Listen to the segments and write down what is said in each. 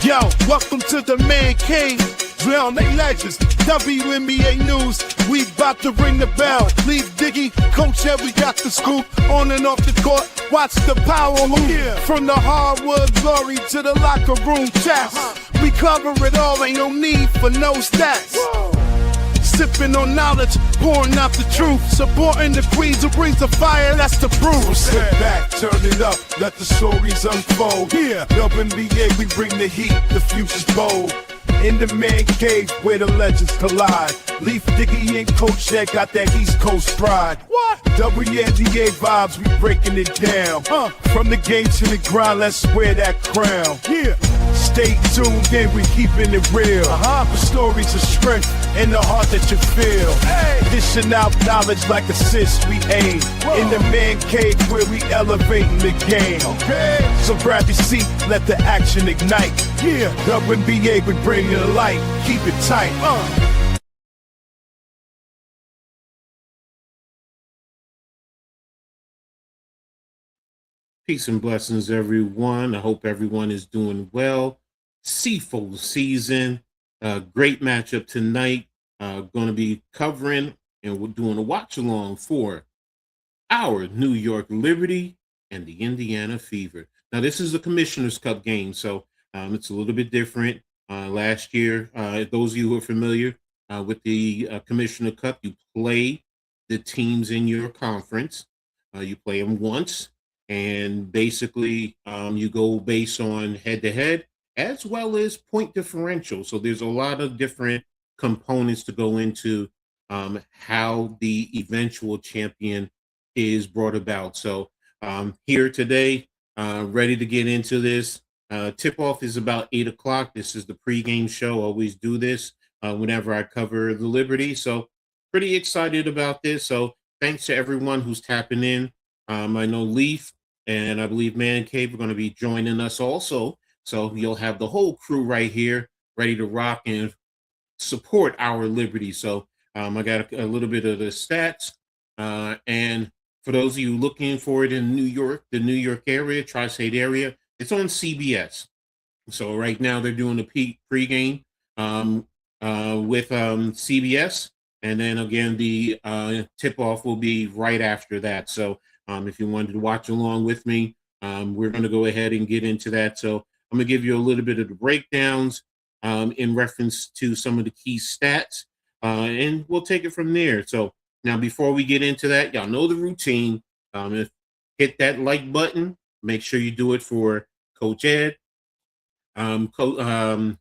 Yo, welcome to the man cave. Drown they legends. WNBA news. We about to ring the bell. Leave Diggy, Coach Ed, we got the scoop. On and off the court, watch the power move. Yeah. From the hardwood glory to the locker room chats. We cover it all, ain't no need for no stats. Whoa. Sipping on knowledge, pouring out the truth. Supporting the queens who brings the fire, that's the proof. So sit back, turn it up, let the stories unfold. Yeah, WNBA, we bring the heat, the future's bold. In the man cave where the legends collide. Leaf Diggy and Coach Ed got that East Coast pride. What? WNBA vibes, we breaking it down. From the game to the grind, let's wear that crown. Yeah. Stay tuned in, we keeping it real. The stories of strength and the heart that you feel. Hey. Dishing out knowledge like assist, we aim. Whoa. In the man cave where we elevating the game. Okay. So grab your seat, let the action ignite. Yeah, WNBA, we bring it to light. Keep it tight. Peace and blessings, everyone. I hope everyone is doing well. Seafold season. Great matchup tonight. Going to be covering and we're doing a watch along for our New York Liberty and the Indiana Fever. Now, this is a Commissioner's Cup game, so it's a little bit different. Last year, those of you who are familiar with the Commissioner Cup, you play the teams in your conference. You play them once. And basically, you go based on head-to-head as well as point differential. So there's a lot of different components to go into how the eventual champion is brought about. So here today, ready to get into this. Tip-off is about 8 o'clock. This is the pregame show. I always do this whenever I cover the Liberty. So pretty excited about this. So thanks to everyone who's tapping in. I know Leaf and I believe Man Cave are going to be joining us also. So you'll have the whole crew right here ready to rock and support our Liberty. So I got a little bit of the stats. And for those of you looking for it in New York, the New York area, tri-state area, it's on CBS. So right now they're doing the pregame with CBS. And then again, the tip-off will be right after that. So if you wanted to watch along with me, we're going to go ahead and get into that. So I'm going to give you a little bit of the breakdowns in reference to some of the key stats, and we'll take it from there. So now before we get into that, y'all know the routine. Hit that like button. Make sure you do it for Coach Ed, courtside,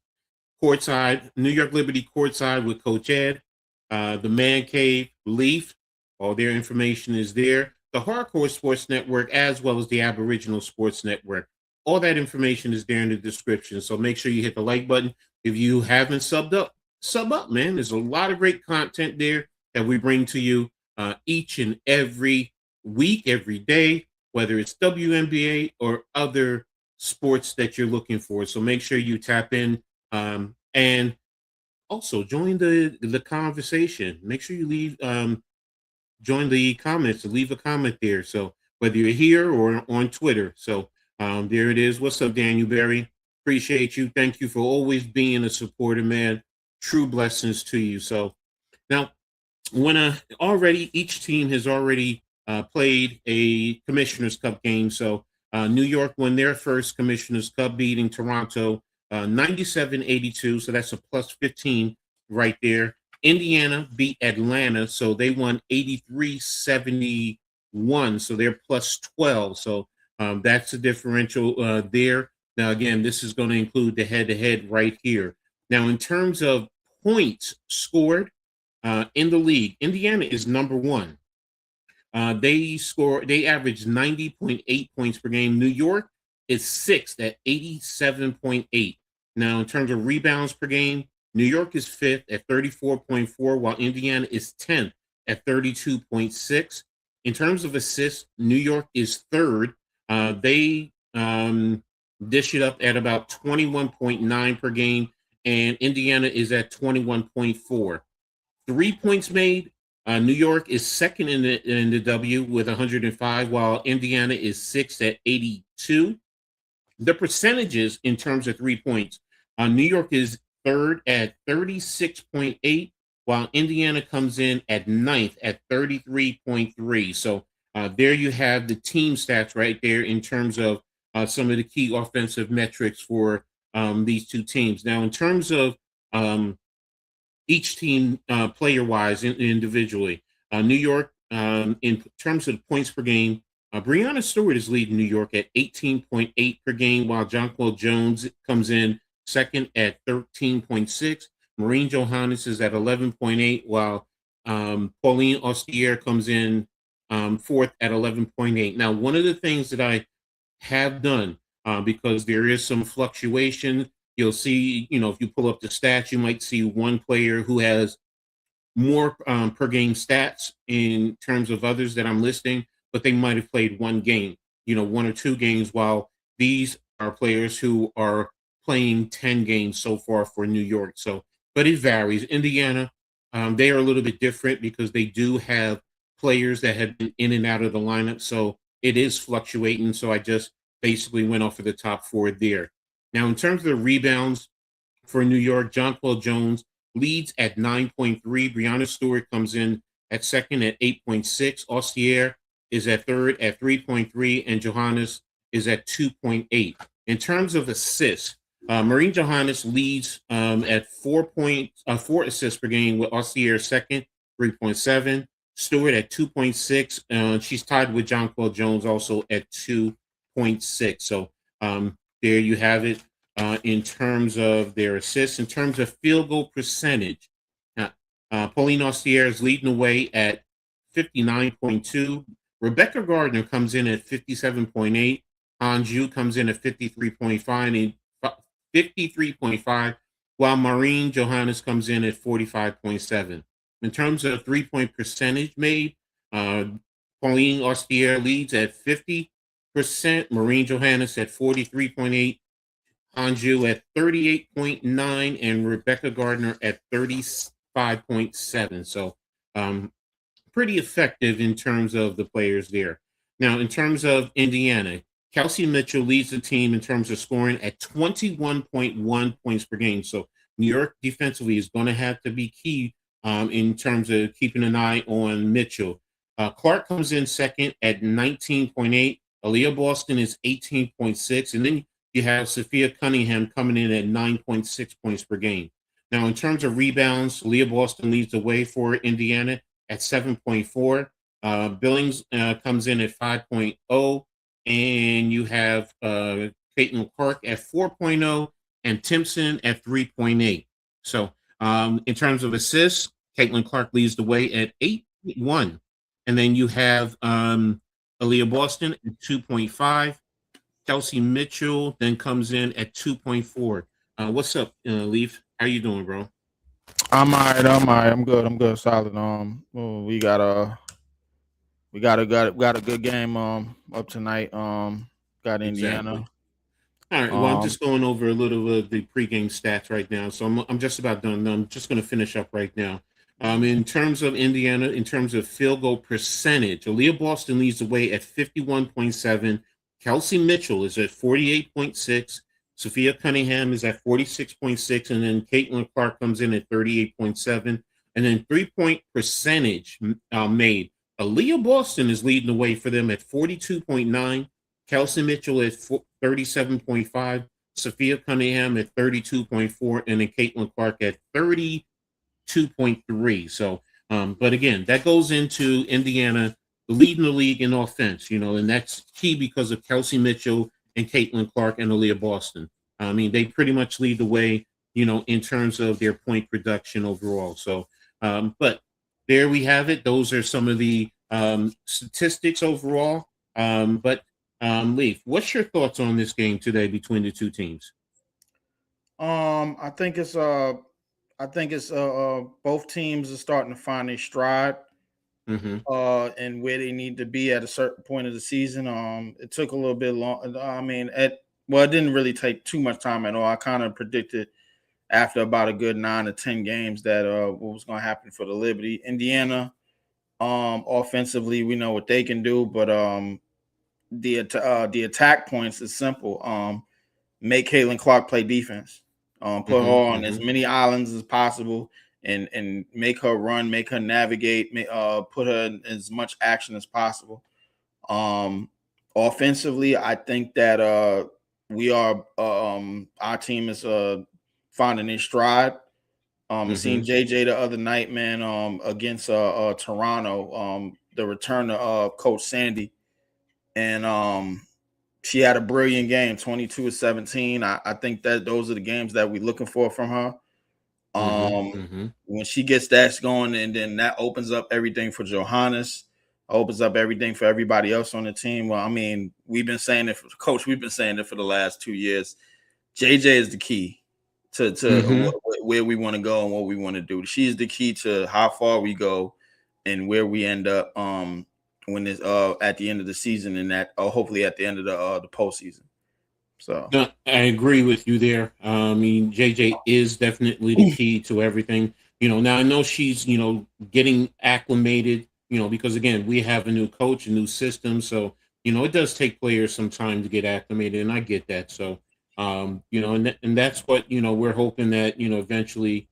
New York Liberty courtside with Coach Ed, the Man Cave, Leaf, all their information is there. The Hardcore Sports Network, as well as the Aboriginal Sports Network. All that information is there in the description. So make sure you hit the like button. If you haven't subbed up, sub up, man. There's a lot of great content there that we bring to you each and every week, every day, whether it's WNBA or other sports that you're looking for. So make sure you tap in and also join the conversation. Make sure you leave join the comments, leave a comment there. So whether you're here or on Twitter. So there it is. What's up, Daniel Berry? Appreciate you. Thank you for always being a supporter, man. True blessings to you. So now when each team has already played a Commissioner's Cup game. So New York won their first Commissioner's Cup, beating Toronto 97-82. So that's a plus 15 right there. Indiana beat Atlanta, so they won 83-71. So they're plus 12. So that's a differential there. Now, again, this is going to include the head-to-head right here. Now, in terms of points scored in the league, Indiana is number one. They average 90.8 points per game. New York is sixth at 87.8. Now, in terms of rebounds per game, New York is fifth at 34.4, while Indiana is 10th at 32.6. In terms of assists, New York is third. They dish it up at about 21.9 per game, and Indiana is at 21.4. 3 points made, New York is second in the W with 105, while Indiana is sixth at 82. The percentages in terms of 3 points, New York is third at 36.8, while Indiana comes in at ninth at 33.3. So there you have the team stats right there in terms of some of the key offensive metrics for these two teams. Now, in terms of each team player-wise individually, New York, in terms of points per game, Breanna Stewart is leading New York at 18.8 per game, while Jonquel Jones comes in second at 13.6. Maureen Johannes is at 11.8, while Pauline Ostier comes in fourth at 11.8. Now, one of the things that I have done, because there is some fluctuation, you'll see, if you pull up the stats, you might see one player who has more per game stats in terms of others that I'm listing, but they might have played one game, one or two games, while these are players who are playing 10 games so far for New York. So, but it varies. Indiana, they are a little bit different because they do have players that have been in and out of the lineup. So it is fluctuating. So I just basically went off of the top four there. Now, in terms of the rebounds for New York, Jonquel Jones leads at 9.3. Breanna Stewart comes in at second at 8.6. Ostier is at third at 3.3, and Johannes is at 2.8. In terms of assists, Maureen Johannes leads at 4 assists per game, with Ostier second, 3.7. Stewart at 2.6. She's tied with Jonquel Jones also at 2.6. So there you have it. In terms of their assists, in terms of field goal percentage, Pauline Ostier is leading the way at 59.2. Rebecca Gardner comes in at 57.8. Anju comes in at 53.5, while Maureen Johannes comes in at 45.7. In terms of three-point percentage made, Pauline Ostier leads at 50%, Maureen Johannes at 43.8, Anju at 38.9, and Rebecca Gardner at 35.7. So pretty effective in terms of the players there. Now, in terms of Indiana, Kelsey Mitchell leads the team in terms of scoring at 21.1 points per game. So New York defensively is going to have to be key in terms of keeping an eye on Mitchell. Clark comes in second at 19.8. Aliyah Boston is 18.6. And then you have Sophia Cunningham coming in at 9.6 points per game. Now, in terms of rebounds, Aliyah Boston leads the way for Indiana at 7.4. Billings comes in at 5.0. And you have Caitlin Clark at 4.0 and Timpson at 3.8. So in terms of assists, Caitlin Clark leads the way at 8.1. And then you have Aliyah Boston at 2.5. Kelsey Mitchell then comes in at 2.4. What's up, Leaf? How you doing, bro? I'm all right. I'm good. Solid. We got a good game up tonight. Got Indiana. Exactly. All right. Well, I'm just going over a little of the pregame stats right now, so I'm just about done. I'm just going to finish up right now. In terms of Indiana, in terms of field goal percentage, Aliyah Boston leads the way at 51.7. Kelsey Mitchell is at 48.6. Sophia Cunningham is at 46.6, and then Caitlin Clark comes in at 38.7. And then 3-point percentage made. Aliyah Boston is leading the way for them at 42.9. Kelsey Mitchell at 37.5. Sophia Cunningham at 32.4, and then Caitlin Clark at 32.3. So, but again, that goes into Indiana leading the league in offense, and that's key because of Kelsey Mitchell and Caitlin Clark and Aliyah Boston. I mean, they pretty much lead the way, in terms of their point production overall. So, but there we have it. Those are some of the statistics overall. But Leaf, what's your thoughts on this game today between the two teams? I think it's both teams are starting to find their stride. Mm-hmm. And where they need to be at a certain point of the season. It took a little bit long. It didn't really take too much time at all. I kind of predicted after about a good 9 to 10 games that what was going to happen for the Liberty. Indiana, offensively, we know what they can do, but the attack points is simple. Make Caitlin Clark play defense. Put her on as many islands as possible, and make her run, make her navigate, put her in as much action as possible. Offensively, I think that we are our team is finding its stride. Seen JJ the other night, man, against Toronto, the return of Coach Sandy, and she had a brilliant game, 22-17. I think that those are the games that we're looking for from her. When she gets that going, and then that opens up everything for Johannes, opens up everything for everybody else on the team. Well, I mean, we've been saying it, Coach. We've been saying it for the last 2 years. JJ is the key to where we want to go and what we want to do. She's the key to how far we go and where we end up when it's at the end of the season, and that hopefully at the end of the postseason. So no, I agree with you there. I mean, JJ is definitely the key to everything. Now I know she's getting acclimated. Because again, we have a new coach, a new system, so it does take players some time to get acclimated, and I get that. So and that's what we're hoping that eventually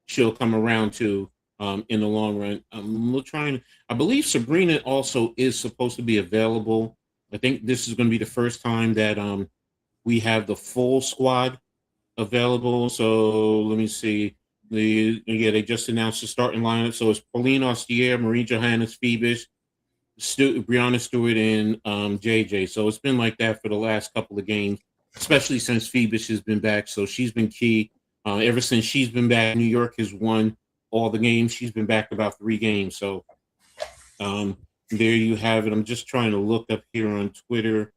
she'll come around to in the long run. I believe Sabrina also is supposed to be available. I think this is going to be the first time that we have the full squad available. So let me see. They just announced the starting lineup. So it's Pauline Austier, Marie Johannes Phoebus, Breanna Stewart, and JJ. So it's been like that for the last couple of games, especially since Phoebus has been back. So she's been key. Ever since she's been back, New York has won all the games. She's been back about 3 games. So there you have it. I'm just trying to look up here on Twitter.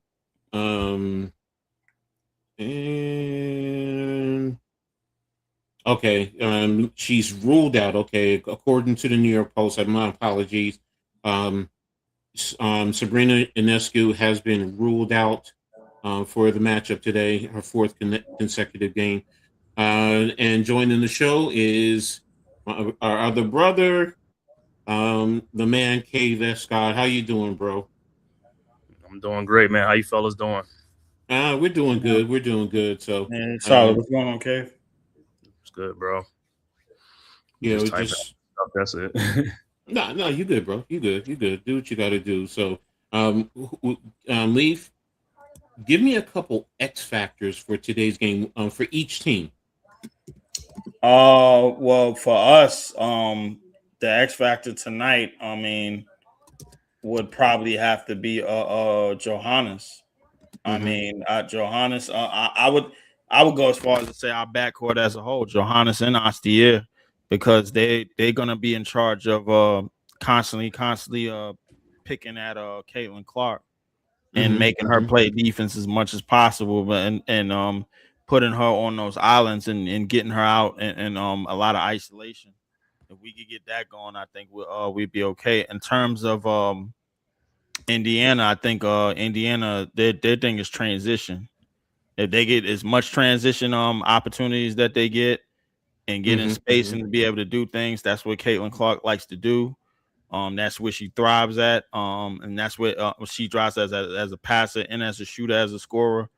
And okay, she's ruled out. Okay, according to the New York Post, my apologies. Sabrina Ionescu has been ruled out for the matchup today, her 4th consecutive game. And joining the show is our other brother, the man Cave Scott. How you doing, bro? I'm doing great, man. How you fellas doing? We're doing good. We're doing good. So, solid. What's going on, Cave? It's good, bro. Yeah, just that's it. No, you good, bro. You good. Do what you got to do. So, Leaf, give me a couple X factors for today's game for each team. Well, for us, the X factor tonight, I mean, would probably have to be Johannes. I mean, Johannes. I would go as far as to say our backcourt as a whole, Johannes and Austier, because they're gonna be in charge of constantly picking at Caitlin Clark and making her play defense as much as possible, and putting her on those islands and getting her out and a lot of isolation. If we could get that going, I think we'd be okay. In terms of Indiana, I think Indiana, their thing is transition. If they get as much transition opportunities that they get and get in space and be able to do things, that's what Caitlin Clark likes to do. That's where she thrives at. And that's what she thrives as a passer and as a shooter, as a scorer.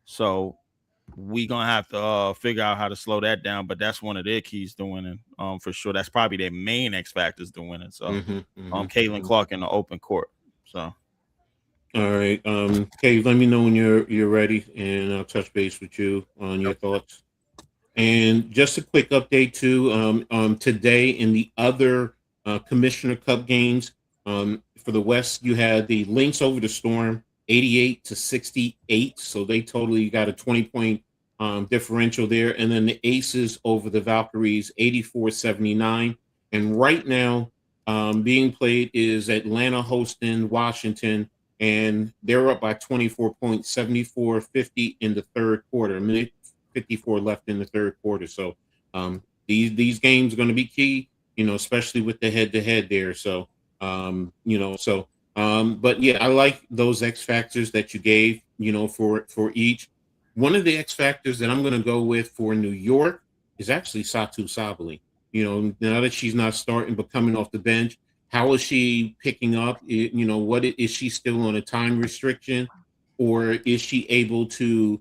So we gonna have to figure out how to slow that down. But that's one of their keys to winning. For sure. That's probably their main X factors to winning. So Caitlin Clark in the open court. So all right. Cave, let me know when you're ready, and I'll touch base with you on your thoughts. And just a quick update too. Today in the other Commissioner Cup games, for the West, you had the Lynx over the Storm, 88-68. So they totally got a 20-point differential there. And then the Aces over the Valkyries, 84-79. And right now, being played is Atlanta hosting Washington, and they're up by 24 points, 74-50 in the third quarter. A minute 54 left in the third quarter. So these games are going to be key, especially with the head-to-head there. So, but yeah, I like those X factors that you gave, for each. One of the X factors that I'm going to go with for New York is actually Satu Sabali. Now that she's not starting but coming off the bench, how is she picking up? What is she still on a time restriction, or is she able to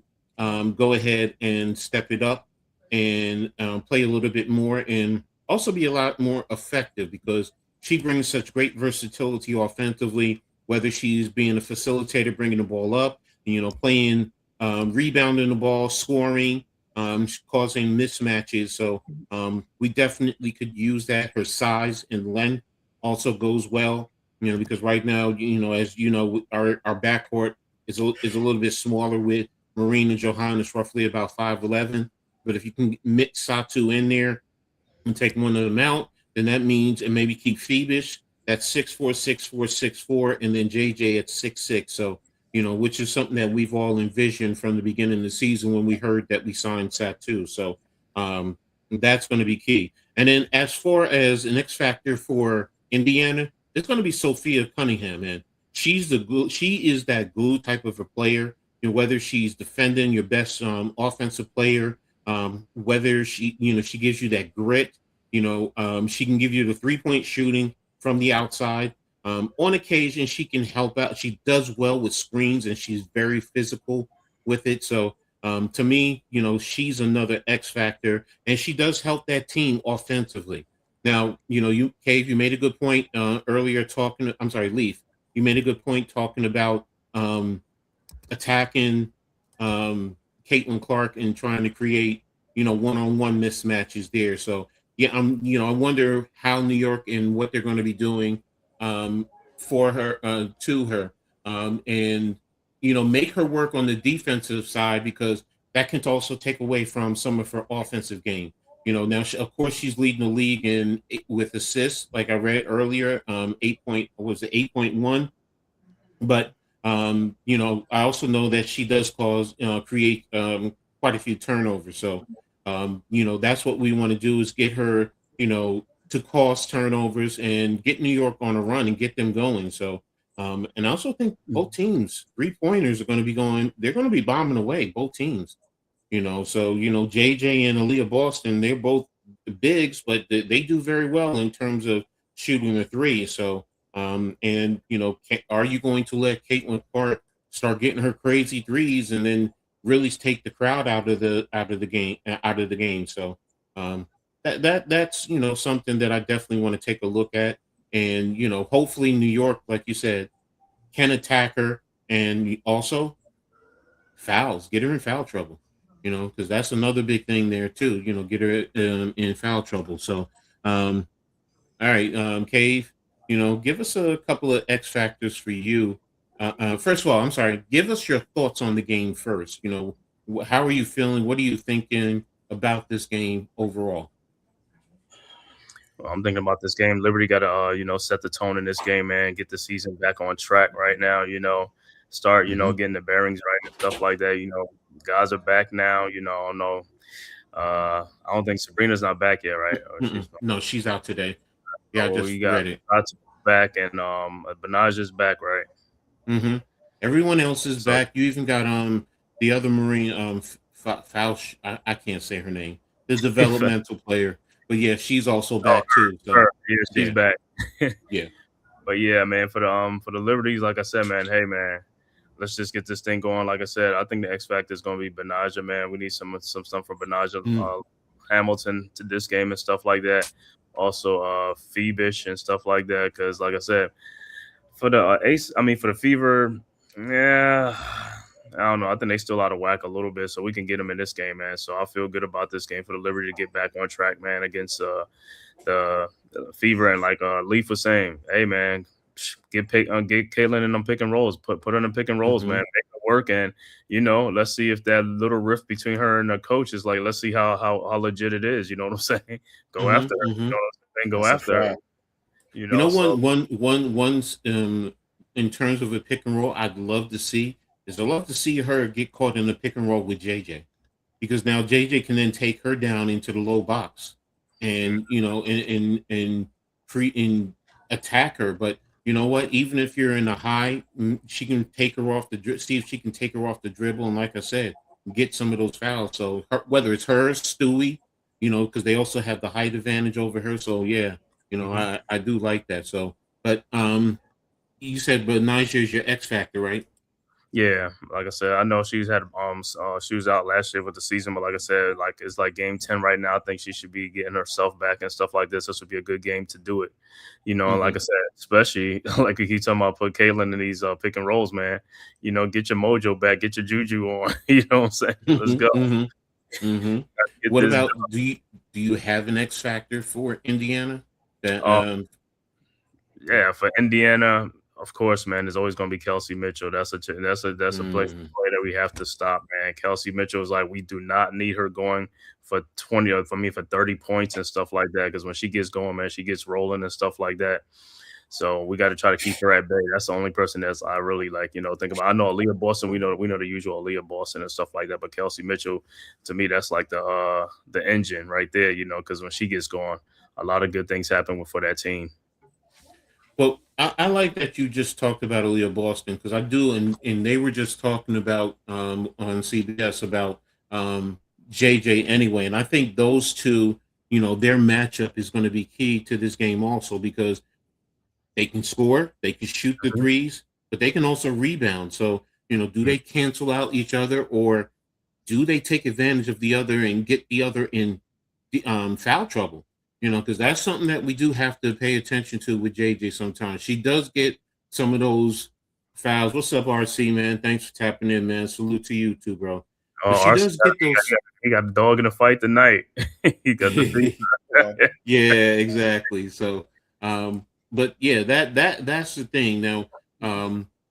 go ahead and step it up and play a little bit more and also be a lot more effective because she brings such great versatility offensively, whether she's being a facilitator, bringing the ball up, playing, rebounding the ball, scoring, causing mismatches. So we definitely could use that. Her size and length also goes well, because right now, as you know, our backcourt is a little bit smaller with Marine and Johannes, roughly about 5'11". But if you can mix Satu in there and take one of them out, then that means, and maybe keep Phoebus, that's 6'4", 6'4", 6'4", and then JJ at 6'6". So, which is something that we've all envisioned from the beginning of the season when we heard that we signed Satu. So that's going to be key. And then as far as an X factor for Indiana, it's going to be Sophia Cunningham, man. She is that glue type of a player. Whether she's defending your best offensive player, whether she gives you that grit, she can give you the 3-point shooting from the outside. On occasion, she can help out. She does well with screens, and she's very physical with it. So to me, she's another X factor, and she does help that team offensively. Now, Cave, you made a good point earlier Leaf, you made a good point talking about attacking Caitlin Clark and trying to create, one-on-one mismatches there. So yeah, I wonder how New York and what they're going to be doing for her, to her, and make her work on the defensive side because that can also take away from some of her offensive game. Now of course she's leading the league with assists, like I read earlier, 8.1, but I also know that she does create quite a few turnovers. So, that's what we want to do is get her, to cause turnovers and get New York on a run and get them going. So, and I also think both teams, 3-pointers are going to be they're going to be bombing away, both teams. So, JJ and Aliyah Boston, they're both bigs, but they do very well in terms of shooting the three. So, are you going to let Caitlin Clark start getting her crazy threes and then really take the crowd out of the game? So that's something that I definitely want to take a look at, and hopefully New York, like you said, can attack her and also fouls, get her in foul trouble. Because that's another big thing there too. Get her in foul trouble. So, all right, Cave. Give us a couple of X factors for you. First of all, I'm sorry. Give us your thoughts on the game first. How are you feeling? What are you thinking about this game overall? Well, I'm thinking about this game. Liberty got to, set the tone in this game, man. Get the season back on track right now. Start, getting the bearings right and stuff like that. Guys are back now. I don't think Sabrina's not back yet, right? No, she's out today. Yeah, I just read it. Back and Benaja's back, right? Mm-hmm. Everyone else is back. You even got the other Marine Fausch. I can't say her name. The developmental player, but yeah, she's also back too. So, yeah, she's back. Yeah, but yeah, man, for the Liberties, like I said, man, hey man, let's just get this thing going. Like I said, I think the X factor is going to be Benaja, man. We need some stuff for Benaja, Hamilton to this game and stuff like that. Also, Phoebus and stuff like that. Because, like I said, for the for the Fever, yeah, I don't know. I think they still out of whack a little bit, so we can get them in this game, man. So I feel good about this game for the Liberty to get back on track, man, against the Fever. And like Leaf was saying, hey, man, get Caitlin in them pick and rolls. Put her in them pick and rolls, man. Make it work, and let's see if that little rift between her and the coach is like. Let's see how legit it is. You know what I'm saying? Go after her. You know what I'm saying? Go after her. One's in terms of a pick and roll, I'd love to see her get caught in the pick and roll with JJ, because now JJ can then take her down into the low box, and and attack her. But you know what? Even if you're in a high, she can take her off see if she can take her off the dribble, and like I said, get some of those fouls. So whether it's her, Stewie, because they also have the height advantage over her. So yeah, I do like that. So, but you said Benaja is your X factor, right? Yeah, like I said, I know she's had she was out last year with the season, but like I said, like it's like game 10 right now. I think she should be getting herself back and stuff like this. This would be a good game to do it. And like I said, especially like we keep talking about put Caitlin in these pick and rolls, man. Get your mojo back, get your juju on. You know what I'm saying? Let's go. Get What this about done. do you have an X factor for Indiana? That Yeah, for Indiana, of course, man, there's always going to be Kelsey Mitchell. That's a play that we have to stop, man. Kelsey Mitchell is like, we do not need her going for 20 or for 30 points and stuff like that. Because when she gets going, man, she gets rolling and stuff like that. So we got to try to keep her at bay. That's the only person that's I really think about. I know Aliyah Boston. We know the usual Aliyah Boston and stuff like that. But Kelsey Mitchell, to me, that's like the engine right there. Because when she gets going, a lot of good things happen for that team. Well, I like that you just talked about Aliyah Boston because I do, and they were just talking about on CBS about JJ anyway, and I think those two, their matchup is going to be key to this game also because they can score, they can shoot the threes, but they can also rebound. So, do they cancel out each other or do they take advantage of the other and get the other in foul trouble? Because that's something that we do have to pay attention to with JJ sometimes. She does get some of those fouls. What's up, RC, man? Thanks for tapping in, man. Salute to you too, bro. But she does get those. He got a dog in the fight tonight. He got the yeah, exactly. So, but yeah, that's the thing. Now,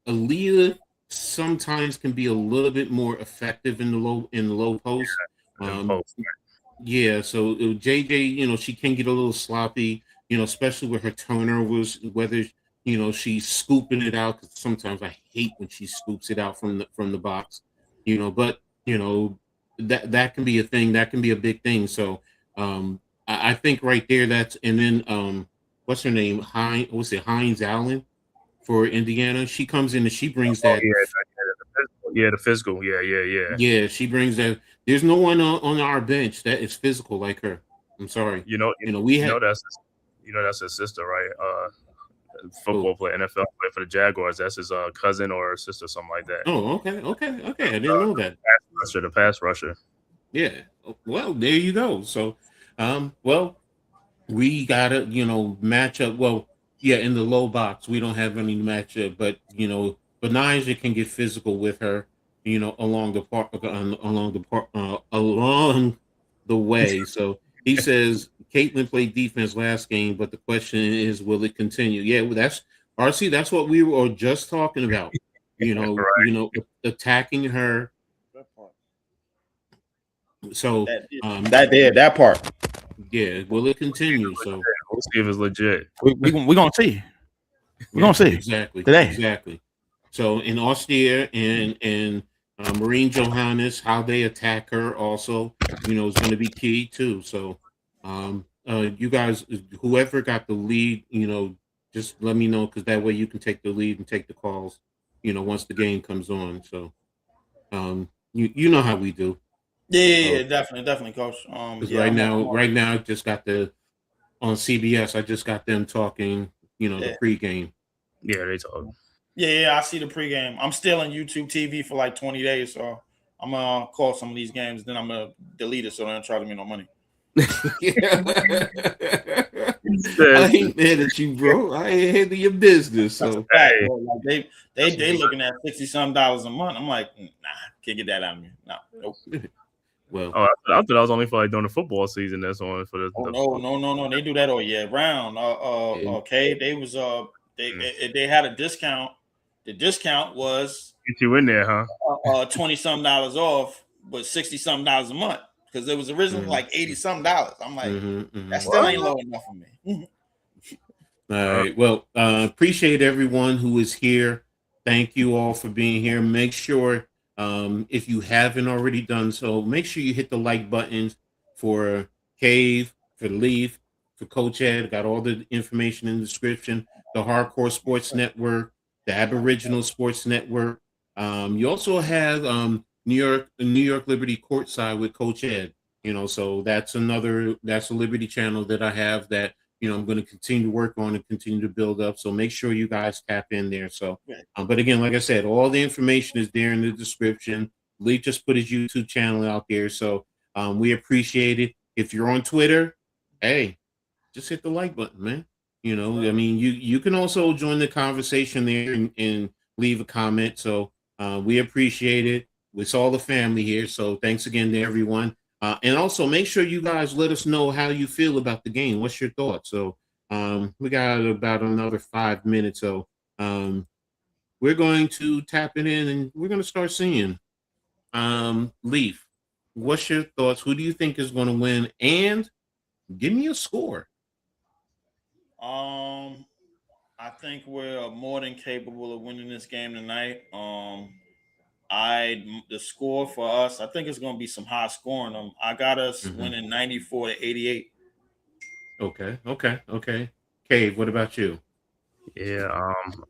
Aliyah sometimes can be a little bit more effective in the low post. Yeah, so JJ, she can get a little sloppy, especially with her turnovers, whether she's scooping it out. Because sometimes I hate when she scoops it out from the box, but that can be a thing, that can be a big thing. So I think right there and then what's her name? Hines Allen for Indiana. She comes in and she brings that. Yeah, the physical. Yeah. Yeah, she brings that. There's no one on our bench that is physical like her. I'm sorry. That's his sister, right? Football player, NFL player for the Jaguars. That's his cousin or sister, something like that. Oh, okay. I didn't know that. The pass rusher. Yeah. Well, there you go. So, we gotta, match up. Well, yeah, in the low box, we don't have any matchup, but Benija can get physical with her, along the way. So he says Caitlin played defense last game, but the question is, will it continue? Yeah, well, that's RC. That's what we were just talking about. Right. Attacking her. So that part. Yeah, will it continue? So we'll see if it's legit. We're gonna see. We're gonna see exactly today. Exactly. So in Austin and Marine Johannes, how they attack her also, is going to be key too. So you guys, whoever got the lead, just let me know because that way you can take the lead and take the calls, once the game comes on. So you know how we do. Yeah, definitely, Coach. Right now, I just got on CBS. I just got them talking, the pregame. Yeah, they talk. Yeah, I see the pregame. I'm still on YouTube TV for like 20 days, so I'm gonna call some of these games. Then I'm gonna delete it so they don't charge me no money. I ain't mad at you, bro. I ain't handling your business. So hey, like they looking at $60-some a month. I'm like, nah, can't get that out of me. No, nope. Well, I thought that was only for like during the football season. That's on for the. No. They do that all year round. Okay, they was they had a discount. The discount was get you in there, huh? $20-some off, but $60-some a month because it was originally like $80-some. I'm like, that still ain't low enough for me. All right. Well, appreciate everyone who is here. Thank you all for being here. Make sure, if you haven't already done so, make sure you hit the like buttons for Cave, for Leaf, for Coach Ed. Got all the information in the description. The Hardcore Sports Network, the Aboriginal Sports Network. You also have New York Liberty Courtside with Coach Ed. So that's a Liberty channel that I have that I'm going to continue to work on and continue to build up. So make sure you guys tap in there. So, but again, like I said, all the information is there in the description. Lee just put his YouTube channel out there. So we appreciate it. If you're on Twitter, hey, just hit the like button, man. I mean, you can also join the conversation there and leave a comment. So we appreciate it. It's all the family here. So thanks again to everyone. And also make sure you guys let us know how you feel about the game. What's your thoughts? So we got about another 5 minutes. So we're going to tap it in and we're going to start seeing. Leaf, what's your thoughts? Who do you think is going to win? And give me a score. I think we're more than capable of winning this game tonight. The score for us, I think it's going to be some high scoring. I got us winning 94-88. Okay. Cave, what about you? Yeah,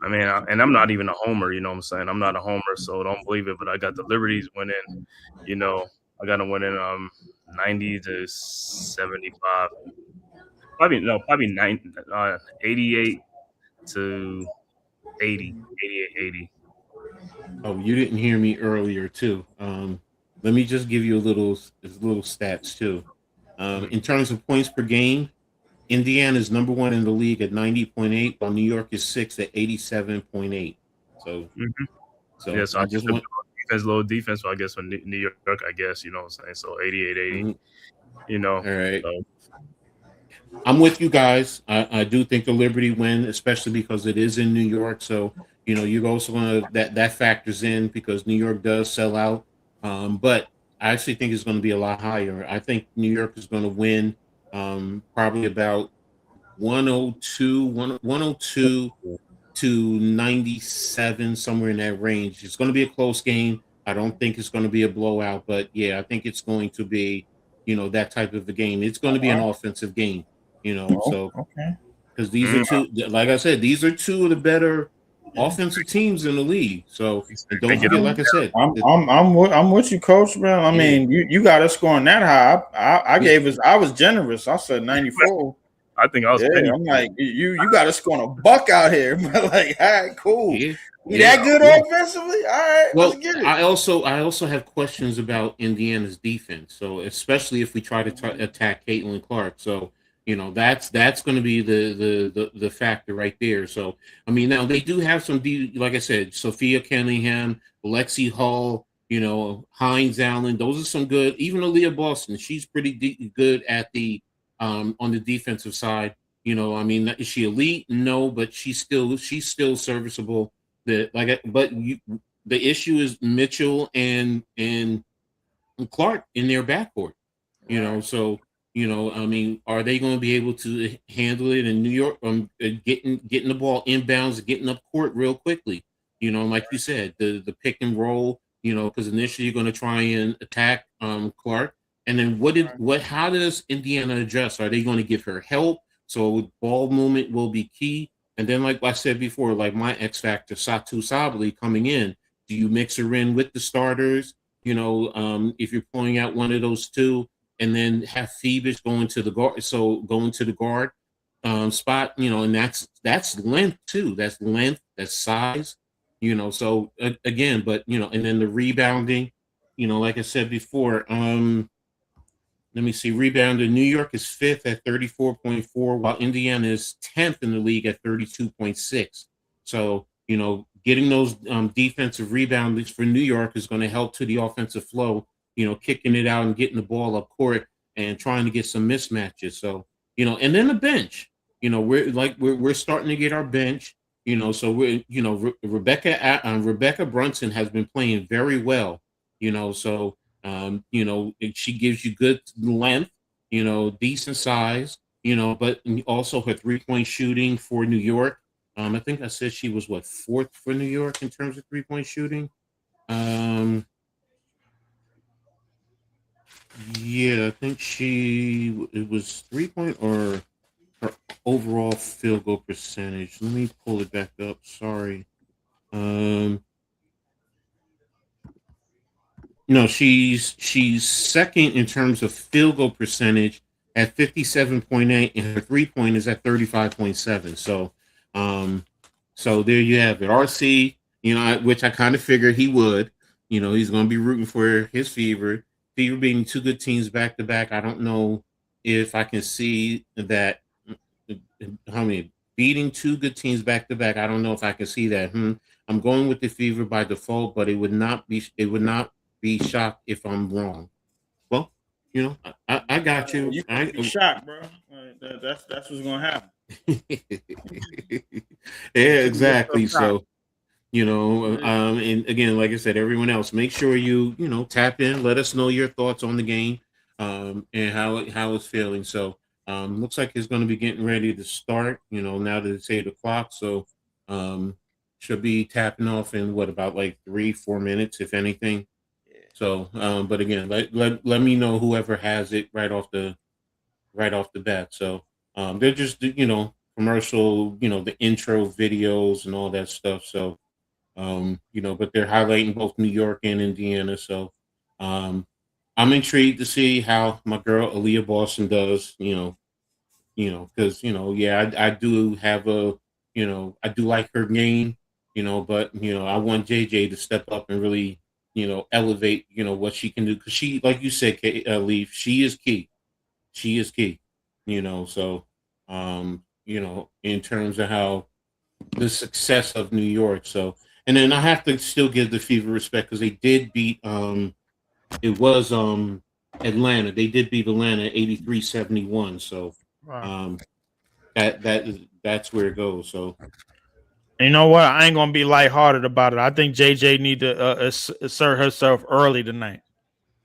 I mean, and I'm not even a homer, you know what I'm saying? I'm not a homer, so don't believe it, but I got the Liberties winning, I got them winning 90-75. Probably 88 to 80, 88-80. Oh, you didn't hear me earlier too. Let me just give you a little stats too. In terms of points per game, Indiana is number 1 in the league at 90.8, while New York is 6 at 87.8. So, so I just want low defense. So I guess for New York, I guess, you know what I'm saying. So 88-80. All right. So. I'm with you guys. I do think the Liberty win, especially because it is in New York. So, you're also going to that factors in because New York does sell out. But I actually think it's going to be a lot higher. I think New York is going to win probably about 102 to 97, somewhere in that range. It's going to be a close game. I don't think it's going to be a blowout, but yeah, I think it's going to be, that type of a game. It's going to be an offensive game. So because these are two, like I said, these are two of the better offensive teams in the league. So don't forget, like I said, I'm with you, Coach, man. I mean, you got us scoring that high. I was generous. I said 94. I think I was. I'm like, you got us scoring a buck out here. Like, all right, cool. That good offensively? All right, well, let's get it. I also have questions about Indiana's defense. So especially if we try to attack Caitlin Clark. So that's going to be the factor right there. So I mean, now they do have some, like I said, Sophia Cunningham, Lexi Hall, Hines Allen. Those are some good. Even Aliyah Boston, she's pretty good at the on the defensive side. I mean, is she elite? No, but she's still serviceable. The issue is Mitchell and Clark in their backcourt. So. I mean, are they going to be able to handle it in New York? Getting the ball inbounds, getting up court real quickly. Like you said, the pick and roll. Because initially you're going to try and attack Clark, and then how does Indiana adjust? Are they going to give her help? So ball movement will be key. And then, like I said before, like my X factor, Satu Sabali coming in. Do you mix her in with the starters? If you're pulling out one of those two. And then have Phoebus going to the guard. So going to the guard spot, and that's length too. That's length. That's size. So again, but and then the rebounding. Like I said before. Let me see. Rebounding. New York is 5th at 34.4, while Indiana is 10th in the league at 32.6. So getting those defensive reboundings for New York is going to help to the offensive flow. Kicking it out and getting the ball up court and trying to get some mismatches. So, and then the bench, we're starting to get our bench, so we're, Rebecca Brunson has been playing very well, so, she gives you good length, decent size, but also her 3-point shooting for New York. I think I said she was 4th for New York in terms of 3-point shooting. Yeah, I think it was 3-point or her overall field goal percentage. Let me pull it back up. Sorry. No, she's second in terms of field goal percentage, at 57.8, and her 3-point is at 35.7. So, so there you have it. RC, which I kind of figured he would. He's going to be rooting for his Fever. Fever being two good teams back to back. I don't know if I can see that. How many beating two good teams back to back? I don't know if I can see that. I'm going with the Fever by default, but it would not be shocked if I'm wrong. Well, I got you. You can't be shocked, bro. That's what's gonna happen. Yeah, exactly. So, and again, like I said, everyone else, make sure you tap in. Let us know your thoughts on the game, and how it's feeling. So, looks like it's going to be getting ready to start. Now that it's 8:00, so should be tapping off in about like 3-4 minutes, if anything. So, but again, let me know whoever has it right off the bat. So, they're just commercial, the intro videos and all that stuff. So, but they're highlighting both New York and Indiana. So, I'm intrigued to see how my girl Aliyah Boston does. Because I do have I do like her game. But I want JJ to step up and really elevate what she can do, because she, like you said, Leaf, she is key. She is key. So in terms of how the success of New York. So, and then I have to still give the Fever respect, because they did beat it was Atlanta. They did beat Atlanta 83-71. So that's where it goes. So. You know what? I ain't gonna be lighthearted about it. I think JJ need to assert herself early tonight.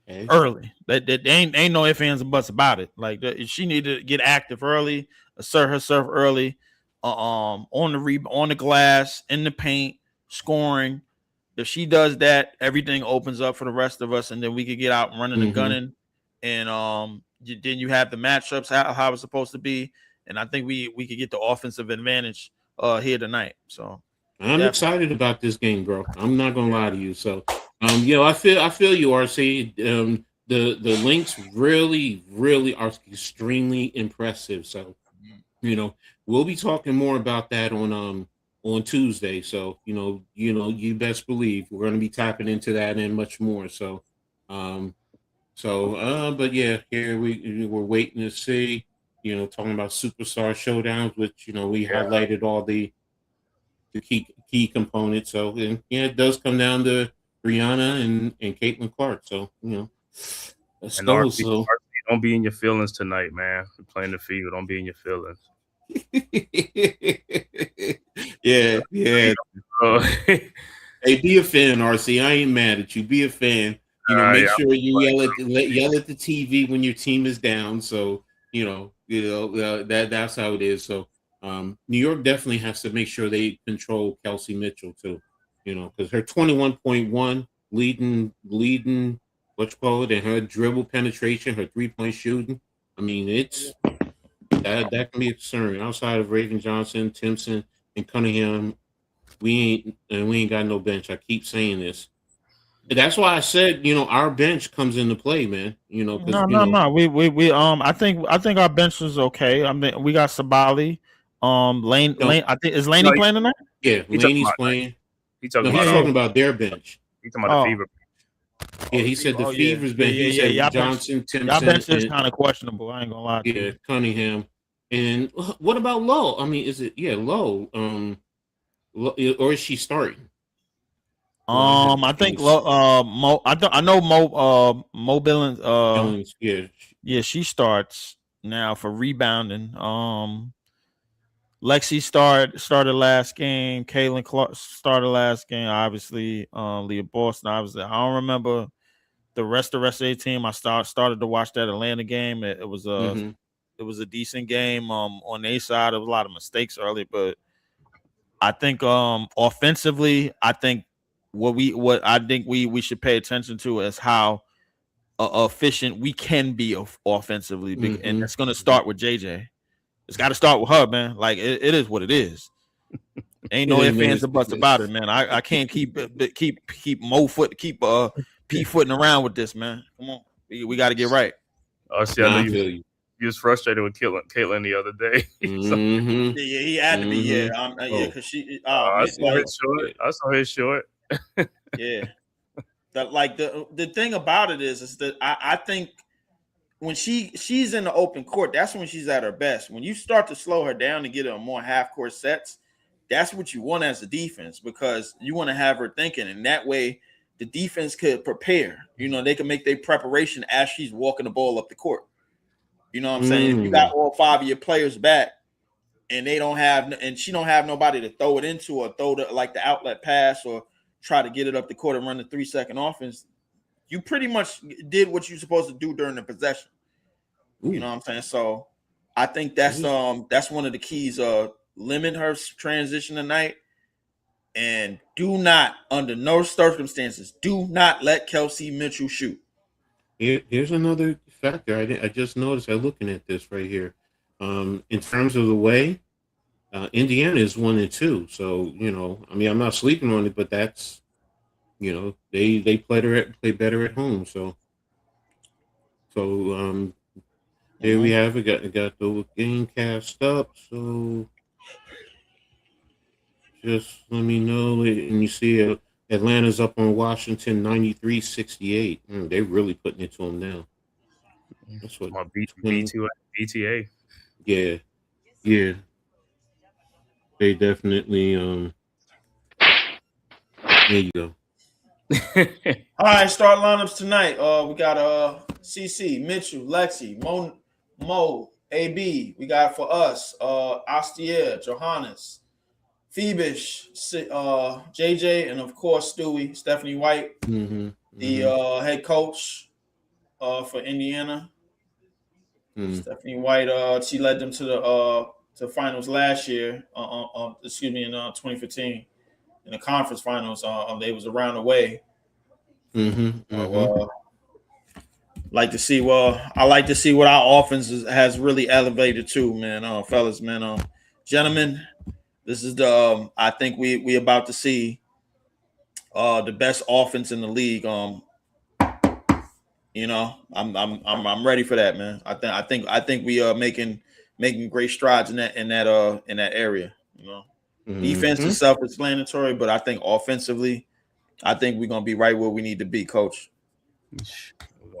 Okay. Early. That ain't no ifs, ands, and buts about it. Like she need to get active early, assert herself early, on the glass, in the paint, scoring. If she does that, everything opens up for the rest of us, and then we could get out running and gunning. And then you have the matchups how it's supposed to be, and I think we could get the offensive advantage here tonight. So I'm excited about this game, bro. I'm not gonna lie to you. So I feel you, RC. The links really are extremely impressive. So we'll be talking more about that on Tuesday. So you best believe we're gonna be tapping into that and much more. So but yeah, here we're waiting to see. Talking about superstar showdowns, which we highlighted all the key components. So it does come down to Breanna and Caitlin Clark. So let's go. RC, So don't be in your feelings tonight, man. We're playing the Fever. Don't be in your feelings. yeah. Hey, be a fan, RC. I ain't mad at you. Be a fan. Make sure you yell at the TV when your team is down. So that's how it is. So New York definitely has to make sure they control Kelsey Mitchell too. Because her 21.1 leading what you call it, and her dribble penetration, her 3-point shooting. I mean, it's that can be a concern. Outside of Raven Johnson, Timpson, and Cunningham, we ain't got no bench. I keep saying this. That's why I said, our bench comes into play, man. No. We I think our bench is okay. I mean, we got Sabali, Lane. I think is Laney playing tonight? Yeah, Laney's playing. He's talking about their bench. He's talking about the Fever. Yeah, he said the Fever's bench. He said Johnson, Timpson. Y'all bench is kind of questionable. I ain't gonna lie. Yeah, Cunningham. And what about Lowe? I mean, is it Lowe? Or is she starting? I think Mo. I know Mo Billings. Billings, yeah, she starts now for rebounding. Lexi started last game. Caitlin Clark started last game. Obviously, Aliyah Boston. Obviously, I don't remember the rest of the team. I started to watch that Atlanta game. It was a decent game. On their side, there was a lot of mistakes early, but I think offensively, I think what I think we should pay attention to is how efficient we can be offensively, and it's going to start with JJ. It's got to start with her, man. Like it is what it is. Ain't no ifs, ands, or buts about it, man. I can't keep P-footing around with this, man. Come on, we got to get right. RC, I know you. he was frustrated with Caitlin the other day. Mm-hmm. Yeah, he had to be. Yeah, Mm-hmm. because she. I Man, saw his short. I saw his short. yeah. The thing about it is that I think when she's in the open court, that's when she's at her best. When you start to slow her down and get her more half court sets, that's what you want as a defense, because you want to have her thinking, and that way the defense could prepare. You know, they can make their preparation as she's walking the ball up the court. You know what I'm saying? If you got all 5 of your players back and they don't have, and she don't have nobody to throw it into or throw the outlet pass or try to get it up the court and run the 3-second offense, you pretty much did what you're supposed to do during the possession. Ooh. You know what I'm saying? So I think that's one of the keys. Limit her transition tonight, and do not, under no circumstances, do not let Kelsey Mitchell shoot. Here's another factor. I just noticed. I'm looking at this right here. In terms of the way, Indiana is 1-2. So I mean, I'm not sleeping on it, but that's they play better at home. So there we have it. Got the game cast up. So just let me know. And you see Atlanta's up on Washington 93-68. They're really putting it to them now. That's what BTA. Yeah. They definitely there you go. All right, start lineups tonight. We got CC, Mitchell, Lexi, Mo, AB. We got for us Astier, Johannes, Phoebish, JJ, and of course Stewie, Stephanie White, the head coach for Indiana. Stephanie White, she led them to the finals last year. In 2015, in the conference finals. They was around the way. Like to see. I like to see what our offense has really elevated to, man. Fellas, man. Gentlemen, this is the. I think we about to see the best offense in the league. I'm ready for that, man. I think we are making great strides in that area. Defense is self-explanatory, but I think offensively, I think we're gonna be right where we need to be, Coach.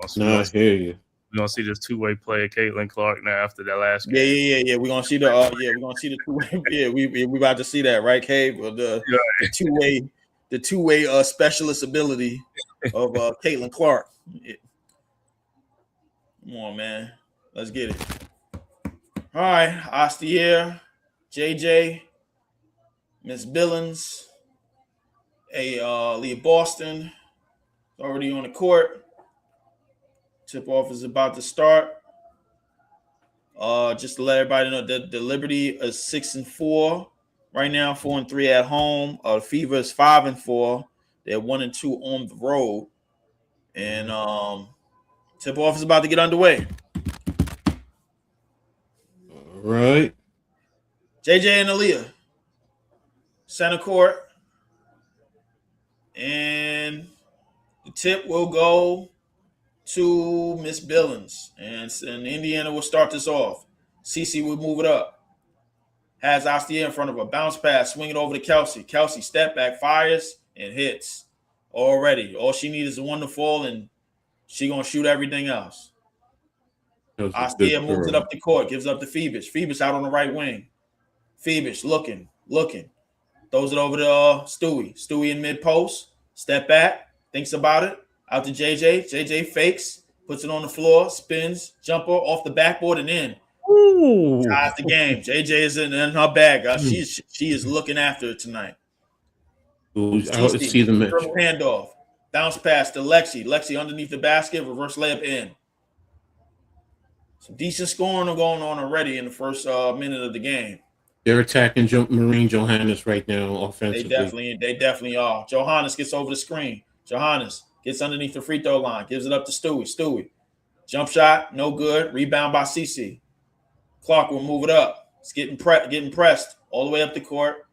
I hear you. We're gonna see this two-way play of Caitlin Clark now after that last game. Yeah. We're gonna see the two-way. Yeah, we about to see that, right, Cave? The two-way specialist ability of Caitlin Clark. Yeah. Come on, man. Let's get it. All right, Astier, JJ, Miss Billings, Aliyah Boston, already on the court. Tip-off is about to start. Just to let everybody know that the Liberty is 6-4 right now, 4-3 at home. Fever is 5-4. They're 1-2 on the road, and tip-off is about to get underway. All right. JJ and Aliyah, center court, and the tip will go to Miss Billings, and Indiana will start this off. CC will move it up. Has Astier in front of her. Bounce pass, swing it over to Kelsey. Kelsey step back, fires, and hits. Already. All she needs is one to fall, and she going to shoot everything else. Astier moves it up the court, gives up to Phoebish. Phoebish out on the right wing. Phoebish looking. Throws it over to Stewie. Stewie in mid-post. Step back. Thinks about it. Out to JJ. JJ fakes. Puts it on the floor. Spins. Jumper off the backboard and in. Ooh. Ties the game. JJ is in her bag. She is looking after it tonight. Ooh, I see the match. Dribble handoff. Bounce pass to Lexi. Lexi underneath the basket. Reverse layup in. Some decent scoring going on already in the first minute of the game. They're attacking Marine Johannes right now offensively. They definitely are. Johannes gets over the screen. Johannes gets underneath the free throw line. Gives it up to Stewie. Stewie. Jump shot. No good. Rebound by CC. Clark will move it up. It's getting pressed all the way up the court.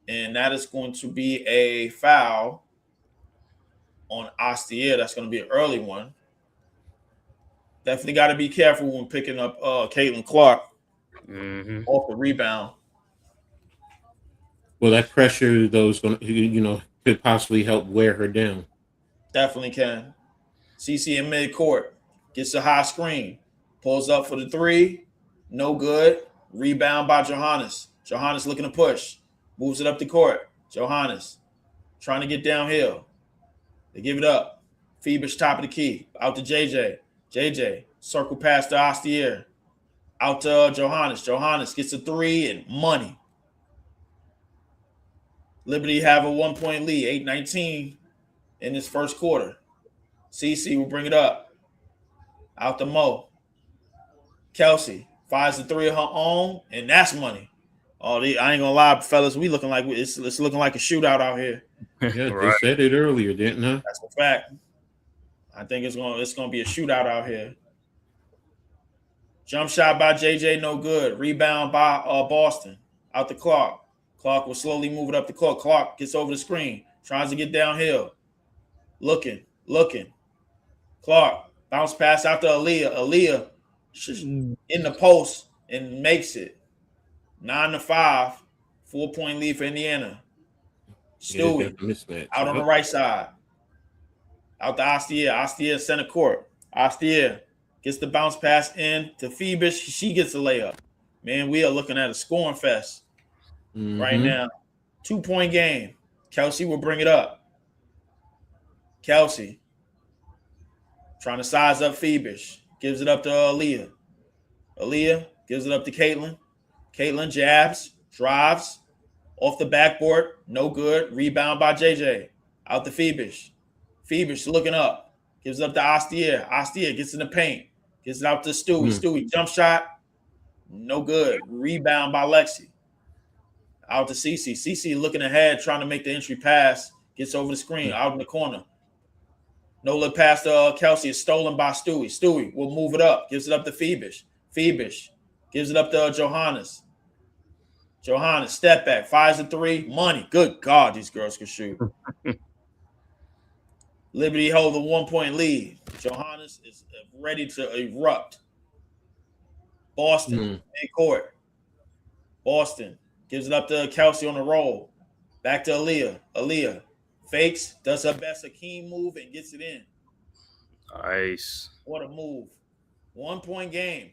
And that is going to be a foul on Astier. That's going to be an early one. Definitely got to be careful when picking up Caitlin Clark off the rebound. Well, that pressure, though, is going to, could possibly help wear her down. Definitely can. CC in midcourt gets a high screen, pulls up for the three, no good. Rebound by Johannes. Johannes looking to push, moves it up the court. Johannes trying to get downhill. They give it up. Phoebus top of the key, out to JJ. JJ circle past the Ostier, out to Johannes. Johannes gets a three and money. Liberty have a 1-point lead, 8-19 in this first quarter. CC will bring it up. Out to Mo. Kelsey fires the three of her own, and that's money. Oh, I ain't gonna lie, fellas. We looking like it's looking like a shootout out here. Yeah, right. They said it earlier, didn't they? That's a fact. I think it's gonna be a shootout out here. Jump shot by JJ, no good. Rebound by Boston. Out to Clark. Clark will slowly move it up the court. Clark gets over the screen, tries to get downhill. Looking. Clark bounce pass out to Aliyah. Aliyah in the post and makes it. 9-5, 4-point lead for Indiana. Stewie out on the right side. Out to Ostier. Ostier center court. Ostier gets the bounce pass in to Phoebus. She gets a layup. Man, we are looking at a scoring fest right now. 2-point game. Kelsey will bring it up. Kelsey trying to size up Phoebus. Gives it up to Aliyah. Aliyah gives it up to Caitlin. Caitlin jabs, drives, off the backboard, no good. Rebound by JJ. Out to Phoebus. Phoebus looking up. Gives it up to Ostier. Ostier gets in the paint. Gets it out to Stewie. Stewie jump shot. No good. Rebound by Lexi. Out to CC. CC looking ahead, trying to make the entry pass. Gets over the screen, out in the corner. No look past Kelsey is stolen by Stewie. Stewie will move it up. Gives it up to Phoebus. Phoebus gives it up to Johannes. Johannes, step back. Fires a three. Money. Good God, these girls can shoot. Liberty hold a 1-point lead. Johannes is ready to erupt. Boston, midcourt. Boston gives it up to Kelsey on the roll. Back to Aliyah. Aliyah fakes, does her best Hakeem move, and gets it in. Nice. What a move. 1-point game.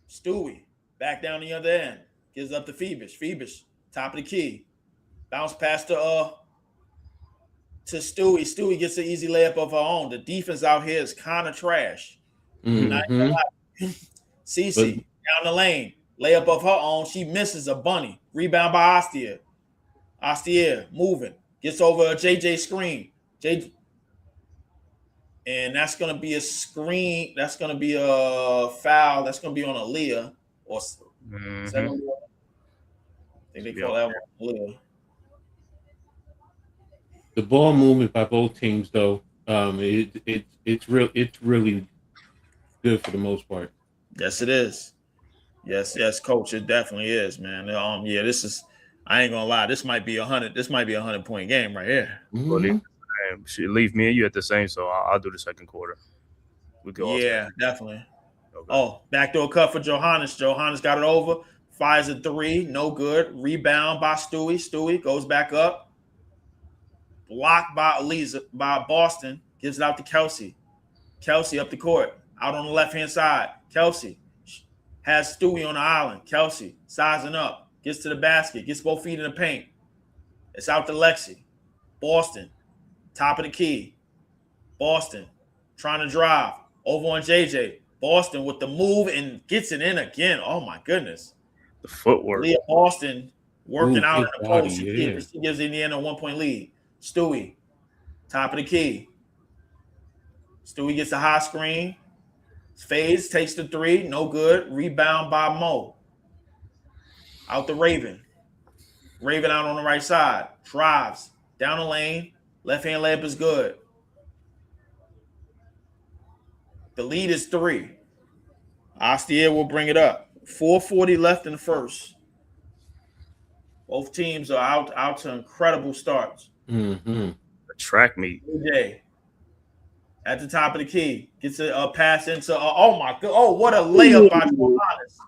Stewie back down the other end. Gives it up to Phoebus. Phoebus, top of the key. Bounce pass to Stewie. Stewie gets an easy layup of her own. The defense out here is kind of trash. CC down the lane. Layup of her own. She misses a bunny. Rebound by Ostier. Ostier moving. Gets over a JJ screen. And that's going to be a screen. That's going to be a foul. That's going to be on Aliyah. Or I think they call that one Aliyah. The ball movement by both teams, though, it's really good for the most part. Yes, it is. Yes, coach. It definitely is, man. This is. I ain't gonna lie. This might be 100. This might be a 100-point game right here. Leave me and you at the same, so I'll do the second quarter. We go. Yeah, definitely. Okay. Oh, backdoor cut for Johannes. Johannes got it over. Fires a three. No good. Rebound by Stewie. Stewie goes back up. Blocked by Boston. Gives it out to Kelsey. Kelsey up the court. Out on the left-hand side. Kelsey has Stewie on the island. Kelsey sizing up. Gets to the basket. Gets both feet in the paint. It's out to Lexi. Boston. Top of the key. Boston trying to drive. Over on JJ. Boston with the move and gets it in again. Oh, my goodness. The footwork. Leah Boston working out in the post. She gives Indiana a 1-point lead. Stewie, top of the key. Stewie gets a high screen. Fades, takes the three. No good. Rebound by Mo. Out the Raven. Raven out on the right side. Drives. Down the lane. Left-hand layup is good. The lead is 3. Ostier will bring it up. 4:40 left in the first. Both teams are out to incredible starts. The track meet. JJ at the top of the key. Gets a pass into oh my god. Oh, what a layup by Johannes.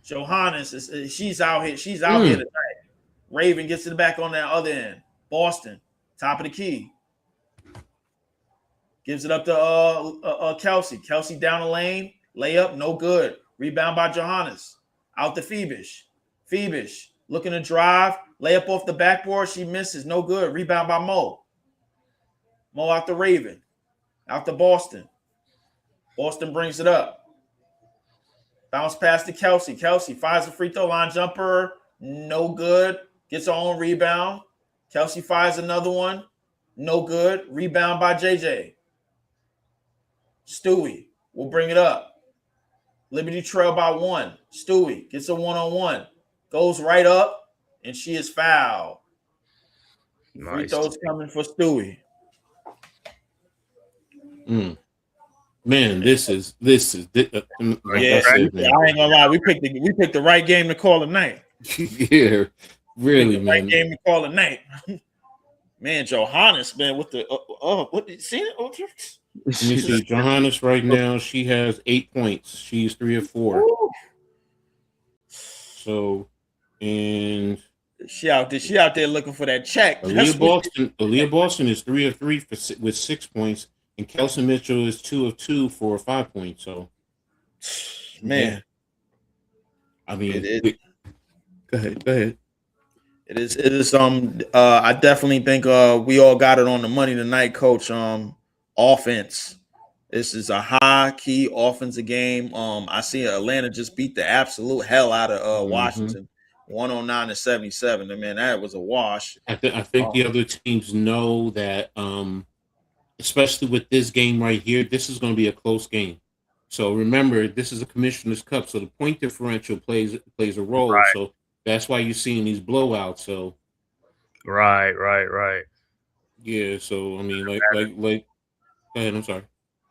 Johannes she's out here. She's out here tonight. Raven gets it back on that other end. Boston, top of the key. Gives it up to Kelsey. Kelsey down the lane. Layup, no good. Rebound by Johannes. Out to Phoebish. Phoebish looking to drive. Layup off the backboard. She misses. No good. Rebound by Mo. Mo out to Raven. Out to Boston. Boston brings it up. Bounce pass to Kelsey. Kelsey fires a free throw line jumper. No good. Gets her own rebound. Kelsey fires another one. No good. Rebound by JJ. Stewie will bring it up. Liberty trail by 1. Stewie gets a one-on-one. Goes right up, and she is fouled. Nice. Free throws coming for Stewie. Man, this is like I said, man. I ain't gonna lie. We picked the right game to call tonight. Yeah, really, man. Right game to call tonight. Man, Johannes, man, with the what did you see it? Let me see. Johannes right now, she has 8 points. She's 3 of 4. Woo. So, and she out there looking for that check. Aliyah Boston is 3 of 3 with 6 points, and Kelsey Mitchell is 2 of 2 for 5 points. So, man, I mean, go ahead. It is. I definitely think we all got it on the money tonight, Coach. Offense. This is a high key offensive game. I see Atlanta just beat the absolute hell out of Washington, 109-77. I mean, that was a wash. I think the other teams know that, especially with this game right here, this is going to be a close game. So remember, this is a Commissioner's Cup, so the point differential plays a role. Right. So that's why you're seeing these blowouts. So, right. Yeah. So I mean, like. Go ahead. I'm sorry.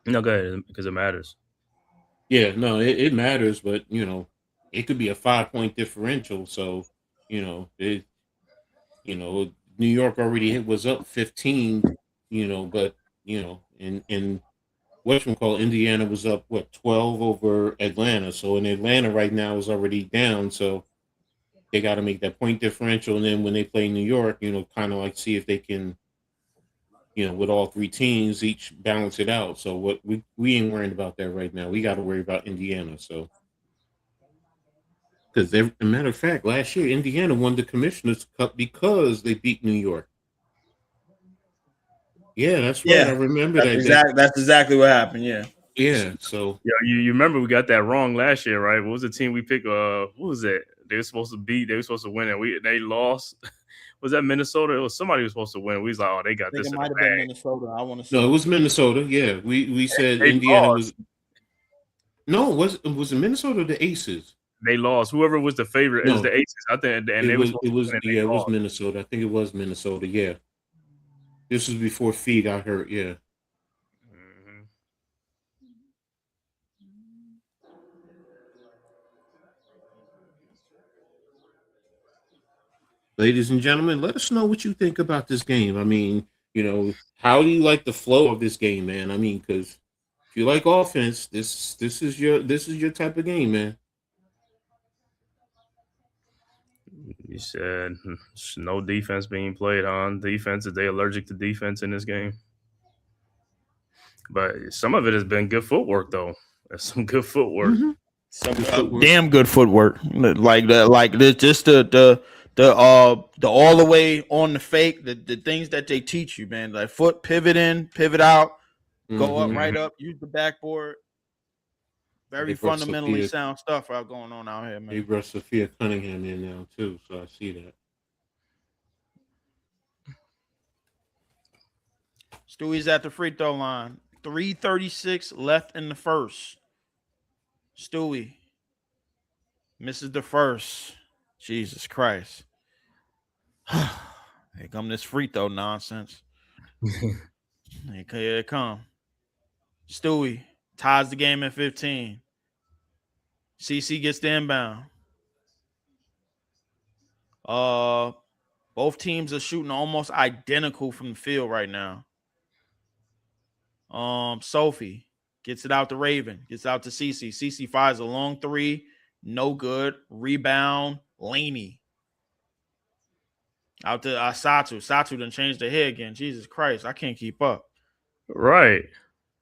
No, go ahead, because it matters. Yeah, no, it matters, but it could be a 5-point differential. So, New York already was up 15. But and whatchamacallit, Indiana was up 12 over Atlanta. So in Atlanta right now is already down. So they got to make that point differential, and then when they play New York, kind of like see if they can. With all 3 teams, each balance it out. So what we ain't worrying about that right now. We got to worry about Indiana. So, because as a matter of fact, last year Indiana won the Commissioner's Cup because they beat New York. Yeah, that's right. I remember that. That's exactly what happened. Yeah. Yeah. So you remember we got that wrong last year, right? What was the team we picked? What was it? They were supposed to beat. They were supposed to win, and they lost. Was that Minnesota? It was somebody who was supposed to win. We was like, oh, they got this. It might have been Minnesota. I want to say. No, it was Minnesota. Yeah, we said Indiana was. No, was it Minnesota or the Aces? They lost. Whoever was the favorite is the Aces. I think, and it was Minnesota. I think it was Minnesota. Yeah, this was before Fee got hurt. Yeah. Ladies and gentlemen, let us know what you think about this game. I mean, how do you like the flow of this game, man? I mean, because if you like offense, this is your type of game, man. You said no defense being played on defense. Are they allergic to defense in this game? But some of it has been good footwork, though. That's some good footwork. Mm-hmm. Some damn good footwork. Like just the all the way on the fake, the things that they teach you, man. Like foot pivot in, pivot out, go up, right up, use the backboard. Very fundamentally sound stuff going on out here, man. They brought Sophia Cunningham in now too, so I see that. Stewie's at the free throw line. 3:36 left in the first. Stewie misses the first. Jesus Christ. Here come this free throw nonsense. Here it come. Stewie ties the game at 15. CC gets the inbound. Both teams are shooting almost identical from the field right now. Sophie gets it out to Raven, gets out to Cece. Cece fires a long three, no good. Rebound, Laney. Out to Satu. Satu done changed the hair again. Jesus Christ, I can't keep up. Right.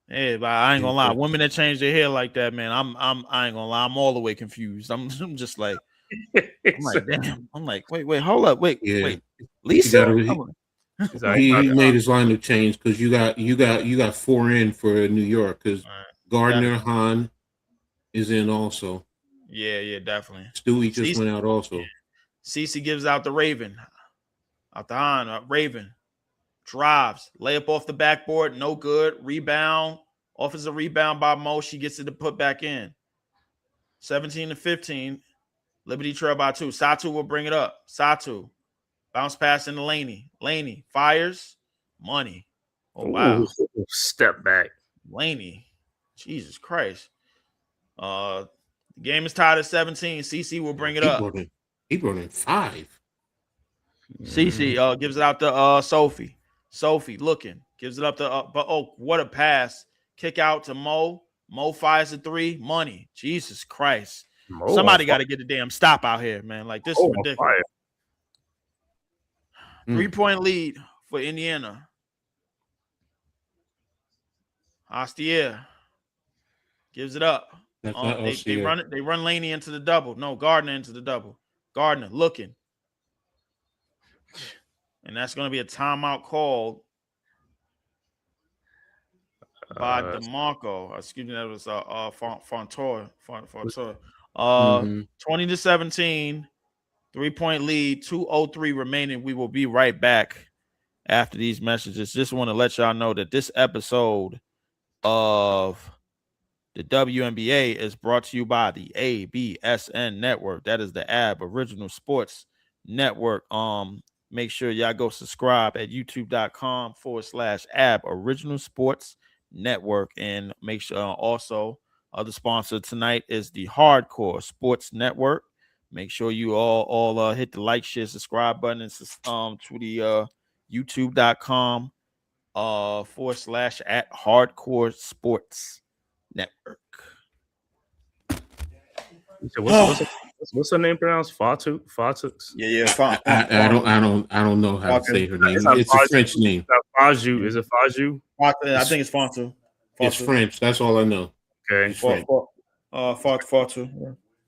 Hey, but I ain't gonna lie. Women that change their hair like that, man, I ain't gonna lie. I'm all the way confused. I'm just like, damn. I'm like, wait, hold up, wait. Lisa. He made his lineup change because you got 4 in for New York because Gardner Hahn is in also. Yeah, definitely. Stewie just went out also. Cece gives out the Raven. Out the Hahn, Raven. Drives, layup off the backboard, no good. Rebound, offensive rebound by Mo. She gets it to put back in. 17-15. Liberty trail by 2. Satu will bring it up. Satu. Bounce pass into Laney. Laney fires. Money. Oh, wow. Ooh, step back. Laney. Jesus Christ. The game is tied at 17. CC will bring it up. He brought in 5. CC gives it out to Sophie. Sophie looking. Gives it up to what a pass. Kick out to Mo. Mo fires a 3. Money. Jesus Christ. Somebody got to get a damn stop out here, man. Like, this is ridiculous. 3-point lead for Indiana. Astier gives it up. They run Laney into the double. No, Gardner into the double. Gardner looking. And that's going to be a timeout called by DeMarco. Excuse me, that was Fontour. 20-17, 3-point lead, 2:03 remaining. We will be right back after these messages. Just want to let y'all know that this episode of the WNBA is brought to you by the ABSN Network. That is the AB Original Sports Network. Make sure y'all go subscribe at youtube.com/AB Original Sports Network. And make sure also the sponsor tonight is the Hardcore Sports Network. Make sure you all hit the like, share, subscribe button and to the youtube.com / Hardcore Sports Network. What's her name pronounced? Fatu? Yeah. I don't know how to say her name. It's a French name. Faju. Is it Faju? I think it's Fontu. It's French. That's all I know. Okay. Fatu.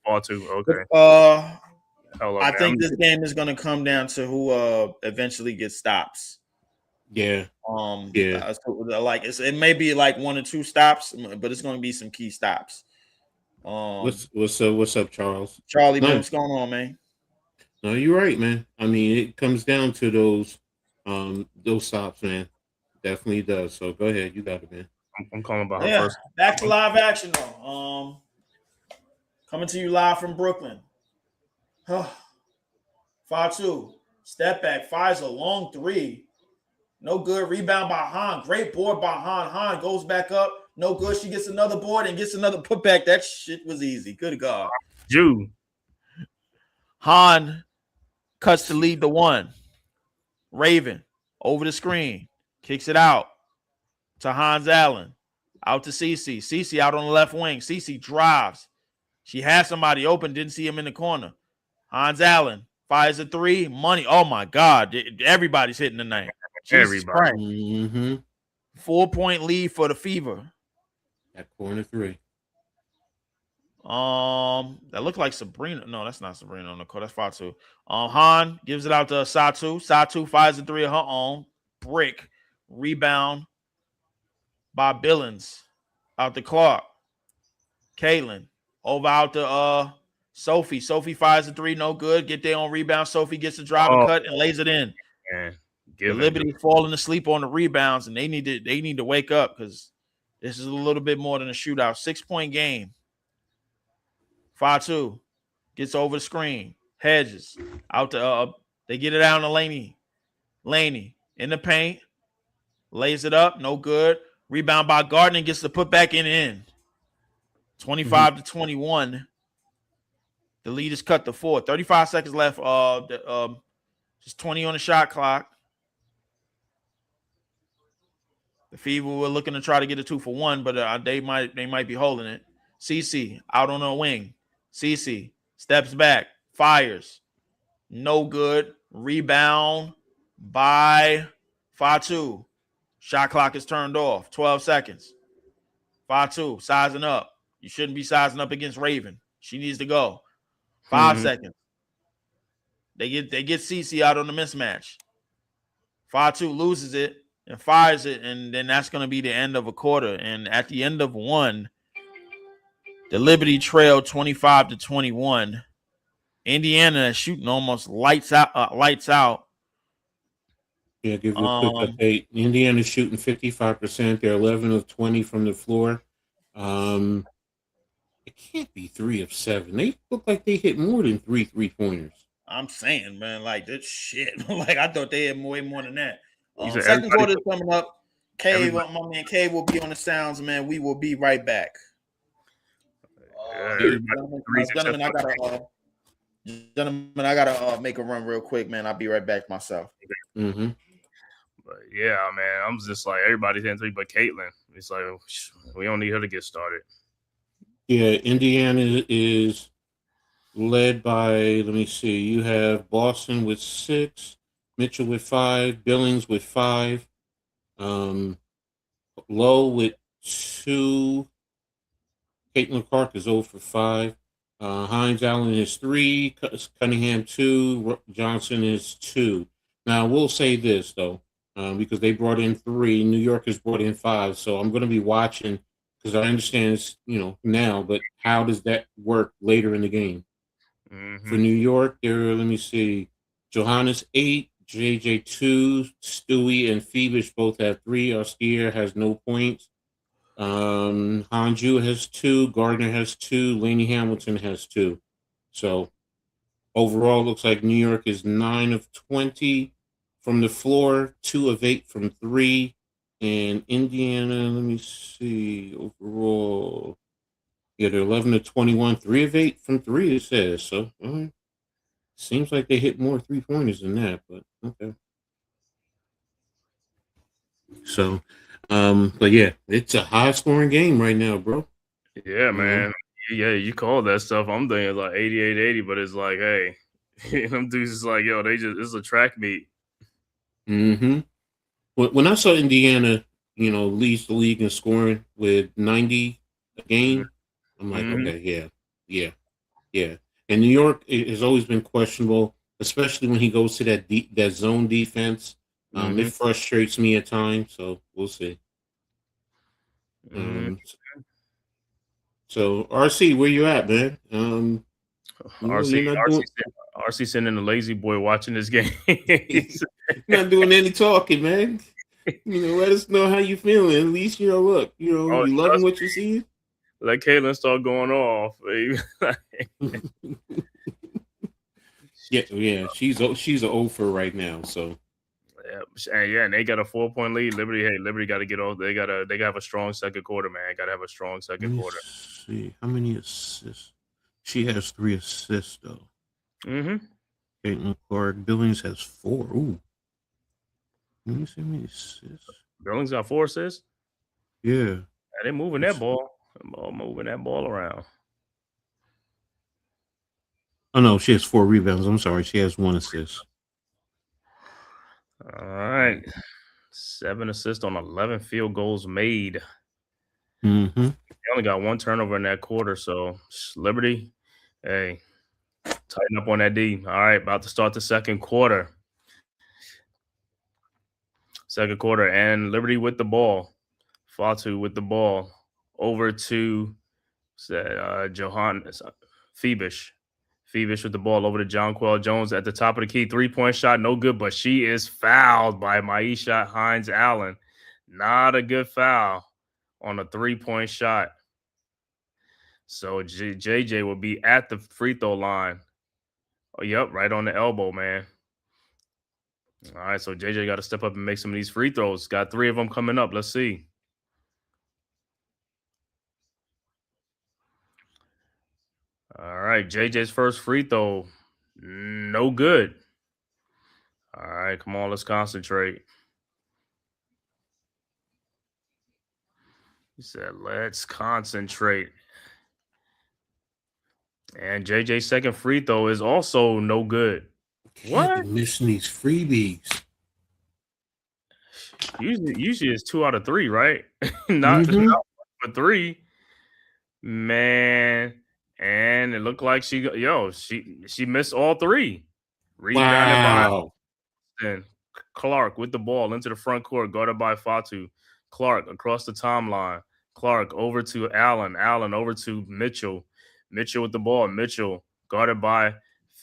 Okay. I think this game is going to come down to who eventually gets stops. Yeah. It may be like 1 or 2 stops, but it's going to be some key stops. What's up, Charles? Charlie, man, what's going on, man? No, you're right, man. I mean, it comes down to those stops, man. Definitely does. So go ahead, you got it, man. I'm calling about her first. Back to live action though. Coming to you live from Brooklyn. 5-2. Step back, fires a long 3. No good. Rebound by Hahn. Great board by Hahn. Hahn goes back up. No good. She gets another board and gets another putback. That shit was easy. Good God. Hahn cuts to lead the 1. Raven over the screen. Kicks it out to Hans Allen. Out to Cece. Cece out on the left wing. Cece drives. She has somebody open. Didn't see him in the corner. Hans Allen fires a 3. Money. Oh, my God. Everybody's hitting tonight. Everybody. 4-point lead for the Fever. At corner 3. That looked like Sabrina. No, that's not Sabrina on the court. That's Fatu. Hahn gives it out to Satu. Satu fires a 3 of her own. Brick. Rebound by Billings. Out to Clark. Caitlin. Over out to Sophie. Sophie fires a 3. No good. Get there on rebound. Sophie gets the drive and cut and lays it in. Man. The Liberty falling asleep on the rebounds, and they need to wake up because this is a little bit more than a shootout. 6-point game. 5-2 gets over the screen. Hedges out to they get it down to Laney. Laney in the paint, lays it up, no good. Rebound by Gardner, gets the put back in. 25-21. The lead is cut to 4. 35 seconds left. Just 20 on the shot clock. The Fever were looking to try to get a 2-for-1, but they might be holding it. CC out on a wing. CC steps back, fires. No good. Rebound by Fatu. Shot clock is turned off. 12 seconds. Fatu sizing up. You shouldn't be sizing up against Raven. She needs to go. 5 seconds. They get CC out on the mismatch. Fatu loses it and fires it, and then that's going to be the end of a quarter. And at the end of one, the Liberty trailed 25-21. Indiana is shooting almost lights out. Yeah, give you a quick update. Indiana's shooting 55%. They're 11 of 20 from the floor. It can't be 3 of 7. They look like they hit more than 3-pointers. I'm saying, man, like this shit. Like I thought they had way more than that. Second everybody- quarter is coming up. Cave, my man Cave will be on the sounds, man. We will be right back. Gentlemen, I gotta make a run real quick, man. I'll be right back myself. Mm-hmm. But yeah, man, I'm just like everybody's hitting 3, but Caitlin. It's like we don't need her to get started. Yeah, Indiana is led by, let me see, you have Boston with 6, Mitchell with 5, Billings with 5, Lowe with 2, Caitlin Clark is 0 for 5, Hines Allen is 3, Cunningham 2, Johnson is 2. Now, we'll say this, though, because they brought in 3, New York has brought in 5, so I'm going to be watching because I understand it's, now, but how does that work later in the game? For New York, let me see, Johannes 8, JJ 2, Stewie and Phoebish both have 3. Austere has no points. Hanju has 2, Gardner has 2, Laney Hamilton has 2. So overall, looks like New York is 9 of 20 from the floor, 2 of 8 from 3. And Indiana, let me see, overall, yeah, they're 11 of 21, 3 of 8 from 3, it says. So, seems like they hit more 3-pointers than that, but okay. So, but yeah, it's a high-scoring game right now, bro. Yeah, man. Yeah, you call that stuff. I'm thinking like 88-80, but it's like, hey, them dudes is like, yo, it's a track meet. Mm-hmm. When I saw Indiana, leads the league in scoring with 90 a game, I'm like, okay, yeah. And New York has always been questionable, especially when he goes to that zone defense. It frustrates me at times, so we'll see. So RC, where you at, man? RC sending the lazy boy watching this game. He's not doing any talking, man. Let us know how you feeling. At least, look, you loving what you see. Let Caitlin start going off. Yeah, she's an over right now. So and they got a 4-point lead. Liberty got to get off. They got to have a strong second quarter, man. Got to have a strong second quarter. See how many assists she has. 3 assists though. Caitlin Clark. Billings has 4. Ooh. Let me see how many assists. Billings got 4 assists. Yeah, they moving that ball. Moving that ball around. Oh no, she has 4 rebounds. I'm sorry, she has 1 assist. All right, 7 assists on 11 field goals made. They only got 1 turnover in that quarter, so Liberty, hey, tighten up on that D. All right, about to start the second quarter. And Liberty with the ball. Fatu with the ball. Over to Johannes Phoebish. Phoebish with the ball over to Jonquel Jones at the top of the key. 3-point shot, no good, but she is fouled by Maisha Hines Allen. Not a good foul on a 3-point shot. So JJ will be at the free throw line. Oh, yep, right on the elbow, man. All right, so JJ got to step up and make some of these free throws. Got 3 of them coming up. Let's see. All right, JJ's first free throw, no good. All right, come on, let's concentrate. He said, let's concentrate. And JJ's second free throw is also no good. Can't be missing these freebies. Usually it's 2 out of 3, right? not 1 for 3. Man. And it looked like she missed all 3. Rebounded by and Clark with the ball into the front court, guarded by Fatu. Clark across the timeline. Clark over to Allen. Allen over to Mitchell. Mitchell with the ball. Mitchell guarded by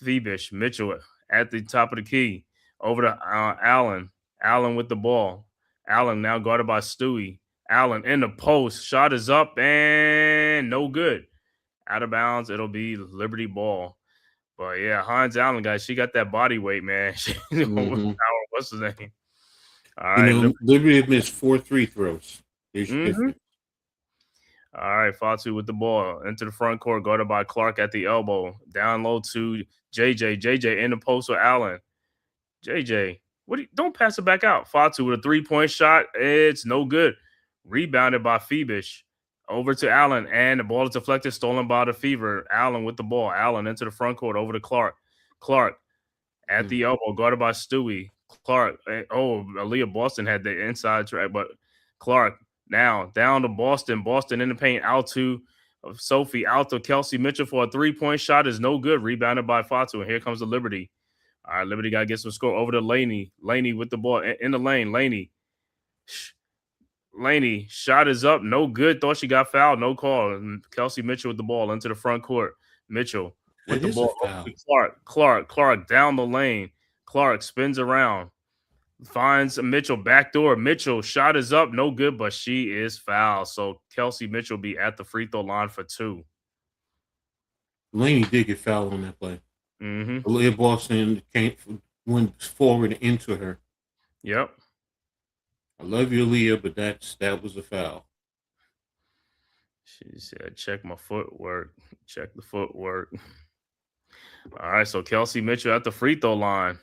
Phoebish. Mitchell at the top of the key. Over to Allen. Allen with the ball. Allen now guarded by Stewie. Allen in the post. Shot is up and no good. Out of bounds. It'll be Liberty ball. But yeah, Hines Allen, guys, she got that body weight, man. What's his name? All right. Liberty had missed 4 free throws. All right, Fatu with the ball into the front court, guarded by Clark at the elbow. Down low to JJ. JJ in the post with Allen. JJ, don't pass it back out. Fatu with a 3-point shot. It's no good. Rebounded by Phoebish. Over to Allen, and the ball is deflected, stolen by the Fever. Allen with the ball. Allen into the front court, over to Clark. Clark at the elbow, guarded by Stewie. Clark. Aliyah Boston had the inside track, but Clark now down to Boston. Boston in the paint, out to Sophie, out to Kelsey Mitchell for a 3-point shot is no good. Rebounded by Fatu, and here comes the Liberty. All right, Liberty got to get some score. Over to Laney. Laney with the ball in the lane. Laney, shot is up, no good. Thought she got fouled, no call. And Kelsey Mitchell with the ball into the front court. Mitchell with the ball. Clark down the lane. Clark spins around, finds Mitchell backdoor. Mitchell, shot is up, no good, but she is fouled. So Kelsey Mitchell be at the free throw line for 2. Laney did get fouled on that play. Aliyah Boston went forward into her. Yep. I love you, Aliyah, but that was a foul. She said, check my footwork. Check the footwork. All right, so Kelsey Mitchell at the free throw line.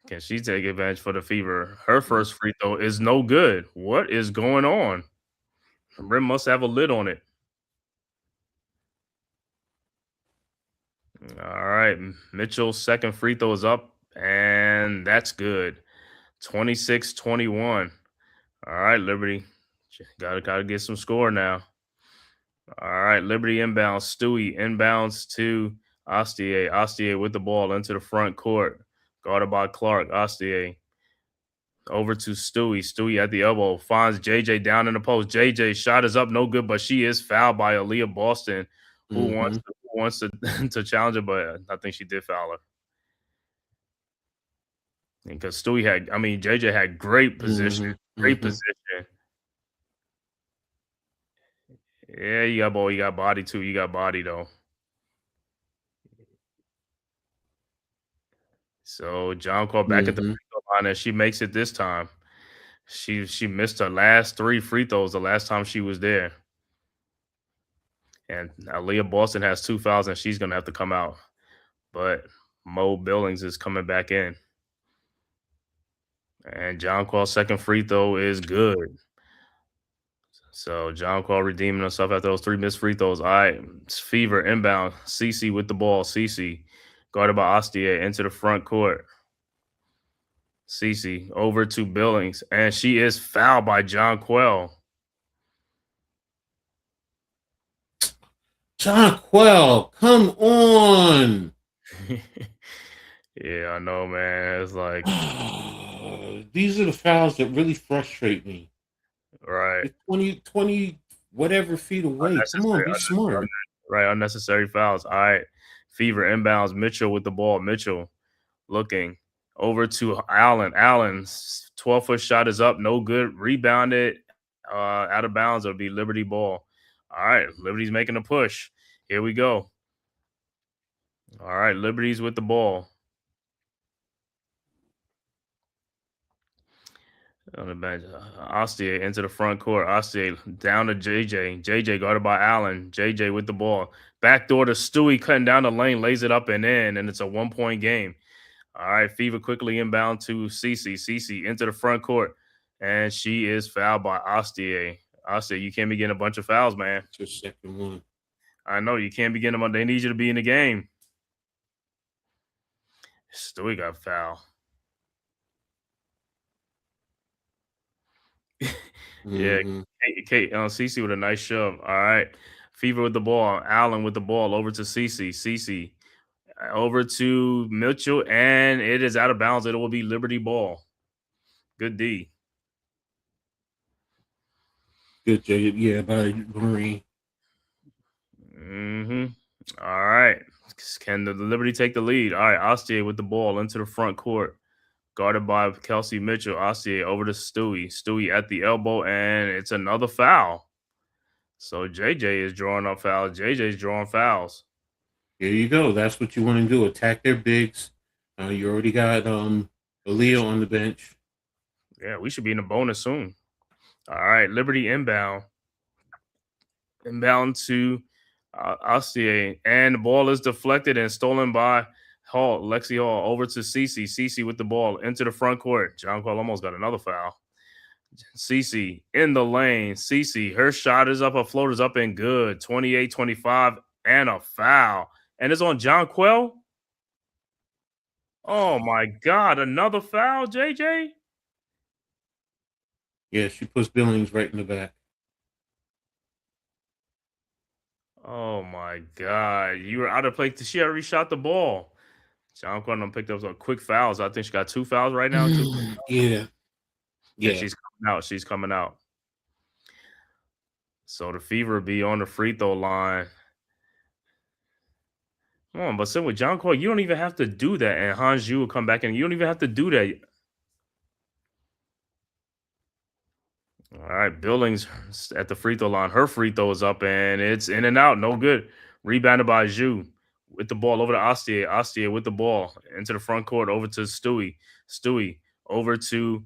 Can she take advantage for the Fever? Her first free throw is no good. What is going on? The rim must have a lid on it. All right, Mitchell's second free throw is up, and that's good. 26-21. All right, Liberty. Gotta get some score now. All right, Liberty inbounds. Stewie inbounds to Astier. Astier with the ball into the front court. Guarded by Clark. Astier over to Stewie. Stewie at the elbow. Finds JJ down in the post. JJ shot is up, no good, but she is fouled by Aliyah Boston, who wants to challenge her, but I think she did foul her. Because JJ had great position. Great position. Yeah, you got body too. You got body though. So Jonquel back at the free throw line, and she makes it this time. She missed her last 3 free throws the last time she was there. And Aliyah Boston has 2 fouls, and she's gonna have to come out. But Mo Billings is coming back in. And Jonquel's second free throw is good. So Jonquel redeeming himself after those 3 missed free throws. All right, Fever inbound. Cece with the ball. Cece guarded by Astier into the front court. Cece over to Billings, and she is fouled by Jonquel. Jonquel, come on. Yeah, I know, man. It's like these are the fouls that really frustrate me. Right. 20 whatever feet away. Come on, be smart. Right, unnecessary fouls. All right. Fever inbounds. Mitchell with the ball. Mitchell looking over to Allen. Allen's 12-foot shot is up. No good. Rebounded. Out of bounds. It'll be Liberty ball. All right. Liberty's making a push. Here we go. All right. Liberty's with the ball. On the bench, Astier into the front court. Astier down to JJ. JJ guarded by Allen. JJ with the ball. Backdoor to Stewie, cutting down the lane, lays it up and in, and it's a 1-point game. All right, Fever quickly inbound to Cece. Cece into the front court, and she is fouled by Astier. I'll say you can't be getting a bunch of fouls, man. It's your second one. I know you can't be getting them. They need you to be in the game. Stewie got foul. Yeah, Kate CC with a nice shove. All right. Fever with the ball. Allen with the ball over to CC. CC over to Mitchell, and it is out of bounds. It will be Liberty ball. Good D. Good J. Yeah, by Marine. All right. Can the Liberty take the lead? All right. Ostier with the ball into the front court. Guarded by Kelsey Mitchell. Ostier over to Stewie. Stewie at the elbow, and it's another foul. So JJ is drawing up fouls. JJ's drawing fouls. There you go. That's what you want to do. Attack their bigs. You already got Aliyah on the bench. Yeah, we should be in the bonus soon. All right, Liberty inbound. Inbound to Ostier, and the ball is deflected and stolen by Hall. Lexi Hall over to Cece. Cece with the ball into the front court. Jonquel almost got another foul. Cece in the lane. Cece, her shot is up, her float is up and good. 28-25 and a foul. And it's on Jonquel. Oh my God, another foul, JJ? Yeah, she puts Billings right in the back. Oh my God. You were out of play. She already shot the ball. Jonquel picked up some quick fouls. I think she got 2 fouls right now. Yeah. Yeah, she's coming out. She's coming out. So the Fever be on the free throw line. Come on, but same with Jonquel, you don't even have to do that. And Hanju will come back in. You don't even have to do that. All right, Billings at the free throw line. Her free throw is up, and it's in and out. No good. Rebounded by Zhu with the ball over to Ostier. Ostier with the ball into the front court over to Stewie. Stewie over to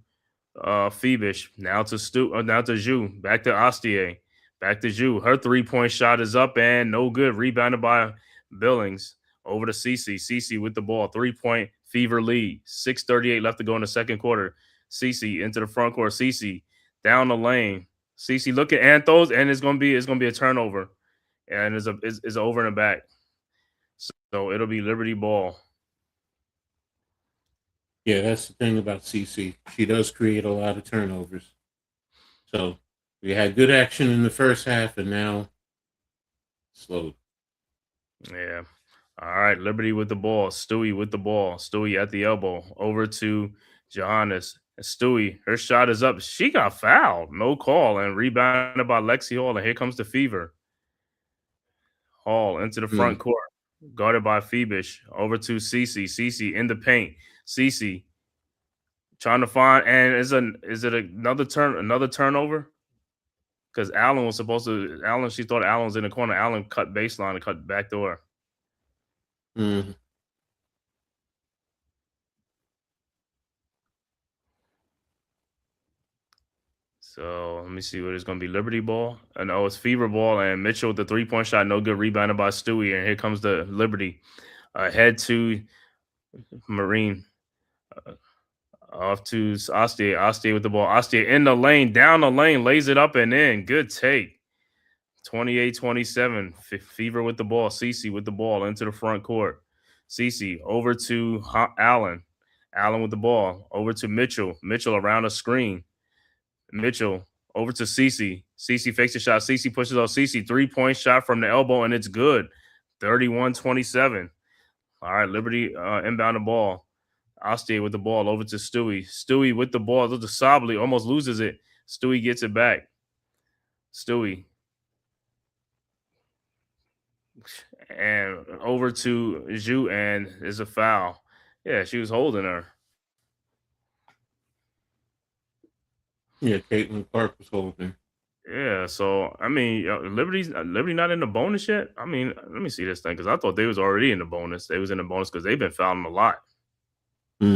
Phoebish. Now to Zhu. Back to Ostier. Back to Zhu. Her 3-point shot is up and no good. Rebounded by Billings. Over to Cece. Cece with the ball. 3-point Fever lead. 6:38 left to go in the second quarter. Cece into the front court. Cece down the lane. Cece look at Anthos, and it's gonna be a turnover. And it's over in the back. So it'll be Liberty ball. Yeah, that's the thing about CC. She does create a lot of turnovers. So we had good action in the first half, and now slow. Yeah. All right. Liberty with the ball. Stewie with the ball. Stewie at the elbow. Over to Johannes. Stewie, her shot is up. She got fouled. No call. And rebounded by Lexi Hall. And here comes the Fever. Hall into the front court. Guarded by Phoebish. Over to Cece. Cece in the paint. Cece trying to find, and is it another turnover? Because Allen was supposed to. She thought Allen was in the corner. Allen cut baseline and cut back door. So let me see what it's going to be. Liberty ball. And it's Fever ball. And Mitchell with the 3-point shot. No good. Rebounded by Stewie. And here comes the Liberty. Head to Marine. Off to Ostier. Ostier with the ball. Ostier in the lane. Down the lane. Lays it up and in. Good take. 28-27. Fever with the ball. Cece with the ball into the front court. Cece over to Allen. Allen with the ball. Over to Mitchell. Mitchell around a screen. Mitchell over to Cece. Cece fakes the shot. Cece pushes off. Cece 3-point shot from the elbow, and it's good. 31-27. All right, Liberty inbound the ball. Ostier with the ball over to Stewie. Stewie with the ball. To Sably almost loses it. Stewie gets it back. Stewie. And over to Zhu, and there's a foul. Yeah, she was holding her. Yeah, Caitlin Clark was holding. Yeah, so I mean, Liberty not in the bonus yet. I mean, let me see this thing because I thought they was already in the bonus. They was in the bonus because they've been fouling a lot. So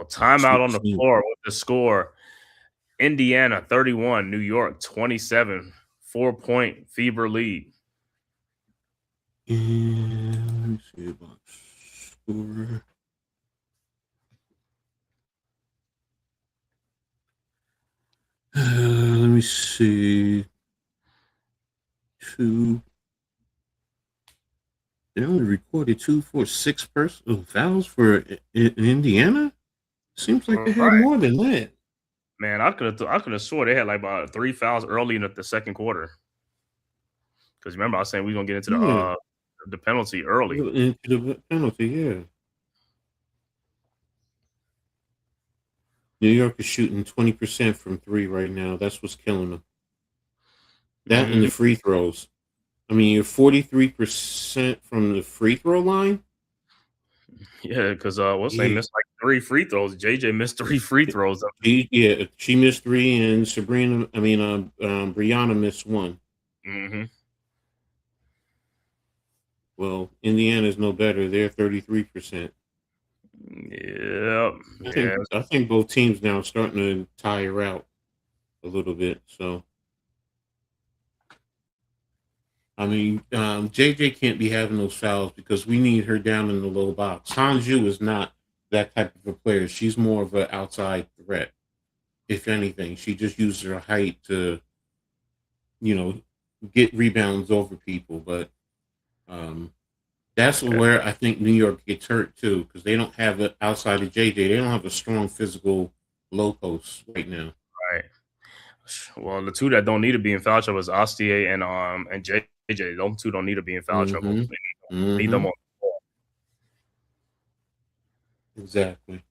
timeout on the floor with the score: Indiana 31, New York 27. 4-point Fever lead. And let me see about score. Let me me see. They only recorded 2, 4, 6 fouls for in Indiana. Seems like they had more than that. Man, I could have swore they had like about 3 fouls early in the second quarter. Because remember, I was saying we're gonna get into the penalty early. Into the penalty, yeah. New York is shooting 20% from 3 right now. That's what's killing them. That and the free throws. I mean, you're 43% from the free throw line. Yeah, because what's name missed like 3 free throws. JJ missed 3 free throws. She missed 3, and Breanna missed 1. Mm-hmm. Well, Indiana's no better. They're 33%. Yeah. I think both teams now are starting to tire out a little bit. So, I mean, JJ can't be having those fouls because we need her down in the low box. Hanju is not that type of a player. She's more of an outside threat. If anything, she just uses her height to, get rebounds over people. But that's where I think New York gets hurt too, because they don't have it outside of JJ. They don't have a strong physical low post right now. Right. Well, the two that don't need to be in foul trouble is Astier and JJ. Those two don't need to be in foul trouble. They need them on the ball. Exactly.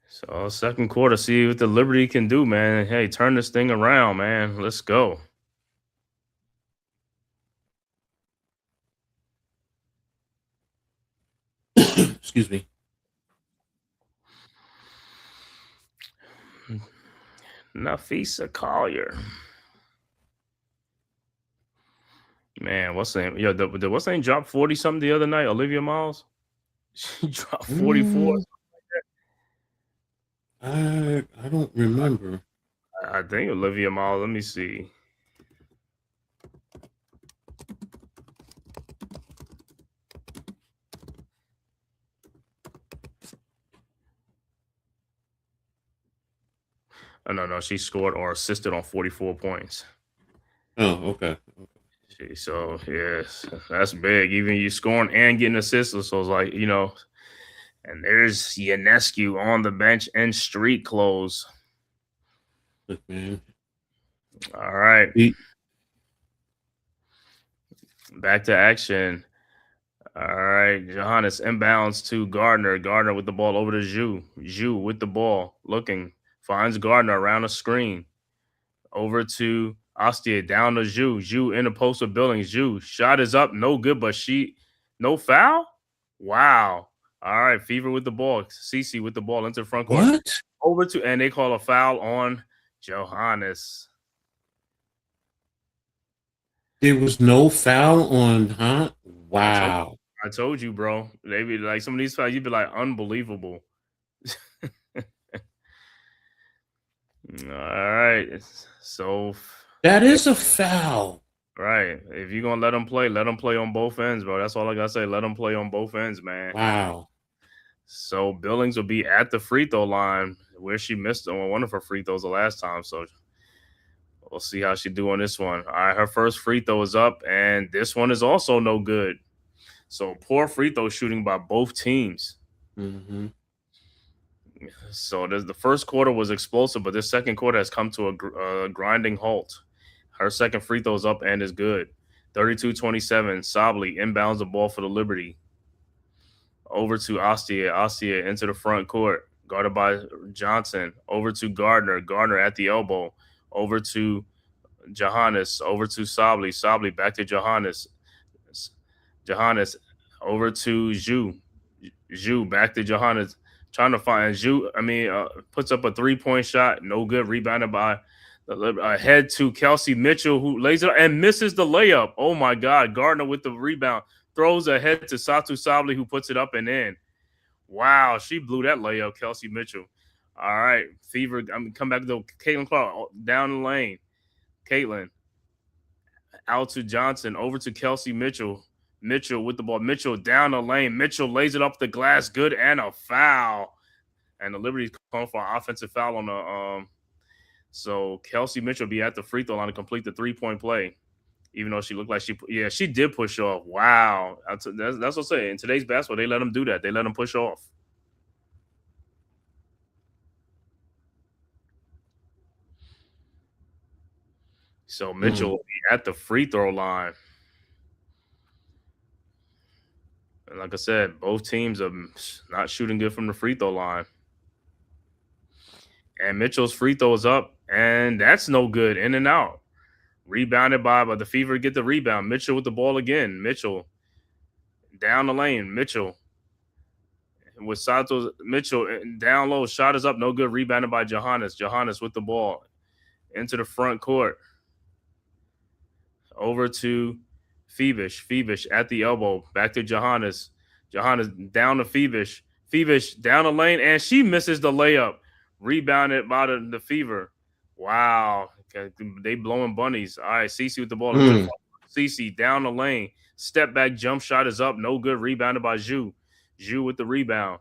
So second quarter, see what the Liberty can do, man. Hey, turn this thing around, man. Let's go. Excuse me. Nafisa Collier. Man, what's the name? Yeah, what's the name drop 40 something the other night? Olivia Miles? She dropped 44. I don't remember. I think Olivia Miles. Let me see. Oh, no. She scored or assisted on 44 points. Oh, okay. So, yes, that's big. Even you scoring and getting assists. So it's like, and there's Ionescu on the bench in street clothes. Look, man. All right. Back to action. All right. Johannes inbounds to Gardner. Gardner with the ball over to Zhu. Zhu with the ball. Looking. Finds Gardner around the screen. Over to Astier. Down to Zhu. Zhu in the post of Billings. Zhu. Shot is up. No good, but no foul? Wow. All right. Fever with the ball. Cece with the ball into the front court. What? Over to, and they call a foul on Johannes. There was no foul on Hunt? Wow. I told you, bro. They be like some of these fouls, you'd be like, unbelievable. All right. So that is a foul. Right. If you're gonna let them play on both ends, bro. That's all I gotta say. Let them play on both ends, man. Wow. So Billings will be at the free throw line where she missed on one of her free throws the last time. So we'll see how she do on this one. All right, her first free throw is up, and this one is also no good. So poor free throw shooting by both teams. Mm-hmm. So the first quarter was explosive, but this second quarter has come to a grinding halt. Her second free throw is up and is good. 32-27. Sably inbounds the ball for the Liberty. Over to Astier. Astier into the front court. Guarded by Johnson. Over to Gardner. Gardner at the elbow. Over to Johannes. Over to Sably. Sably back to Johannes. Johannes over to Zhu. Zhu back to Johannes. Trying to find Zhu. Puts up a 3-point shot. No good. Rebounded by head to Kelsey Mitchell, who lays it and misses the layup. Oh, my God. Gardner with the rebound. Throws ahead to Satu Sably, who puts it up and in. Wow. She blew that layup, Kelsey Mitchell. All right. Fever. Come back to Caitlin Clark down the lane. Caitlin out to Johnson. Over to Kelsey Mitchell. Mitchell with the ball. Mitchell down the lane. Mitchell lays it up the glass. Good, and a foul. And the Liberty's calling for an offensive foul on the so Kelsey Mitchell be at the free throw line to complete the 3-point play. Even though she looked like she did push off. Wow. That's what I'm saying. In today's basketball, they let them do that. They let them push off. So Mitchell will be at the free throw line. And like I said, both teams are not shooting good from the free throw line. And Mitchell's free throw is up, and that's no good. In and out. Rebounded by the Fever get the rebound. Mitchell with the ball again. Mitchell down the lane. Mitchell with Santos. Mitchell down low. Shot is up. No good. Rebounded by Johannes. Johannes with the ball into the front court. Over to Phoebish. Phoebish at the elbow. Back to Johannes. Johannes down to Phoebish. Phoebish down the lane, and she misses the layup. Rebounded by the Fever. Wow. They blowing bunnies. All right, Cece with the ball. Cece down the lane. Step back jump shot is up. No good. Rebounded by Zhu. Zhu with the rebound.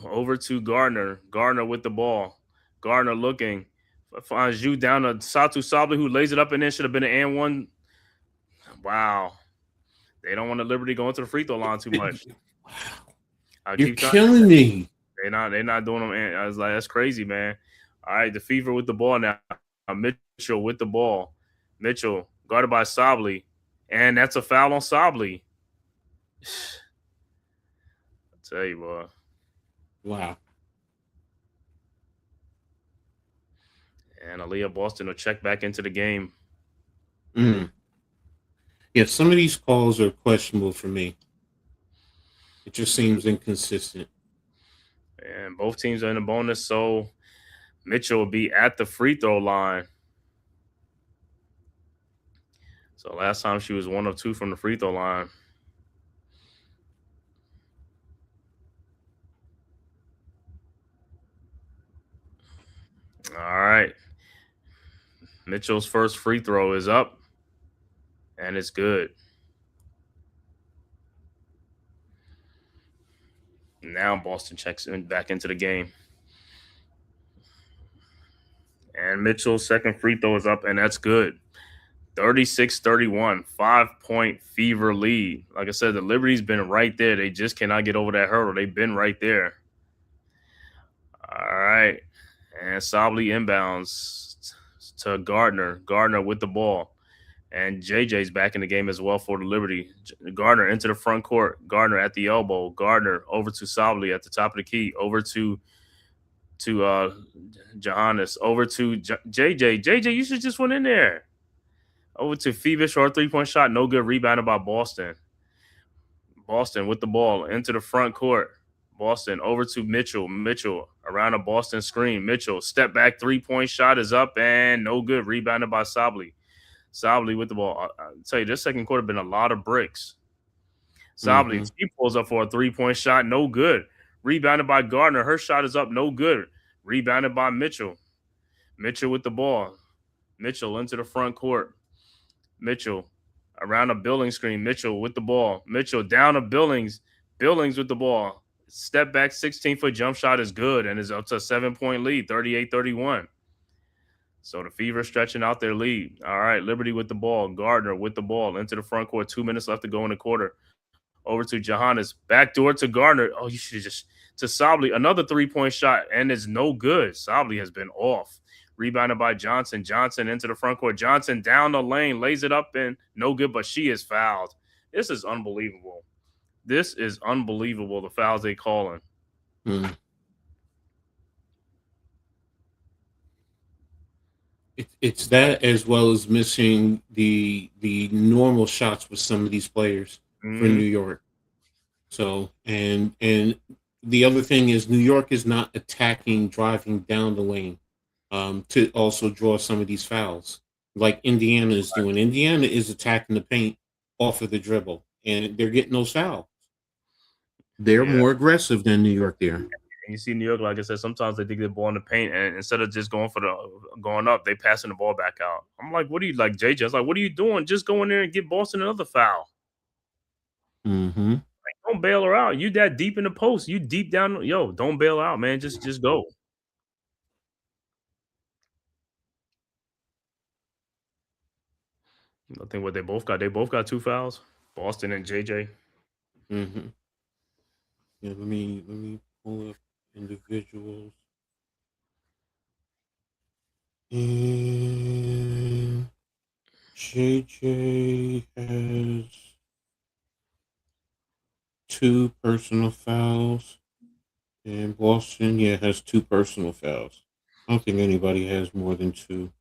Over to Gardner. Gardner with the ball. Gardner looking. Finds Zhu down to Satu Sabli, who lays it up and in. Should have been an and one. Wow. They don't want the Liberty going to the free throw line too much. You're killing me. They're not doing them. I was like, that's crazy, man. All right, the Fever with the ball now. Mitchell with the ball. Mitchell guarded by Sabli. And that's a foul on Sabli. I tell you, boy. Wow. And Aliyah Boston will check back into the game. Yeah, some of these calls are questionable for me. It just seems inconsistent. And both teams are in a bonus, so Mitchell will be at the free throw line. So last time she was 1 of 2 from the free throw line. All right. Mitchell's first free throw is up, and it's good. Now Boston checks back into the game. And Mitchell's second free throw is up, and that's good. 36-31, 5-point Fever lead. Like I said, the Liberty's been right there. They just cannot get over that hurdle. They've been right there. All right. And Sabli inbounds to Gardner. Gardner with the ball. And JJ's back in the game as well for the Liberty. Gardner into the front court. Gardner at the elbow. Gardner over to Sabli at the top of the key. Over to Johannes. Over to JJ. JJ, you should just went in there. Over to Phoebish for a 3-point shot. No good. Rebounded by Boston. Boston with the ball into the front court. Boston over to Mitchell. Mitchell around a Boston screen. Mitchell step back 3-point shot is up and no good. Rebounded by Sabli. Sabli with the ball. I'll tell you, this second quarter been a lot of bricks. Sabli, she pulls up for a 3-point shot. No good. Rebounded by Gardner. Her shot is up. No good. Rebounded by Mitchell. Mitchell with the ball. Mitchell into the front court. Mitchell around a Billings screen. Mitchell with the ball. Mitchell down to Billings. Billings with the ball. Step back 16-foot jump shot is good and is up to a 7-point lead, 38-31. So the Fever stretching out their lead. All right, Liberty with the ball. Gardner with the ball into the front court. 2 minutes left to go in the quarter. Over to Johannes. Backdoor to Gardner. Oh, you should just to Sabli. Another 3-point shot, and it's no good. Sabli has been off. Rebounded by Johnson. Johnson into the front court. Johnson down the lane. Lays it up and no good, but she is fouled. This is unbelievable. This is unbelievable, the fouls they calling. It's that as well as missing the normal shots with some of these players for New York. So and the other thing is New York is not attacking, driving down the lane to also draw some of these fouls like Indiana is doing. Indiana is attacking the paint off of the dribble, and they're getting those fouls. They're more aggressive than New York there. you see New York, like I said, sometimes they dig the ball in the paint, and instead of just going up, they passing the ball back out. I'm like, what are you like, JJ? I was like, what are you doing? Just go in there and get Boston another foul. Mm-hmm. Like, don't bail her out. You that deep in the post. You deep down. Yo, don't bail out, man. Just go. I think what they both got 2 fouls. Boston and JJ. Mm-hmm. Yeah, let me pull up individuals. And JJ has 2 personal fouls. And Boston, has 2 personal fouls. I don't think anybody has more than 2.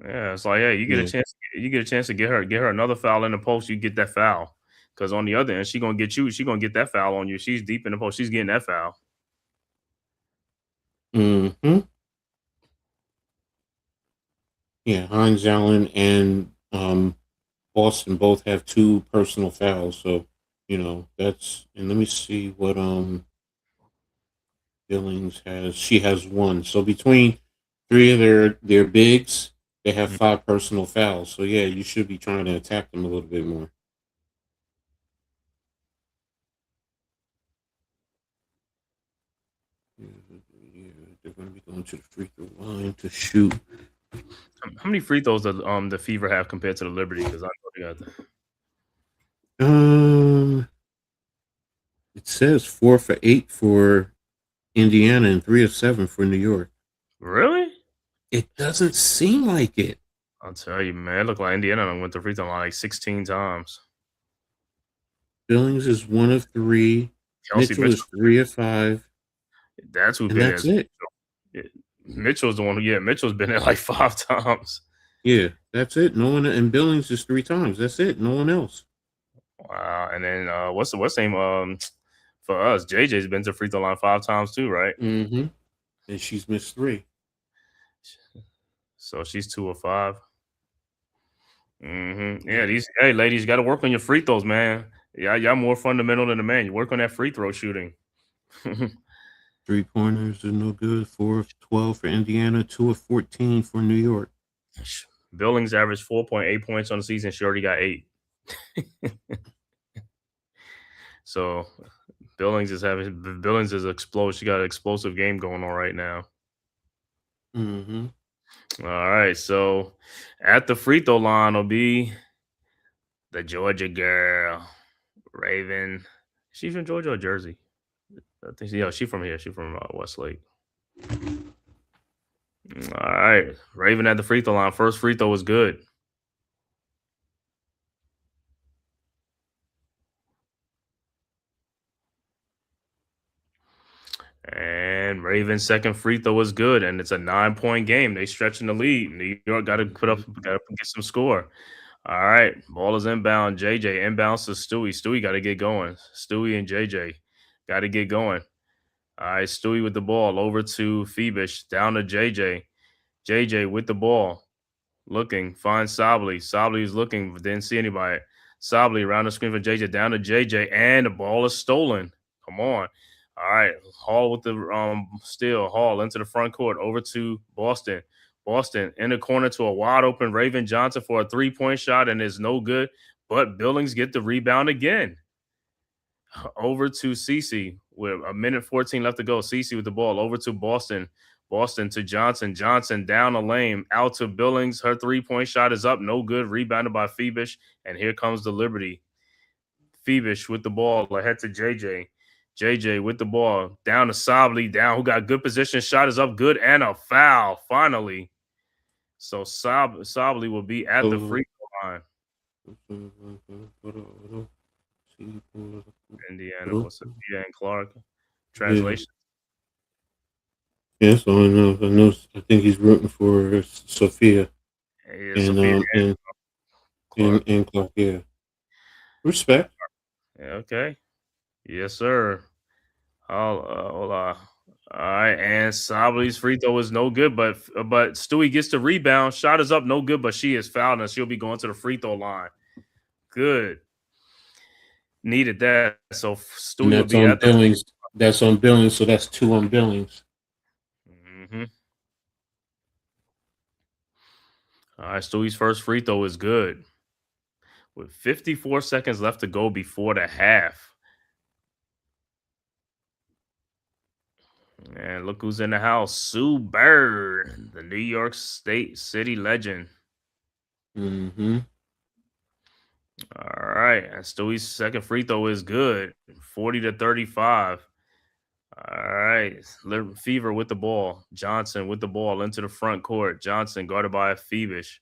Yeah, it's like, yeah, you get a chance. You get a chance to get her another foul in the post. You get that foul because on the other end, she gonna get you. She gonna get that foul on you. She's deep in the post. She's getting that foul. Mm-hmm. Yeah, Hines Allen and Boston both have 2 personal fouls. So, that's, and let me see what Billings has. She has 1. So between 3 of their bigs, they have 5 personal fouls. So yeah, you should be trying to attack them a little bit more. Yeah, they're going to be going to the free throw line to shoot. How many free throws does the Fever have compared to the Liberty? Because I know they got that. It says 4 for 8 for Indiana and 3 of 7 for New York. Really? It doesn't seem like it. I'll tell you, man. It looked like Indiana went to free throw line like 16 times. Billings is 1 of 3. Mitchell is 3 of 5. That's who. And that's it. Mitchell's the one who. Yeah, Mitchell's been there like 5 times. Yeah, that's it. No one. And Billings is 3 times. That's it. No one else. Wow. And then what's the name? For us, JJ's been to free throw line 5 times too, right? Mm-hmm. And she's missed 3. So she's 2 of 5. Mm-hmm. Yeah, ladies, you got to work on your free throws, man. Yeah, y'all more fundamental than the man. You work on that free throw shooting. 3-pointers are no good. 4 of 12 for Indiana. 2 of 14 for New York. Billings averaged 4.8 points on the season. She already got 8. So Billings is explosive. She got an explosive game going on right now. Mm-hmm. All right. So at the free throw line will be the Georgia girl, Raven. She's from Georgia or Jersey? I think she's from here. She's from Westlake. All right. Raven at the free throw line. First free throw was good. And Raven's second free throw was good, and it's a 9-point game. They stretching the lead. New York got to get some score. All right, ball is inbound. JJ inbounds to Stewie. Stewie got to get going. Stewie and JJ got to get going. All right, Stewie with the ball over to Phoebus, down to JJ. JJ with the ball, looking, finds Sably. Sably is looking, but didn't see anybody. Sably around the screen for JJ, down to JJ, and the ball is stolen. Come on. All right, Hall with the steal. Hall into the front court, over to Boston. Boston in the corner to a wide open Raven Johnson for a 3-point shot, and it's no good. But Billings get the rebound again. Over to Cece with 1:14 left to go. Cece with the ball over to Boston. Boston to Johnson. Johnson down the lane out to Billings. Her 3-point shot is up, no good. Rebounded by Phoebus, and here comes the Liberty. Phoebus with the ball ahead to JJ. JJ with the ball down to Sably, who got good position. Shot is up, good, and a foul finally. So Sably will be at the free throw line. Indiana, what's it? And Clark. Translation. Yeah, so I know. I think he's rooting for Sophia. And Clark. Yeah. Respect. Okay. Yes, sir. All right, and Sably's free throw is no good, but Stewie gets the rebound. Shot is up, no good, but she is fouled, and she'll be going to the free throw line. Good. Needed that. So Stewie will be at Billings. That's on Billings, so that's 2 on Billings. Mm-hmm. All right, Stewie's first free throw is good. With 54 seconds left to go before the half. And look who's in the house. Sue Bird, the New York State City legend. Mm-hmm. All right. And Stewie's second free throw is good. 40-35. All right. Fever with the ball. Johnson with the ball into the front court. Johnson guarded by Phoebish.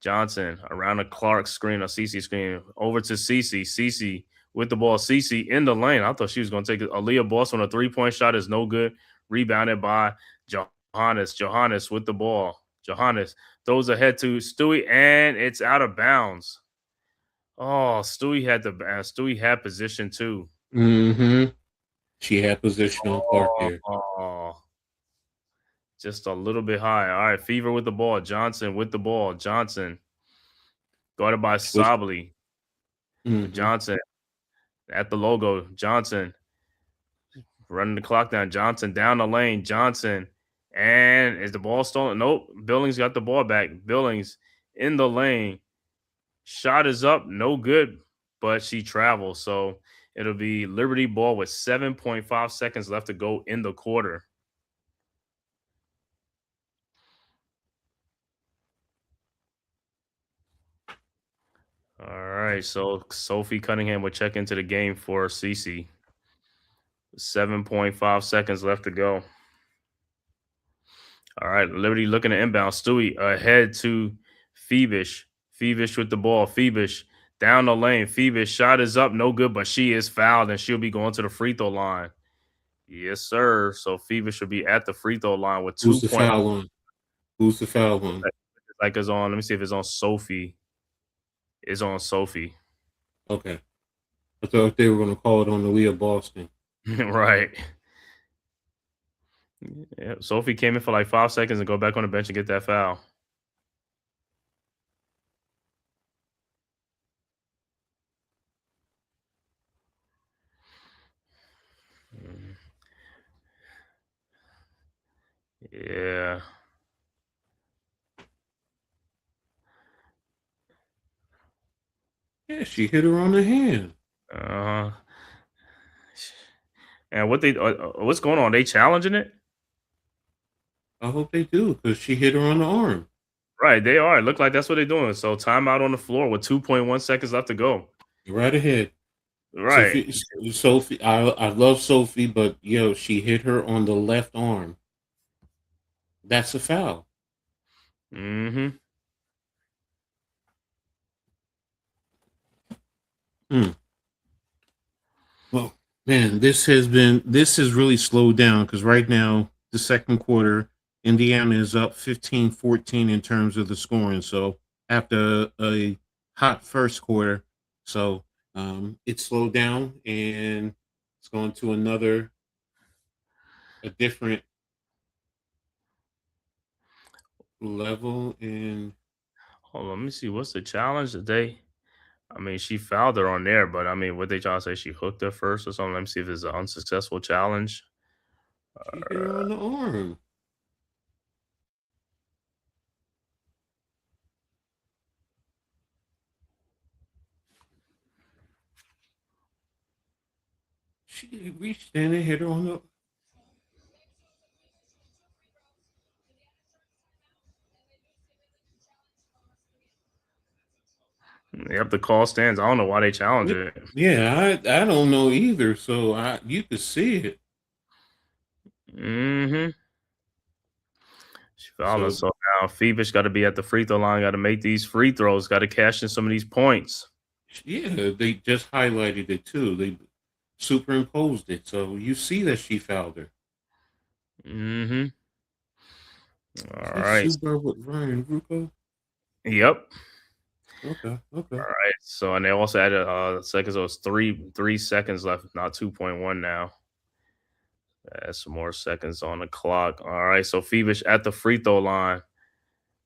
Johnson around the Clark screen or CC screen. Over to CC. CC with the ball. CC in the lane. I thought she was going to take it. Aliyah Boston on a 3-point shot is no good. Rebounded by Johannes. Johannes with the ball. Johannes throws ahead to Stewie, and it's out of bounds. Oh, Stewie had position too. Mm-hmm. She had position on Clark there. Oh, just a little bit high. All right, Fever with the ball. Johnson with the ball. Johnson guarded by Sably. Mm-hmm. Johnson at the logo. Johnson running the clock down. Johnson down the lane. Johnson. And is the ball stolen? Nope. Billings got the ball back. Billings in the lane. Shot is up. No good, but she travels. So it'll be Liberty ball with 7.5 seconds left to go in the quarter. All right. So Sophie Cunningham will check into the game for CC. 7.5 seconds left to go. All right, Liberty looking to inbound. Stewie ahead to Phoebish. Phoebish with the ball. Phoebish down the lane. Phoebish shot is up, no good, but she is fouled, and she'll be going to the free throw line. Yes, sir. So Phoebish should be at the free throw line with 2 Who's the foul on? Who's the foul on? Like it's on. Let me see if it's on Sophie. It's on Sophie. Okay. I thought they were going to call it on Aliyah Boston. Right. Yeah, Sophie came in for like 5 seconds and go back on the bench and get that foul. Yeah. Yeah, she hit her on the hand. And what's going on? They challenging it? I hope they do, because she hit her on the arm. Right, they are. It look like that's what they're doing. So timeout on the floor with 2.1 seconds left to go. Right ahead. Right. Sophie, I love Sophie, but she hit her on the left arm. That's a foul. Mm-hmm. Well, man, this has really slowed down, because right now, the second quarter, Indiana is up 15-14 in terms of the scoring. So after a hot first quarter, so it slowed down, and it's going to a different level. And Hold on, let me see. What's the challenge today? I mean, she fouled her on there, but I mean, what they trying to say? She hooked her first or something? Let me see if it's an unsuccessful challenge. she hit her on the arm. She reached in and hit her on the. Yep, the call stands. I don't know why they challenge it. Yeah, I don't know either. So you could see it. Mm-hmm. She fouled so now Phoebish got to be at the free throw line. Got to make these free throws. Got to cash in some of these points. Yeah, they just highlighted it too. They superimposed it, so you see that she fouled her. Mm-hmm. All right. Super with Ryan Rucco. Yep. Okay. All right. So, and they also added seconds. So it's 3 seconds left, not 2.1 now. Add some more seconds on the clock. All right. So Phoebish at the free throw line,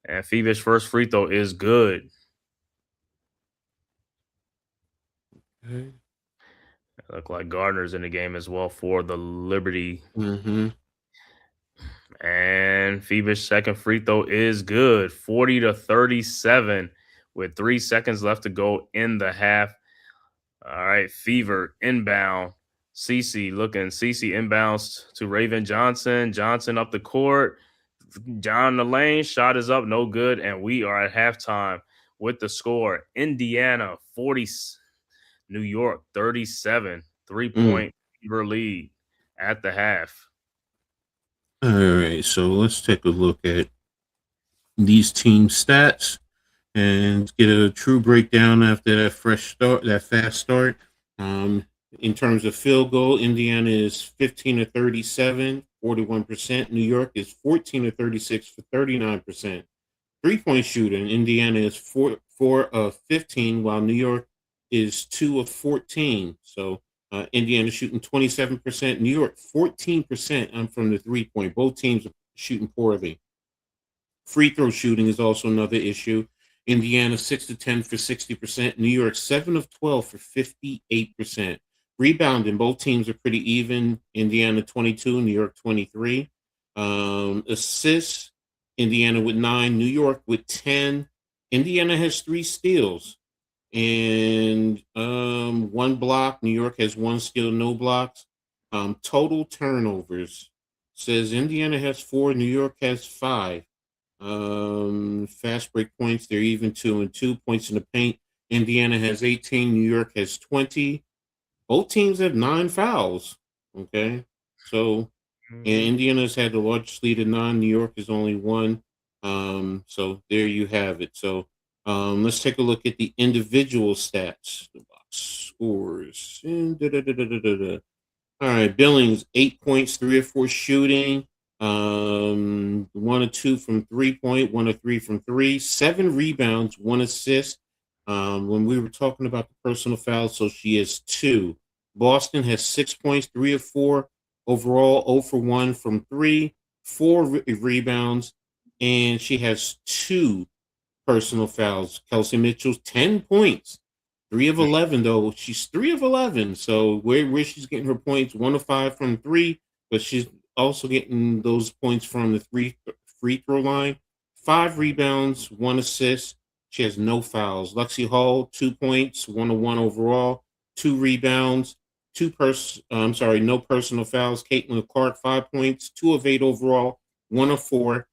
and Phoebish first free throw is good. Okay. Look like Gardner's in the game as well for the Liberty. Mm-hmm. And Phoebe's second free throw is good, 40-37, with 3 seconds left to go in the half. All right, Fever inbound. Cece inbounds to Raven Johnson. Johnson up the court. Down the lane. Shot is up. No good. And we are at halftime with the score. Indiana 40. New York 37. 3-point Fever lead at the half. All right, so let's take a look at these team stats and get a true breakdown after that fast start. In terms of field goal, Indiana is 15 of 37, 41%. New York is 14 of 36 for 39%. 3-point shooting, Indiana is 4 of 15, while New York is 2 of 14. So Indiana shooting 27%, New York 14% from the 3-point. Both teams are shooting poorly. Free throw shooting is also another issue. Indiana 6 of 10 for 60%, New York 7 of 12 for 58%. Rebounding, both teams are pretty even. Indiana 22, New York 23. Assists, Indiana with 9, New York with 10. Indiana has 3 steals and 1 block. New York has 1 steal, no blocks. Total turnovers says Indiana has 4, New York has 5. Fast break points, they're even 2 and 2. Points in the paint, Indiana has 18, New York has 20. Both teams have 9 fouls. Okay, so and Indiana's had the largest lead of 9. New York is only 1. So there you have it. So let's take a look at the individual stats. The box scores. All right, Billings 8 points, 3 of 4 shooting. 1 of 2 from 3-point, 1 of 3 from 3. 7 rebounds, 1 assist. When we were talking about the personal fouls, so she has 2. Boston has 6 points, 3 of 4 overall, 0 for 1 from 3, 4 rebounds, and she has 2 personal fouls. Kelsey Mitchell 10 points, 3 of 11 though. She's 3 of 11, so where she's getting her points, 1 of 5 from 3, but she's also getting those points from the free throw line. 5 rebounds, 1 assist. She has no fouls. Lexi Hall, 2 points, 1 of 1 overall, 2 rebounds, no personal fouls. Caitlin Clark, 5 points, 2 of 8 overall, 1 of 4,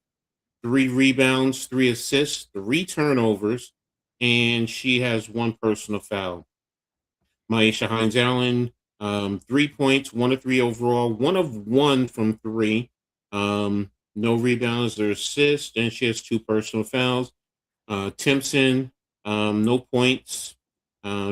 3 rebounds, 3 assists, 3 turnovers, and she has 1 personal foul. Maisha Hines-Allen, 3 points, 1 of 3 overall, 1 of 1 from 3. No rebounds or assists, and she has 2 personal fouls. Timpson, no points.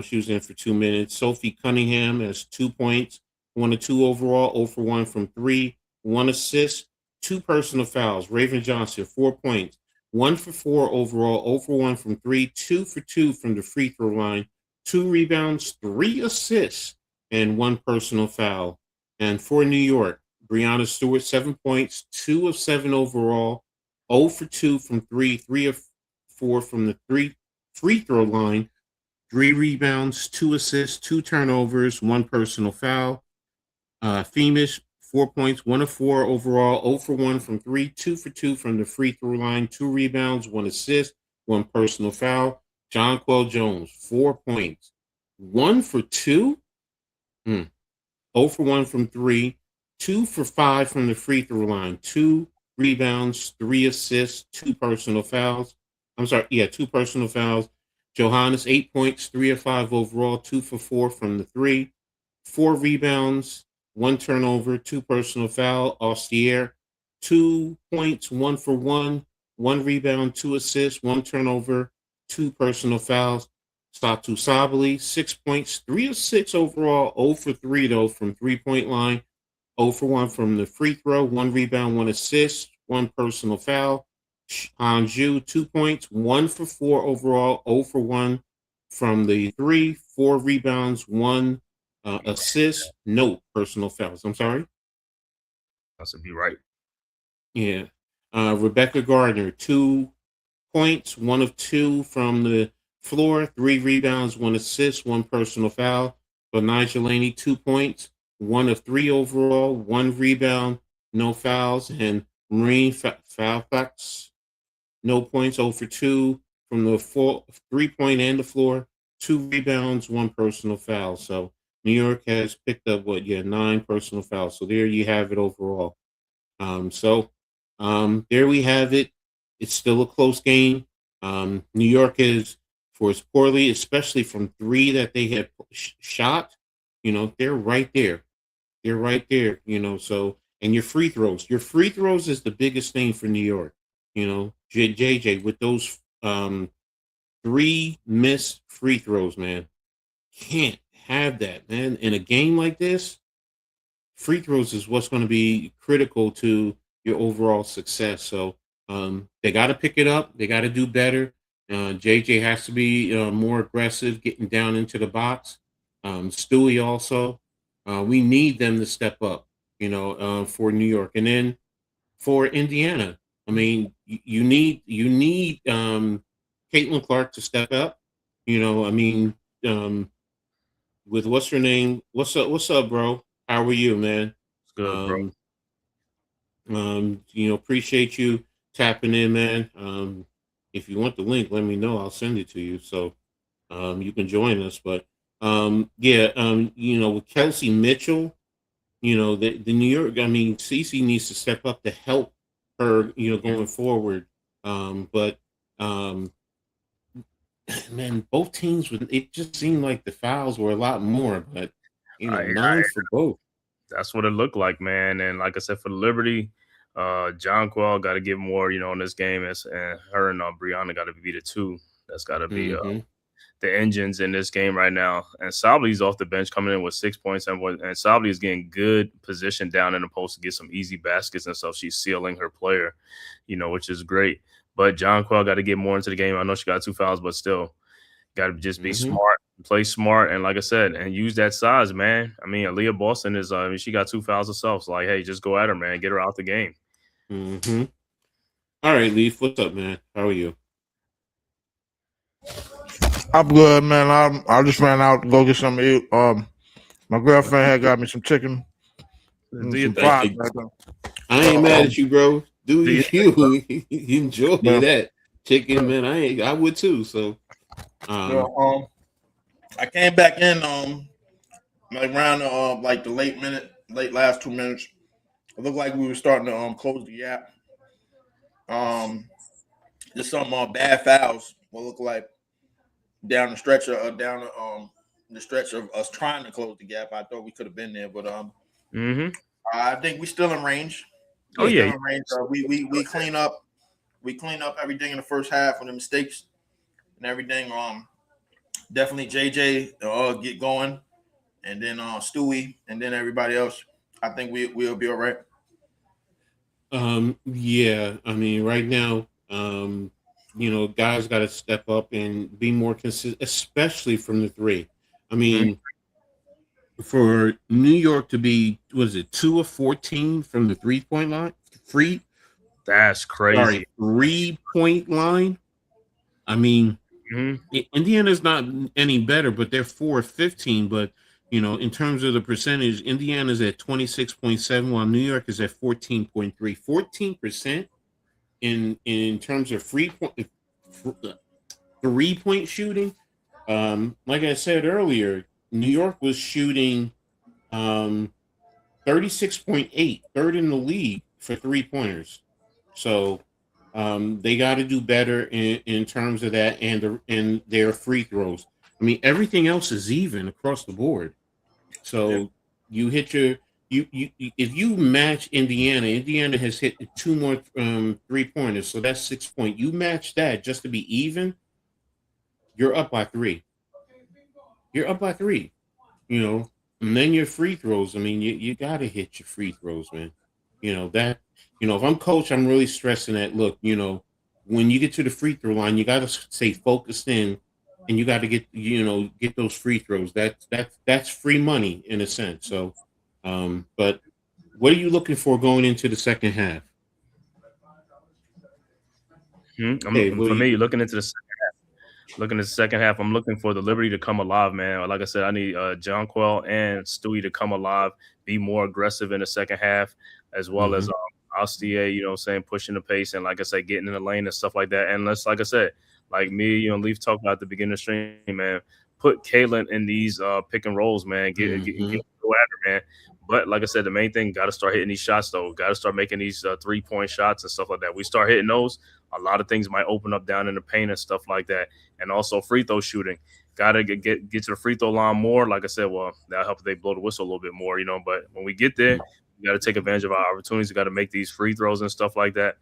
She was in for 2 minutes. Sophie Cunningham has 2 points, 1 of 2 overall, 0 for 1 from 3, 1 assist, 2 personal fouls. Raven Johnson, 4 points, 1 for 4 overall, 0 for 1 from 3, 2 for 2 from the free throw line, 2 rebounds, 3 assists, and 1 personal foul. And for New York, Breanna Stewart, 7 points, 2 of 7 overall, 0 for 2 from 3, 3 of 4 from the free throw line, 3 rebounds, 2 assists, 2 turnovers, 1 personal foul. Feemish, 4 points, 1 of 4 overall, 0 for 1 from 3, 2 for 2 from the free throw line, 2 rebounds, 1 assist, 1 personal foul. Jonquel Jones, 4 points, 1 for 2, 0 for 1 from 3, 2 for 5 from the free throw line, 2 rebounds, 3 assists, 2 personal fouls. 2 personal fouls. Johannes, 8 points, 3 of 5 overall, 2 for 4 from the 3, 4 rebounds, 1 turnover, 2 personal foul. Austier, 2 points, 1 for 1, 1 rebound, 2 assists, 1 turnover, 2 personal fouls. Satu Sabali, 6 points, 3 of 6 overall, 0 for 3 though from 3-point line, 0 for 1 from the free throw, 1 rebound, 1 assist, 1 personal foul. Hanju, 2 points, 1 for 4 overall, 0 for 1 from the 3, 4 rebounds, 1 assist, no personal fouls. I'm sorry? That should be right. Yeah. Rebecca Gardner, 2 points, 1 of 2 from the floor, 3 rebounds, 1 assist, 1 personal foul. Benijah Laney, 2 points, 1 of 3 overall, 1 rebound, no fouls, and Marine Falfax, no points, 0 for 2 from the 3-point and the floor, 2 rebounds, 1 personal foul. So New York has picked up 9 personal fouls. So there you have it overall. There we have it. It's still a close game. New York is, for as poorly, especially from 3 that they have shot, they're right there. They're right there, so, and your free throws is the biggest thing for New York. JJ, with those 3 missed free throws, man, can't have that, man. In a game like this, free throws is what's going to be critical to your overall success. So they got to pick it up. They got to do better. JJ has to be more aggressive, getting down into the box. Stewie also. We need them to step up, for New York. And then for Indiana, I mean, you need Caitlin Clark to step up. With what's her name? What's up, bro? How are you, man? It's good, bro. Appreciate you tapping in, man. If you want the link, let me know. I'll send it to you so you can join us. But with Kelsey Mitchell, the New York, Cece needs to step up to help her, going forward. Man, both teams, it just seemed like the fouls were a lot more, but 9 for both. That's what it looked like, man. And like I said, for the Liberty, Jonquel got to give more, in this game, and her and Breanna got to be the 2. That's got to be the engines in this game right now. And Sabli's off the bench coming in with 6 points, and Sabli is getting good position down in the post to get some easy baskets and stuff. She's sealing her player, which is great. But Jonquel got to get more into the game. I know she got 2 fouls, but still got to just be smart, play smart, and like I said, and use that size, man. Aliyah Boston is she got 2 fouls herself. So hey, just go at her, man. Get her out the game. Mm-hmm. All right, Leaf, what's up, man? How are you? I'm good, man. I just ran out to go get something to eat. My girlfriend had got me some chicken. Some fries. I ain't mad at you, bro. Do you enjoy that chicken, man? I would too. So, I came back in around the late last 2 minutes. It looked like we were starting to close the gap. Just some bad fouls. What looked like down the stretch of us trying to close the gap. I thought we could have been there, but I think we're still in range. In range. We clean up everything in the first half with the mistakes and everything. Definitely JJ get going, and then Stewie, and then everybody else. I think we'll be all right. Right now, guys got to step up and be more consistent, especially from the 3. For New York to be, 2 of 14 from the 3-point line? That's crazy. 3-point line. Indiana's not any better, but they're 4 of 15. But in terms of the percentage, Indiana's at 26.7, while New York is at 14.3. 14% in terms of 3-point shooting. Like I said earlier, New York was shooting 36.8, third in the league for 3-pointers. So they got to do better in terms of that and their free throws. Everything else is even across the board. So you hit if you match Indiana has hit 2 more 3-pointers, so that's 6 points. You match that just to be even, you're up by 3. And then your free throws. You got to hit your free throws, man. If I'm coach, I'm really stressing that. Look, when you get to the free throw line, you got to stay focused in, and you got to get those free throws. That's free money in a sense. So, but what are you looking for going into the second half? For me, looking into the second half, looking at the second half, I'm looking for the Liberty to come alive, man. Like I said, I need Jonquel and Stewie to come alive, be more aggressive in the second half, as well as Aliyah, you know what I'm saying, pushing the pace and, like I said, getting in the lane and stuff like that. And let's, like I said, like me, you know, Leaf talked about at the beginning of the stream, man, put Kaylin in these pick and rolls, man. Get go after, man. But like I said, the main thing, got to start hitting these shots, though. Got to start making these 3-point shots and stuff like that. We start hitting those, a lot of things might open up down in the paint and stuff like that. And also free throw shooting. Got to get to the free throw line more. Like I said, well, that'll help if they blow the whistle a little bit more, you know. But when we get there, we got to take advantage of our opportunities. We got to make these free throws and stuff like that.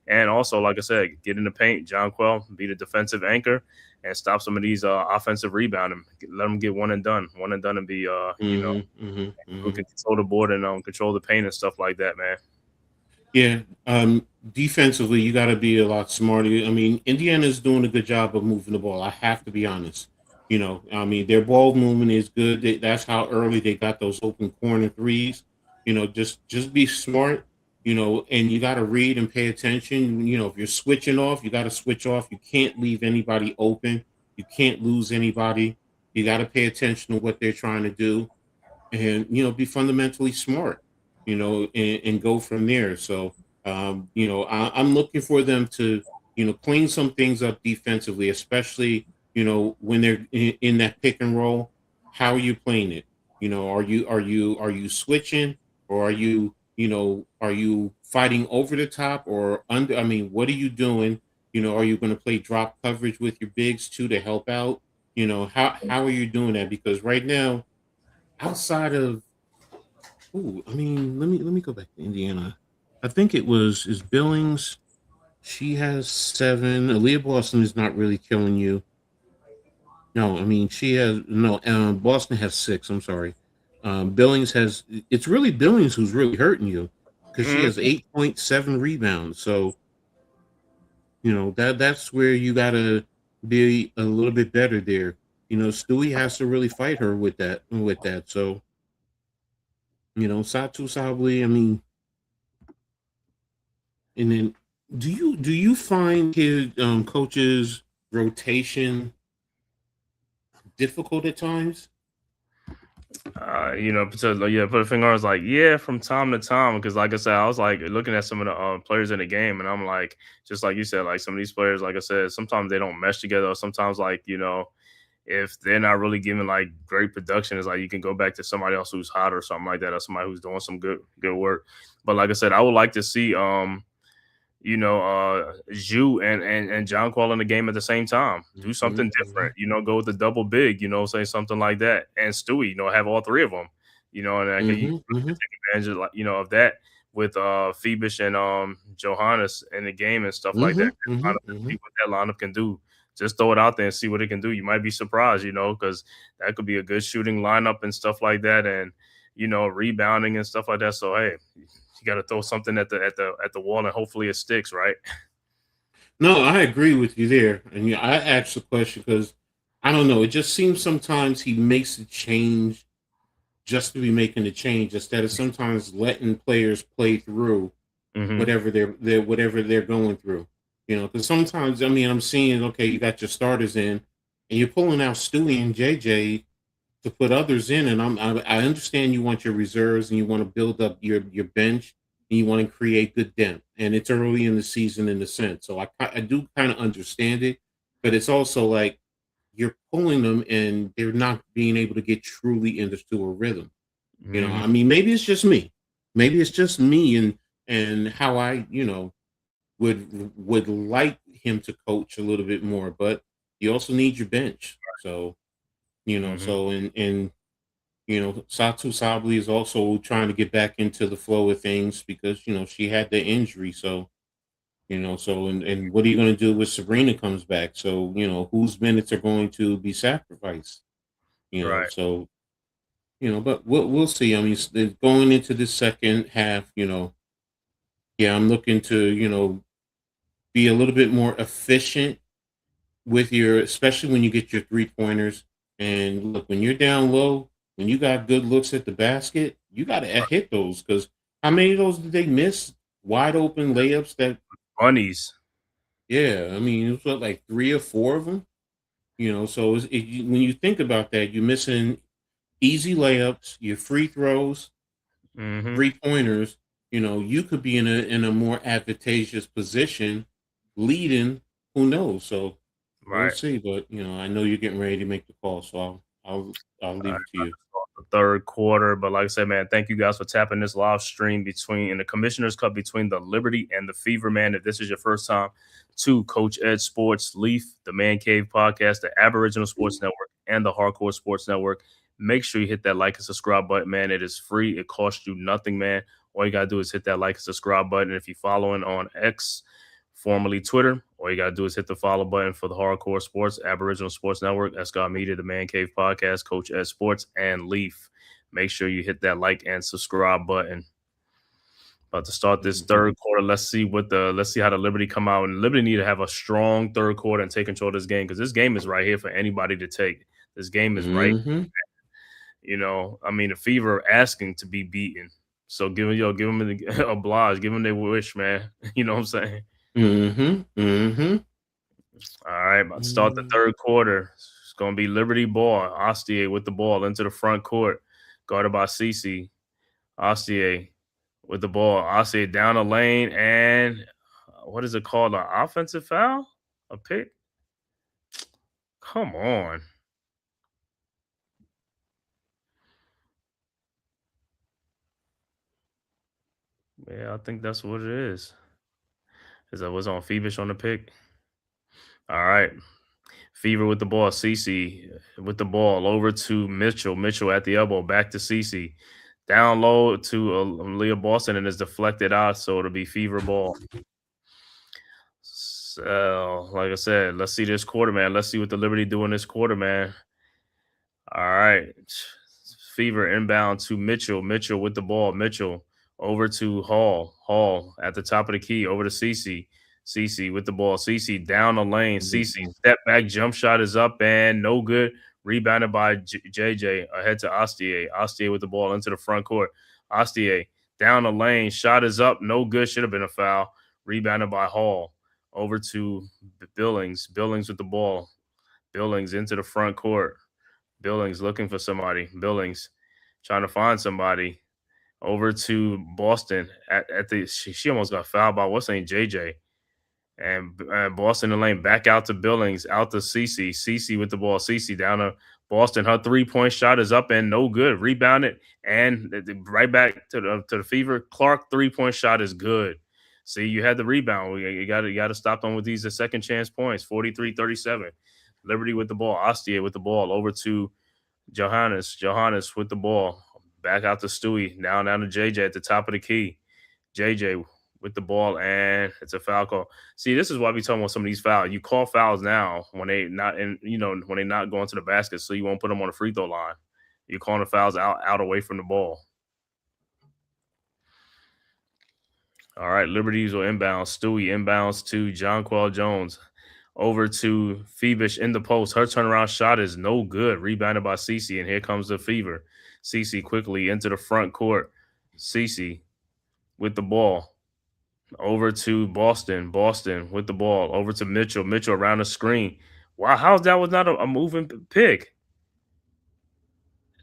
And also, like I said, get in the paint. Jonquel, be the defensive anchor and stop some of these offensive rebounding. Let them get one and done, and be, you know, who can control the board and control the paint and stuff like that, man. Yeah. Defensively, you got to be a lot smarter. I mean, Indiana's doing a good job of moving the ball. I have to be honest. You know, I mean, their ball movement is good. That's how early they got those open corner threes. You know, just be smart, you know, and you got to read and pay attention. You know, if you're switching off, you got to switch off. You can't leave anybody open. You can't lose anybody. You got to pay attention to what they're trying to do and, you know, be fundamentally smart, you know, and go from there. So, you know, I'm looking for them to, you know, clean some things up defensively, especially, you know, when they're in that pick and roll. How are you playing it? You know, are you switching, or are you fighting over the top or under? I mean, what are you doing? You know, are you going to play drop coverage with your bigs too to help out? You know, how are you doing that? Because right now, outside of, I mean, let me go back to Indiana. I think is Billings. She has 7. Aliyah Boston is not really killing you. No, I mean she has no. Boston has 6. I'm sorry. Billings has. It's really Billings who's really hurting you because she has 8.7 rebounds. So, you know, that's where you gotta be a little bit better there. You know, Stewie has to really fight her with that. So, you know, Satu Sabli, I mean, and then do you find his coach's rotation difficult at times? You know, put a finger on. I was like, yeah, from time to time, because like I said, I was like looking at some of the players in the game, and I'm like, just like you said, like some of these players, like I said, sometimes they don't mesh together. Or sometimes, like, you know, if they're not really giving like great production, it's like you can go back to somebody else who's hot or something like that, or somebody who's doing some good work. But like I said, I would like to see you know, Ju and Jonquel in the game at the same time. Do something different, you know, go with the double big, you know, say something like that. And Stewie, you know, have all 3 of them, you know, and I can take advantage of, like, you know, of that with Phoebus and Johannes in the game and stuff like that. See what that lineup can do. Just throw it out there and see what it can do. You might be surprised, you know, because that could be a good shooting lineup and stuff like that, and, you know, rebounding and stuff like that. So hey, you got to throw something at the wall and hopefully it sticks, right? No, I agree with you there. And yeah, I asked the question because I don't know. It just seems sometimes he makes a change just to be making a change instead of sometimes letting players play through whatever they're going through. You know, because sometimes, I mean, I'm seeing, okay, you got your starters in, and you're pulling out Stewie and JJ to put others in, and I understand you want your reserves and you want to build up your bench and you want to create good depth, and it's early in the season in a sense, so I do kind of understand it, but it's also like you're pulling them and they're not being able to get truly into a rhythm. You know, I mean, maybe it's just me, and how I, you know, would like him to coach a little bit more, but you also need your bench, so. You know, so and you know, Satu Sabli is also trying to get back into the flow of things because, you know, she had the injury. So, you know, and what are you going to do when Sabrina comes back? So, you know, whose minutes are going to be sacrificed? You know, Right. so, you know, but we'll see. I mean, going into the second half, you know, yeah, I'm looking to, you know, be a little bit more efficient with especially when you get your 3-pointers. And look, when you're down low, when you got good looks at the basket, you got to hit those, because how many of those did they miss? Wide open layups that Bunnies. Yeah, I mean, it was like 3 or 4 of them. So when you think about that, you're missing easy layups, your free throws, Mm-hmm. 3-pointers. You could be in a more advantageous position, leading. Who knows? So we'll Right. see. But I know you're getting ready to make the call, so I'll leave it to you. The third quarter, but like I said, man, thank you guys for tapping this live stream in the Commissioner's Cup between the Liberty and the Fever, man. If this is your first time to Coach Ed Sports, Leaf, the Man Cave Podcast, the Aboriginal Sports Network, and the Hardcore Sports Network, make sure you hit that like and subscribe button, man. It is free. It costs you nothing, man. All you got to do is hit that like and subscribe button. If you're following on X, formerly Twitter, all you got to do is hit the follow button for the Hardcore Sports, Aboriginal Sports Network, Escott Media, the Man Cave Podcast, Coach Ed Sports, and Leaf. Make sure you hit that like and subscribe button. About to start this third quarter. Let's see how the Liberty come out. And Liberty need to have a strong third quarter and take control of this game, because this game is right here for anybody to take. This game is right. The Fever are asking to be beaten. So give them oblige, give them their wish, man. You know what I'm saying? All right, about to start the third quarter. It's gonna be Liberty ball. Ostier with the ball into the front court, guarded by Cece. Ostier with the ball. Ostier down the lane, and what is it called? An offensive foul? A pick? Come on. Yeah, I think that's what it is. Is that was on Phoebus on the pick? All right. Fever with the ball. Cece with the ball over to Mitchell. Mitchell at the elbow. Back to Cece. Down low to Aliyah Boston, and it's deflected out, so it'll be Fever ball. So, like I said, let's see this quarter, man. Let's see what the Liberty do in this quarter, man. All right. Fever inbound to Mitchell. Mitchell with the ball. Mitchell over to Hall. Hall at the top of the key. Over to Cece. Cece with the ball. Cece down the lane. Cece step back. Jump shot is up and no good. Rebounded by JJ. Ahead to Ostier. Ostier with the ball into the front court. Ostier down the lane. Shot is up. No good. Should have been a foul. Rebounded by Hall. Over to Billings. Billings with the ball. Billings into the front court. Billings looking for somebody. Billings trying to find somebody. Over to Boston. She almost got fouled by what's name JJ. And Boston in the lane. Back out to Billings. Out to Cece. Cece with the ball. Cece down to Boston. Her 3-point shot is up and no good. Rebounded. And right back to the Fever. Clark 3-point shot is good. See, you had the rebound. You got to stop them with these second chance points. 43-37. Liberty with the ball. Ostier with the ball. Over to Johannes. Johannes with the ball. Back out to Stewie. Down to JJ at the top of the key. JJ with the ball, and it's a foul call. See, this is why we talking about some of these fouls. You call fouls now when they not when they not going to the basket, so you won't put them on the free throw line. You're calling the fouls out away from the ball. All right, Liberties will inbound. Stewie inbounds to Jonquel Jones. Over to Phoebus in the post. Her turnaround shot is no good. Rebounded by Cece, and here comes the Fever. Cece quickly into the front court. Cece with the ball. Over to Boston. Boston with the ball. Over to Mitchell. Mitchell around the screen. Wow, how's that was not a moving pick?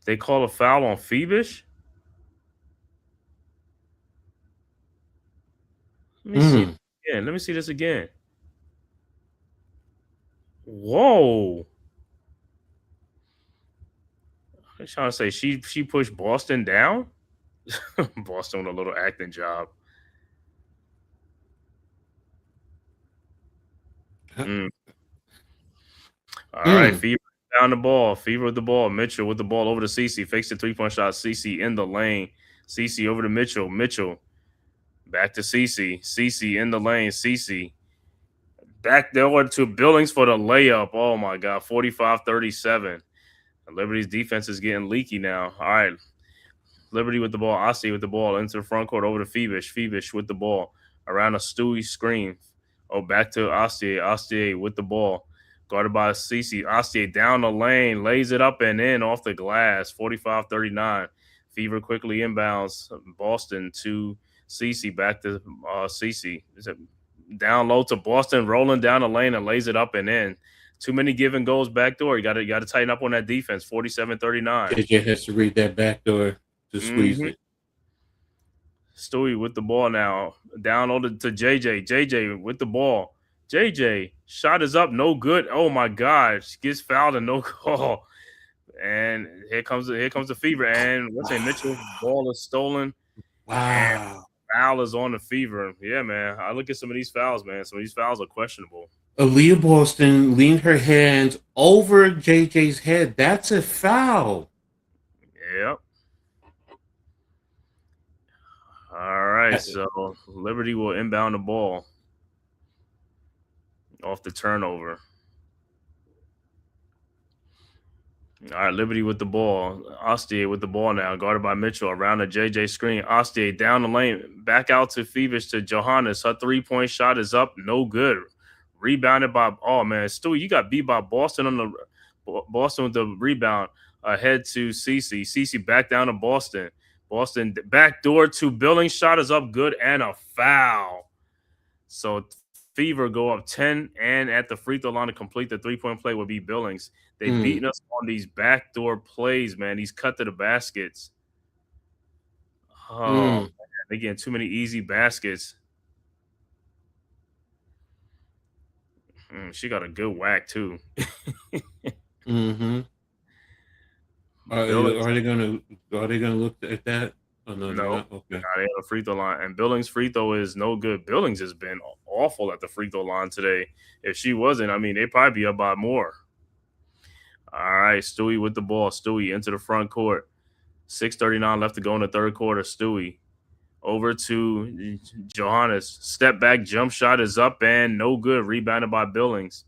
They call a foul on Phoebus? Let me see it again. Let me see this again. Whoa. I'm trying to say she pushed Boston down. Boston with a little acting job. All right, Fever down the ball. Fever with the ball. Mitchell with the ball over to Cece. Fakes the 3-point shot. Cece in the lane. Cece over to Mitchell. Mitchell back to Cece. Cece in the lane. Cece back there to Billings for the layup. Oh, my God. 45-37. Liberty's defense is getting leaky now. All right. Liberty with the ball. Ostier with the ball into the front court over to Phoebus. Phoebus with the ball around a Stewie screen. Oh, back to Ostier. Ostier with the ball. Guarded by Cece. Ostier down the lane. Lays it up and in off the glass. 45-39. Fever quickly inbounds. Boston to Cece. Back to Cece. Down low to Boston. Rolling down the lane and lays it up and in. Too many give and goes back door. You got to tighten up on that defense. 47-39. JJ has to read that back door to squeeze it. Stewie with the ball now. Down to JJ. JJ with the ball. JJ shot is up, no good. Oh my gosh, gets fouled and no call. And here comes the Fever. And what's it? Mitchell ball is stolen. Wow. Foul is on the Fever. Yeah, man. I look at some of these fouls, man. Some of these fouls are questionable. Aliyah Boston leaned her hands over JJ's head. That's a foul. Yep. All right, so Liberty will inbound the ball off the turnover. All right, Liberty with the ball. Ostier with the ball now, guarded by Mitchell around the JJ screen. Ostier down the lane, back out to Fevers to Johannes. Her 3-point shot is up, no good. Rebounded by Stewie, you got beat by Boston with the rebound. Ahead to Cece. Cece back down to Boston. Boston backdoor to Billings. Shot is up good and a foul. So Fever go up 10 and at the free throw line to complete the 3-point play would be Billings. They beating us on these backdoor plays, man. These cut to the baskets. Oh, man. They getting too many easy baskets. She got a good whack too. Are they gonna look at that? Oh, no. Okay. They have a free throw line, and Billings' free throw is no good. Billings has been awful at the free throw line today. If she wasn't, I mean, they'd probably be up by more. All right, Stewie with the ball. Stewie into the front court. 6:39 left to go in the third quarter. Stewie over to Johannes. Step back jump shot is up and no good. Rebounded by Billings.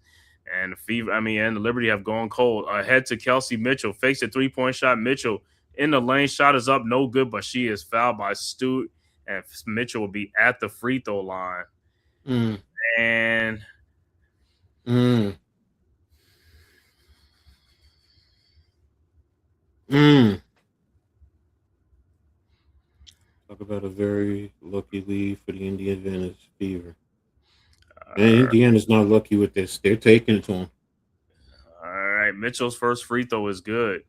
And the Liberty have gone cold. Ahead to Kelsey Mitchell. Fakes a 3-point shot. Mitchell in the lane. Shot is up. No good, but she is fouled by Stewart. And Mitchell will be at the free throw line. And talk about a very lucky lead for the Indiana Fever. And Indiana's not lucky with this. They're taking it to them. All right, Mitchell's first free throw is good.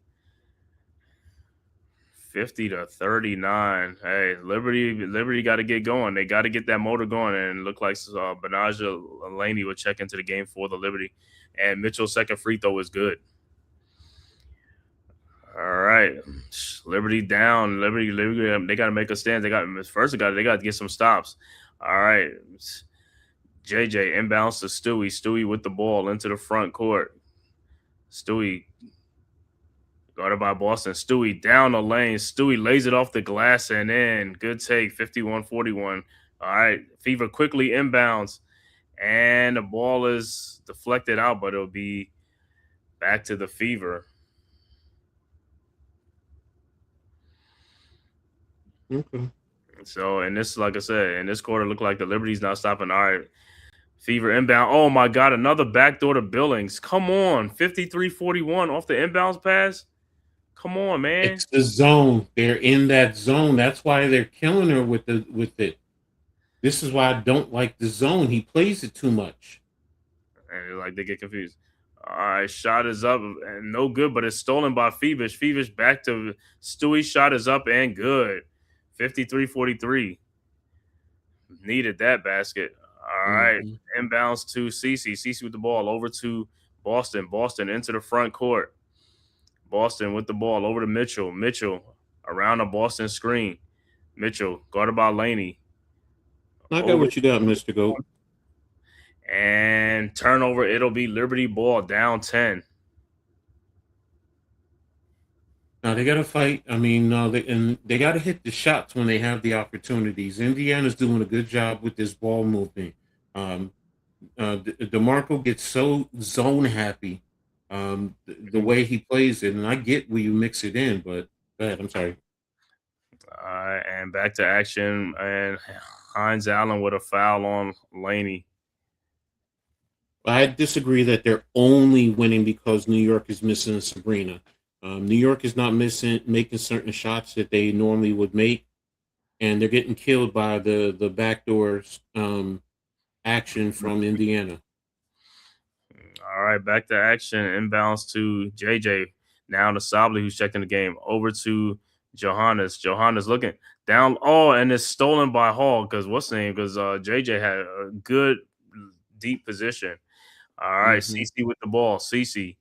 50-39. Hey, Liberty got to get going. They got to get that motor going. And it looked like Benaja Laney would check into the game for the Liberty. And Mitchell's second free throw is good. All right, Liberty down. Liberty, they got to make a stand. They got to get some stops. All right, JJ inbounds to Stewie. Stewie with the ball into the front court. Stewie guarded by Boston. Stewie down the lane. Stewie lays it off the glass and in. Good take, 51-41. All right, Fever quickly inbounds, and the ball is deflected out, but it'll be back to the Fever. Okay. So, and this, like I said, in this quarter, looked like the Liberty's not stopping. All right, Fever inbound. Oh, my God, another backdoor to Billings. Come on, 53-41 off the inbounds pass. Come on, man. It's the zone. They're in that zone. That's why they're killing her with it. This is why I don't like the zone. He plays it too much. And like they get confused. All right, shot is up and no good, but it's stolen by Fevish. Fevish back to Stewie. Shot is up and good. 53-43. Needed that basket. All right, inbounds to Cece. Cece with the ball over to Boston. Boston into the front court. Boston with the ball over to Mitchell. Mitchell around the Boston screen. Mitchell guarded by Laney. I got what you got, Mr. Goat. And turnover, it'll be Liberty ball down 10. Now they got to fight. I mean, they got to hit the shots when they have the opportunities. Indiana's doing a good job with this ball movement. DeMarco gets so zone happy the way he plays it, and I get where you mix it in, but go ahead. I'm sorry. And back to action, and Hines Allen with a foul on Laney. I disagree that they're only winning because New York is missing Sabrina. New York is not making certain shots that they normally would make, and they're getting killed by the backdoor action from Indiana. All right, back to action. Inbounds to JJ. Now to Sabli, who's checking the game. Over to Johannes. Johannes looking down. Oh, and it's stolen by Hall because what's the name? Because JJ had a good deep position. All right, CC with the ball. CC.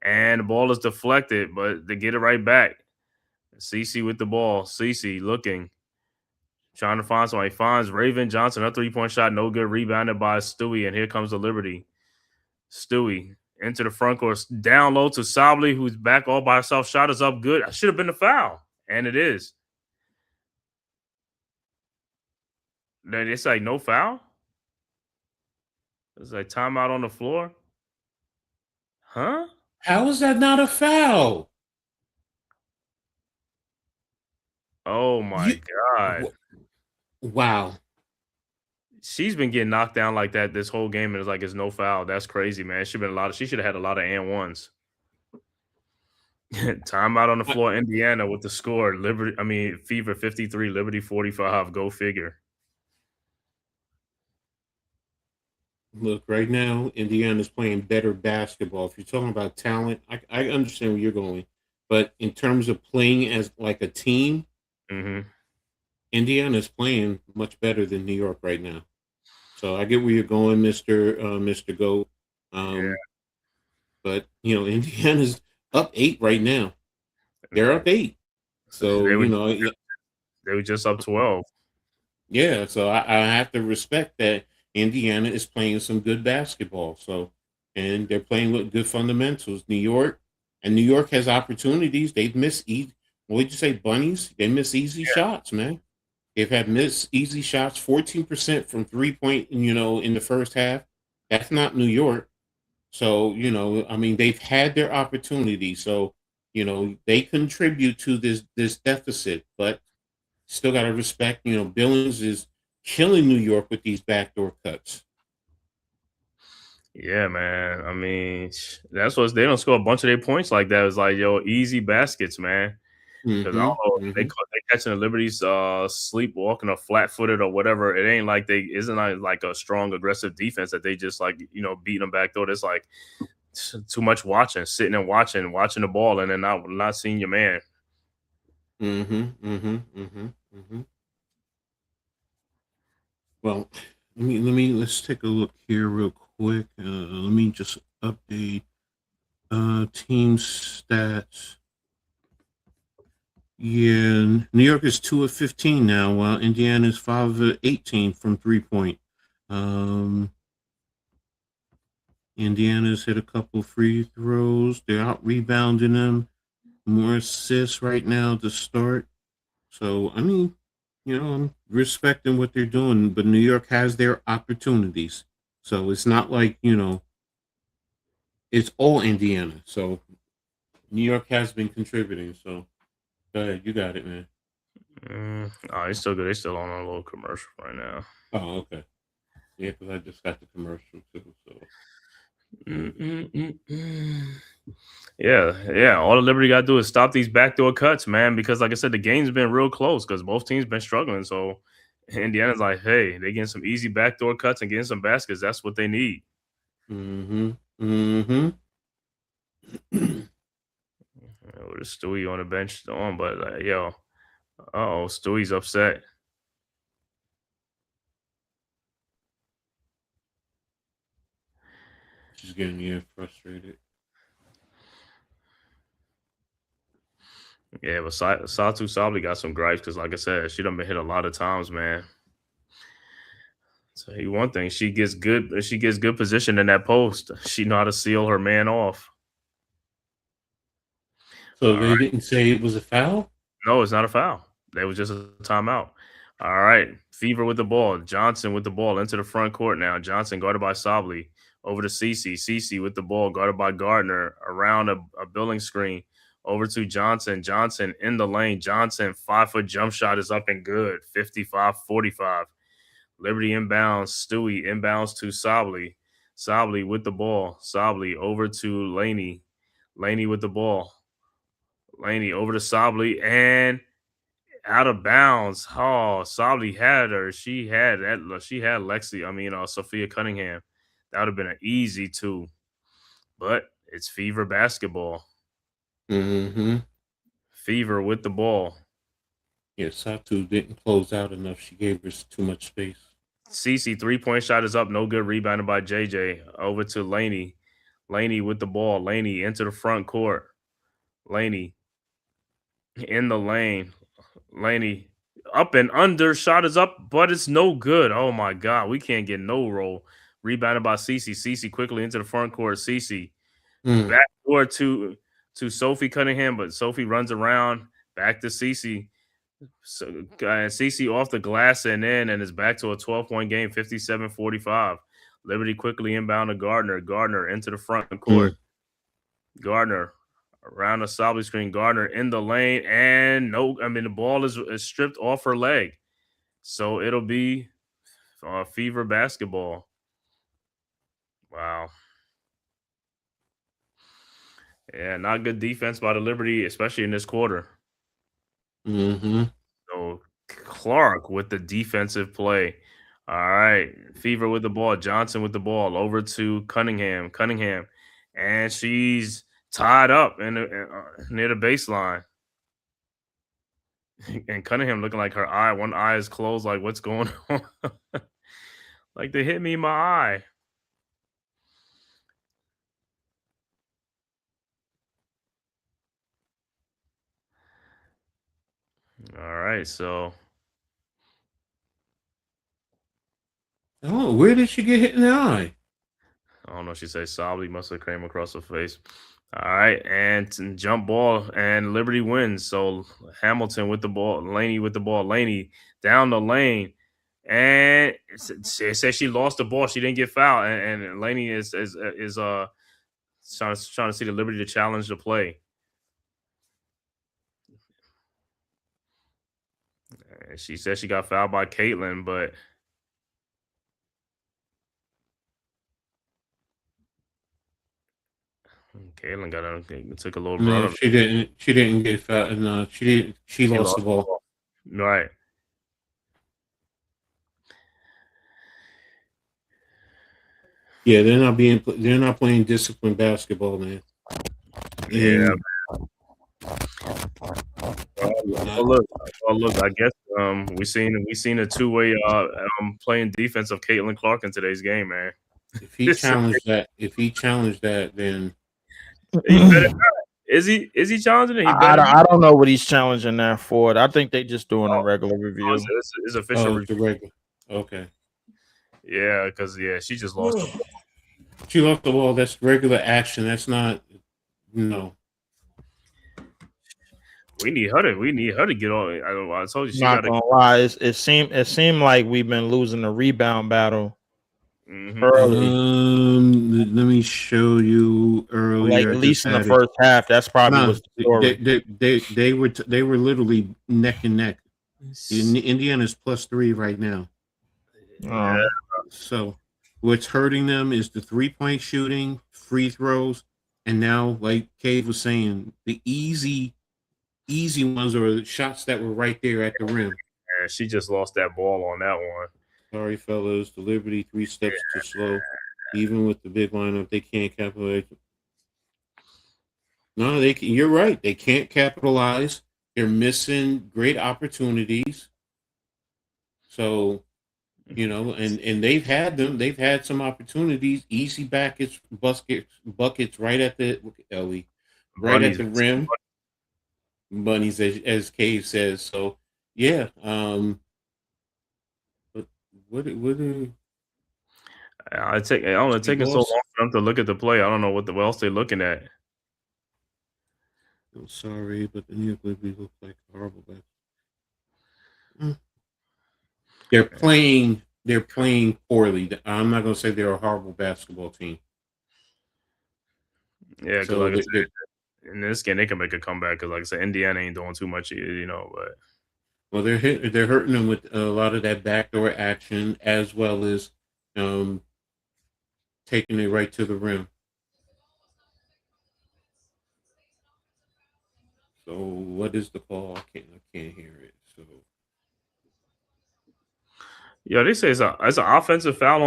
And the ball is deflected, but they get it right back. CC with the ball. CC looking. Trying to find somebody. Finds Raven Johnson. A 3-point shot. No good. Rebounded by Stewie. And here comes the Liberty. Stewie into the front court, down low to Sabli, who's back all by herself. Shot is up good. Should have been a foul, and it is. Then it's like no foul. It's like timeout on the floor. Huh? How is that not a foul? Oh my God. Wow. She's been getting knocked down like that this whole game, and it's like it's no foul. That's crazy, man. She should have had a lot of and ones. Timeout on the floor, Indiana with the score. Fever 53, Liberty 45. Go figure. Look, right now, Indiana's playing better basketball. If you're talking about talent, I understand where you're going. But in terms of playing as like a team, Indiana's playing much better than New York right now. So I get where you're going, Mr. Goat. But, Indiana's up 8 right now. They're up 8. So, they were just up 12. Yeah, so I have to respect that Indiana is playing some good basketball. So, and they're playing with good fundamentals. New York has opportunities. They've missed what did you say, bunnies? They miss easy shots, man. They've had missed easy shots, 14% from 3-point, in the first half. That's not New York. So, they've had their opportunities. So, they contribute to this deficit, but still got to respect, Billings is killing New York with these backdoor cuts. Yeah, man. I mean, that's what they don't score a bunch of their points like that. It's like, easy baskets, man. Because I don't know if they catching the Liberties sleepwalking or flat-footed or whatever. It ain't like isn't like a strong aggressive defense that they just like beating them back door. It's like too much watching, sitting and watching the ball, and then not seeing your man. Well, let's take a look here real quick. Let me just update team stats. Yeah, New York is 2 of 15 now, while Indiana is 5 of 18 from 3-point. Indiana's hit a couple free throws. They're out rebounding them. More assists right now to start. So, I'm respecting what they're doing, but New York has their opportunities. So it's not like, it's all Indiana. So New York has been contributing. So go ahead. You got it, man. It's still good. They're still on a little commercial right now. Oh, okay. Yeah, because I just got the commercial too. So. Yeah. All the Liberty got to do is stop these backdoor cuts, man. Because, like I said, the game's been real close because both teams been struggling. So Indiana's like, hey, they getting some easy backdoor cuts and getting some baskets. That's what they need. With Stewie on the bench on, but Stewie's upset. She's getting frustrated. Yeah, but Satu Sabli got some gripes because, like I said, she done been hit a lot of times, man. So one thing, she gets good position in that post. She know how to seal her man off. So they didn't say it was a foul? No, it's not a foul. That was just a timeout. All right. Fever with the ball. Johnson with the ball into the front court now. Johnson guarded by Sabli. Over to Cece. Cece with the ball guarded by Gardner. Around a building screen. Over to Johnson. Johnson in the lane. Johnson, 5-foot jump shot is up and good. 55-45. Liberty inbounds. Stewie inbounds to Sabli. Sabli with the ball. Sabli over to Laney. Laney with the ball. Laney over to Sabli and out of bounds. Oh, Sabli had her. She had Sophia Cunningham. That would have been an easy 2. but it's Fever basketball. Mm-hmm. Fever with the ball. Yeah, Satu didn't close out enough. She gave us too much space. Cece 3-point shot is up. No good. Rebounded by JJ. Over to Laney. Laney with the ball. Laney into the front court. Laney in the lane. Laney up and under. Shot is up, but it's no good. Oh my God. We can't get no roll. Rebounded by Cece. Cece quickly into the front court. Cece backdoor to Sophie Cunningham, but Sophie runs around. Back to Cece. So Cece off the glass and in, and is back to a 12-point game, 57-45. Liberty quickly inbound to Gardner. Gardner into the front court. Gardner around the Sably screen. Gardner in the lane, and the ball is stripped off her leg. So it'll be Fever basketball. Wow. Yeah, not good defense by the Liberty, especially in this quarter. Mm-hmm. So Clark with the defensive play. All right. Fever with the ball. Johnson with the ball. Over to Cunningham. And she's tied up near the baseline. And Cunningham looking like one eye is closed. Like, what's going on? Like, they hit me in my eye. All right, so. Oh, where did she get hit in the eye? I don't know. She said Sably must have came across her face. All right, and jump ball, and Liberty wins. So Hamilton with the ball, Laney with the ball. Laney down the lane, and it says she lost the ball. She didn't get fouled, and Laney is trying to see the Liberty to challenge the play. And she said she got fouled by Caitlin, but Caitlin took a little run. No, she didn't. She didn't get fouled. No, she didn't. She lost the ball. Right. Yeah, they're not playing disciplined basketball, man. Yeah. Look. I guess we seen a two-way playing defense of Caitlin Clark in today's game, man. If he challenged that, then is he challenging it? I don't know what he's challenging that for. I think they just doing a regular review. It's official review. The regular. Okay. Yeah, because she just lost the ball. She lost the ball. That's regular action. That's not. No. We need her to get on. I told you she not gonna lie. It seemed like we've been losing the rebound battle early. Let me show you earlier. Like at least in the first half. That's probably was the story. They were literally neck and neck. Indiana's +3 right now. So what's hurting them is the 3-point shooting, free throws, and now, like Cave was saying, the easy ones are shots that were right there at the rim. Yeah, she just lost that ball on that one. Sorry, fellas. The Liberty 3 steps too slow. Even with the big lineup, they can't capitalize. No, you're right. They can't capitalize. They're missing great opportunities. So, and they've had them. They've had some opportunities. Easy buckets right at the at the rim. Bunnies, as Cave says. So, yeah. But what taking so long for them to look at the play. I don't know what else they're looking at. I'm sorry, but the New York Liberty look like horrible. They're playing poorly. I'm not going to say they're a horrible basketball team. Yeah, because like I said, in this game they can make a comeback. Because like I said, Indiana ain't doing too much, But well, they're hurting them with a lot of that backdoor action, as well as taking it right to the rim. So what is the call? I can't hear it. So. Yeah, they say it's an offensive foul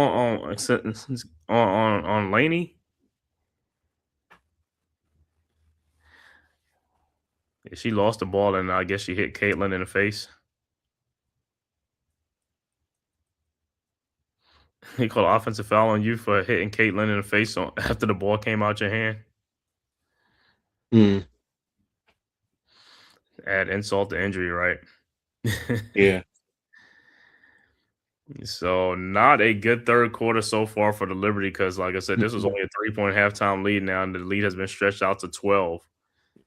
on Laney. She lost the ball, and I guess she hit Caitlin in the face. He called an offensive foul on you for hitting Caitlin in the face after the ball came out your hand. Mm. Add insult to injury, right? Yeah. So not a good third quarter so far for the Liberty because, like I said, this was only a 3-point halftime lead now, and the lead has been stretched out to 12.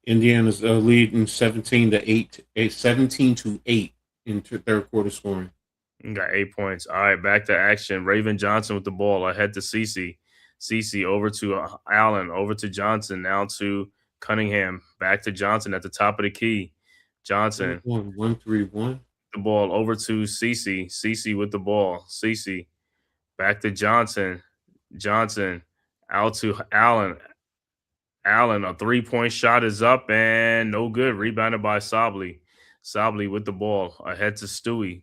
Indiana's leading 17-8 in third quarter scoring. Got 8 points. All right, back to action. Raven Johnson with the ball ahead to Cece. Cece over to Allen, over to Johnson, now to Cunningham. Back to Johnson at the top of the key. Johnson. 1-3-1. The ball over to Cece. Cece with the ball. Cece. Back to Johnson. Johnson out to Allen. Allen, a 3-point shot is up and no good. Rebounded by Sabley. Sabley with the ball ahead to Stewie.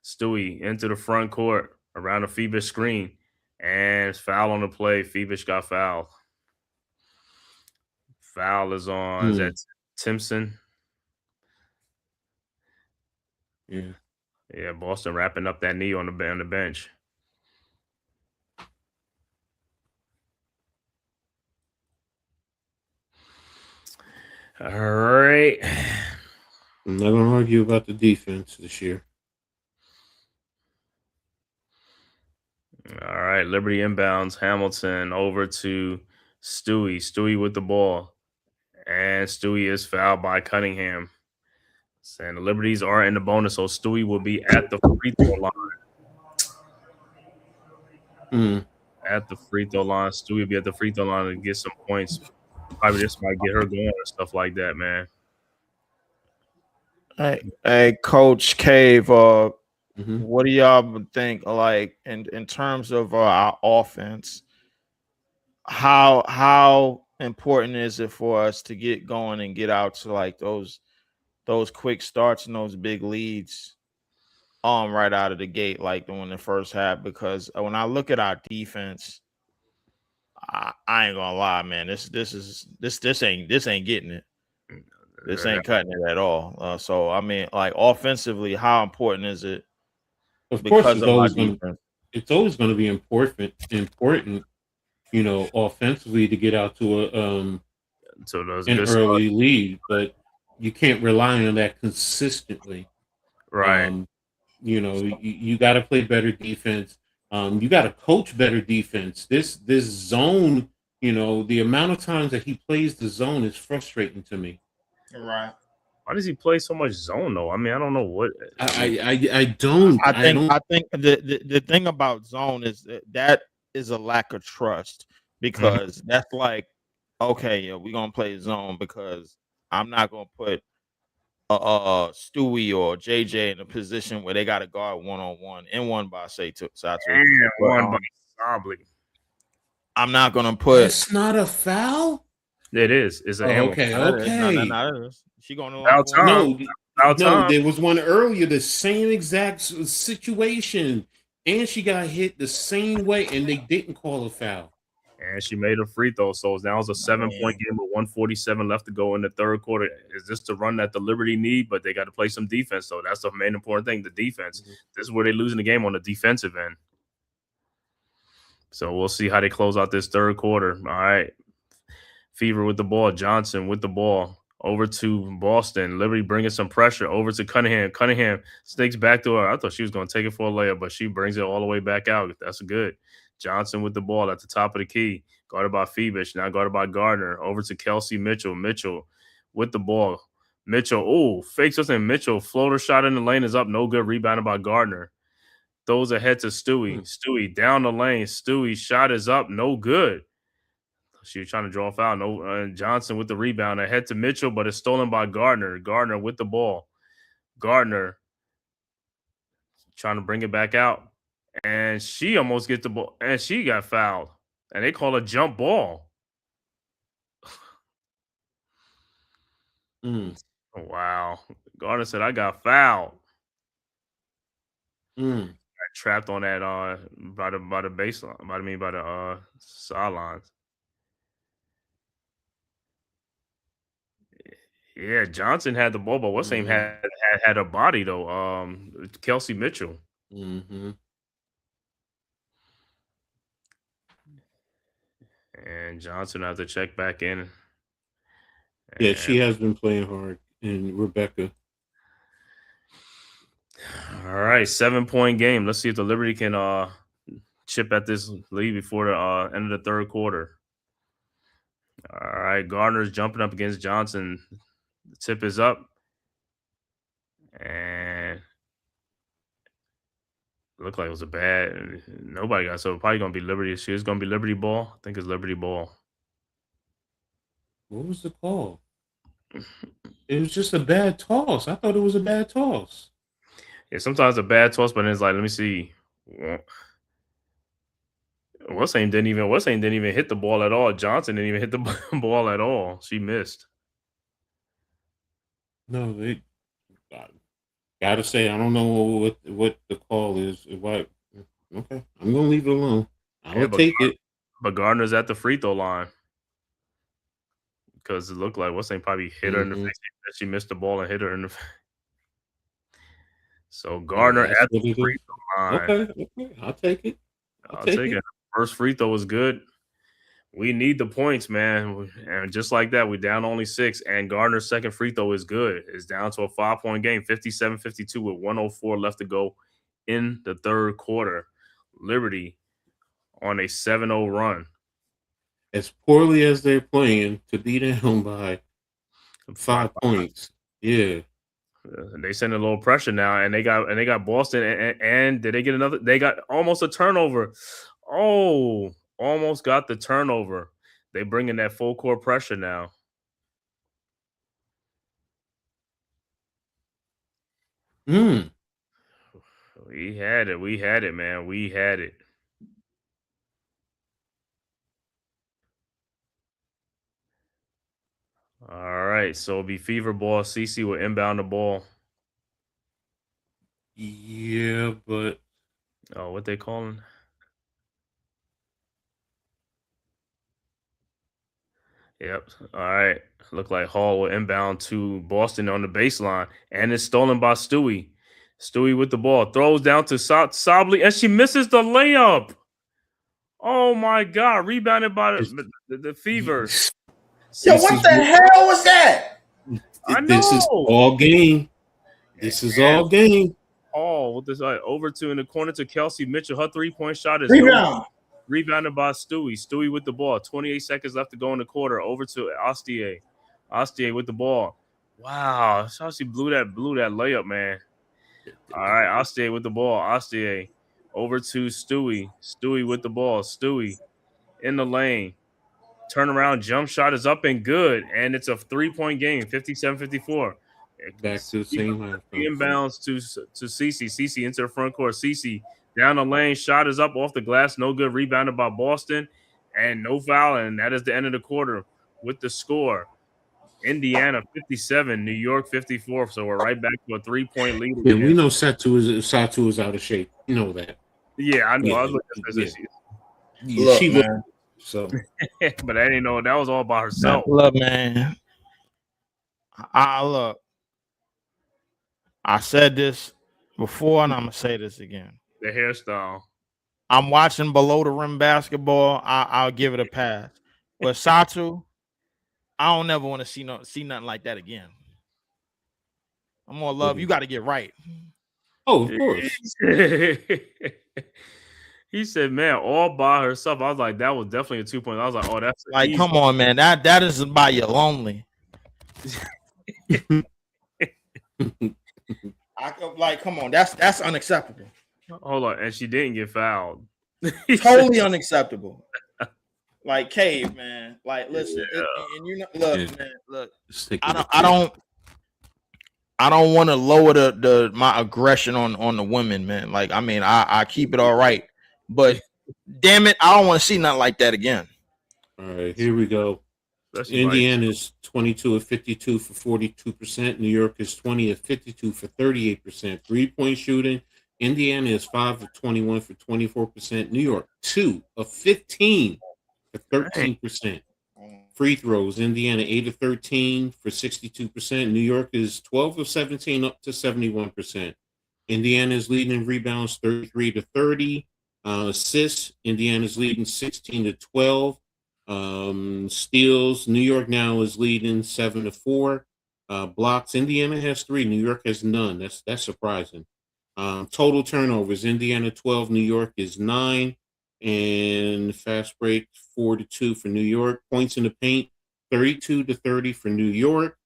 Stewie into the front court around the Phoebus screen. And foul on the play. Phoebus got fouled. Foul is on. Is that Timpson? Yeah. Yeah, Boston wrapping up that knee on the bench. All right. I'm not going to argue about the defense this year. All right, Liberty inbounds. Hamilton over to Stewie. Stewie with the ball. And Stewie is fouled by Cunningham. And the Liberties are in the bonus, so Stewie will be at the free throw line. At the free throw line. Stewie will be at the free throw line to get some points. Probably just might get her going or stuff like that, man. Hey, Coach Cave, what do y'all think, like, in terms of our offense, how important is it for us to get going and get out to like those quick starts and those big leads right out of the gate, like during the first half? Because when I look at our defense, I ain't gonna lie, man, this ain't getting it. This ain't cutting it at all. So I mean, like, offensively, how important is it? Of course, it's always going to be important, you know, offensively to get out to an early lead, but you can't rely on that consistently. Right. You know, you got to play better defense. You got to coach better defense. This zone, you know, the amount of times that he plays the zone is frustrating to me. Right. Why does he play so much zone though? I mean, I don't know what. I don't. I think the thing about zone is that is a lack of trust, because that's like, okay, yeah, we're gonna play zone because I'm not gonna put Stewie or JJ in a position where they got to guard one-on-one and one by Satu. And one by Sabley. I'm not gonna put. That's not a foul. It is. It's an okay. No, she going to no, there was one earlier, the same exact situation, and she got hit the same way, and they didn't call a foul. And she made a free throw, so now it's a 7-point game with 1:47 left to go in the third quarter. Is this the run that the Liberty need? But they got to play some defense, so that's the main important thing, the defense. This is where they're losing the game, on the defensive end. So we'll see how they close out this third quarter. All right. Fever with the ball. Johnson with the ball. Over to Boston. Liberty bringing some pressure. Over to Cunningham. Cunningham sneaks back to her. I thought she was going to take it for a layup, but she brings it all the way back out. That's good. Johnson with the ball at the top of the key. Guarded by Phoebus. Now guarded by Gardner. Over to Kelsey Mitchell. Mitchell with the ball. Mitchell. Fakes something. Mitchell. Floater shot in the lane is up. No good. Rebounded by Gardner. Throws ahead to Stewie. Stewie down the lane. Stewie shot is up. No good. She was trying to draw a foul. No, Johnson with the rebound. Ahead to Mitchell, but it's stolen by Gardner. Gardner with the ball. Gardner trying to bring it back out. And she almost gets the ball. And she got fouled. And they call a jump ball. Wow. Gardner said, I got fouled. Got trapped on that by the baseline. By the sidelines. Yeah, Johnson had the ball, but what's name had a body though. Kelsey Mitchell. Mm-hmm. And Johnson had to check back in. Yeah, she has been playing hard. And Rebecca. All right, 7-point game. Let's see if the Liberty can chip at this lead before the end of the third quarter. All right, Gardner's jumping up against Johnson. The tip is up. And looked like it was a bad. Nobody got, so probably going to be Liberty. It's going to be Liberty ball. I think it's Liberty ball. What was the call? It was just a bad toss. I thought it was a bad toss. Yeah, sometimes a bad toss, but it's like, let me see. What's name didn't even hit the ball at all. Johnson didn't even hit the ball at all. She missed. No, they gotta say I don't know what the call is. What? Okay, I'm gonna leave it alone. I'll take it. But Gardner's at the free throw line because it looked like what's name probably hit her in the face. She missed the ball and hit her in the face. So Gardner at the free throw line. Okay, I'll take it. I'll take it. First free throw was good. We need the points, man. And just like that, we're down only 6. And Gardner's second free throw is good. It's down to a 5-point game, 57-52 with 104 left to go in the third quarter. Liberty on a 7-0 run. As poorly as they're playing, to be down by 5 points. Yeah. They send a little pressure now, and they got Boston. And did they get another? They got almost a turnover. Oh, almost got the turnover. They bring in that full court pressure now. We had it. We had it, man. We had it. All right. So it'll be Fever ball. CC will inbound the ball. Yeah, but what they calling? Yep. All right. Look like Hall will inbound to Boston on the baseline, and it's stolen by Stewie. Stewie with the ball throws down to Sably, and she misses the layup. Oh my God! Rebounded by the Fever. Yo, what the hell was that? This is all game. This is all game. Oh, with this over to in the corner to Kelsey Mitchell. Her 3-point shot is rebounded by Stewie. Stewie with the ball. 28 seconds left to go in the quarter. Over to Astier. Astier with the ball. Wow, that's how she blew that layup, man. All right, Astier with the ball. Astier over to Stewie. Stewie with the ball. Stewie in the lane. Turnaround jump shot is up and good, and it's a 3-point game, 57-54. Back to the same line. Inbounds to CC. CC into the front court. CC down the lane. Shot is up off the glass. No good. Rebounded by Boston. And no foul. And that is the end of the quarter with the score. Indiana 57, New York 54. So we're right back to a 3-point lead. Yeah, we know Satu is out of shape. You know that. Yeah, I know. Yeah, I was looking at this. Look, she man. So, but I didn't know that was all by herself. Look, man. Look. I said this before, and I'm gonna say this again. The hairstyle. I'm watching below the rim basketball. I'll give it a pass. But Satu, I don't never want to see nothing like that again. I'm more love. You got to get right. Oh, of course. He said, "Man, all by herself." I was like, "That was definitely a 2-point." I was like, "Oh, that's like, come on, man. That is by your lonely." Come on, that's unacceptable. Hold on, and she didn't get fouled. Totally unacceptable. Like, Cave, man. Like, listen, and you know, look, man, look. I don't want to lower my aggression on the women, man. Like, I mean, I keep it all right, but damn it, I don't want to see nothing like that again. All right, here we go. Indiana is 22 of 52 for 42%. New York is 20 of 52 for 38%. 3-point shooting. Indiana is 5 of 21 for 24%. New York 2 of 15 for 13%. Free throws, Indiana 8 of 13 for 62%. New York is 12 of 17 up to 71%. Indiana is leading in rebounds 33 to 30. Assists, Indiana's leading 16 to 12. Steals, New York now is leading 7 to 4. Blocks, Indiana has 3. New York has none. That's surprising. Total turnovers, Indiana 12, New York is 9. And fast break 4 to 2 for New York. Points in the paint 32 to 30 for New York.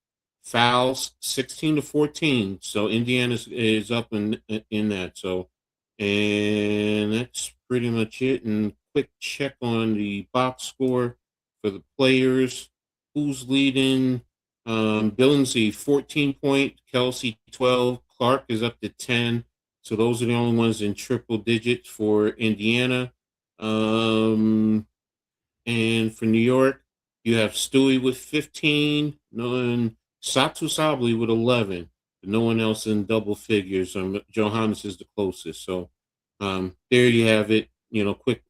Fouls 16 to 14. So Indiana is up in that. So, and that's pretty much it. And quick check on the box score for the players. Who's leading? Billingsley 14 point, Kelsey 12, Clark is up to 10. So those are the only ones in triple digits for Indiana. And for New York, you have Stewie with 15, and Satu Sabli with 11. No one else in double figures. Johannes is the closest. So there you have it. Quick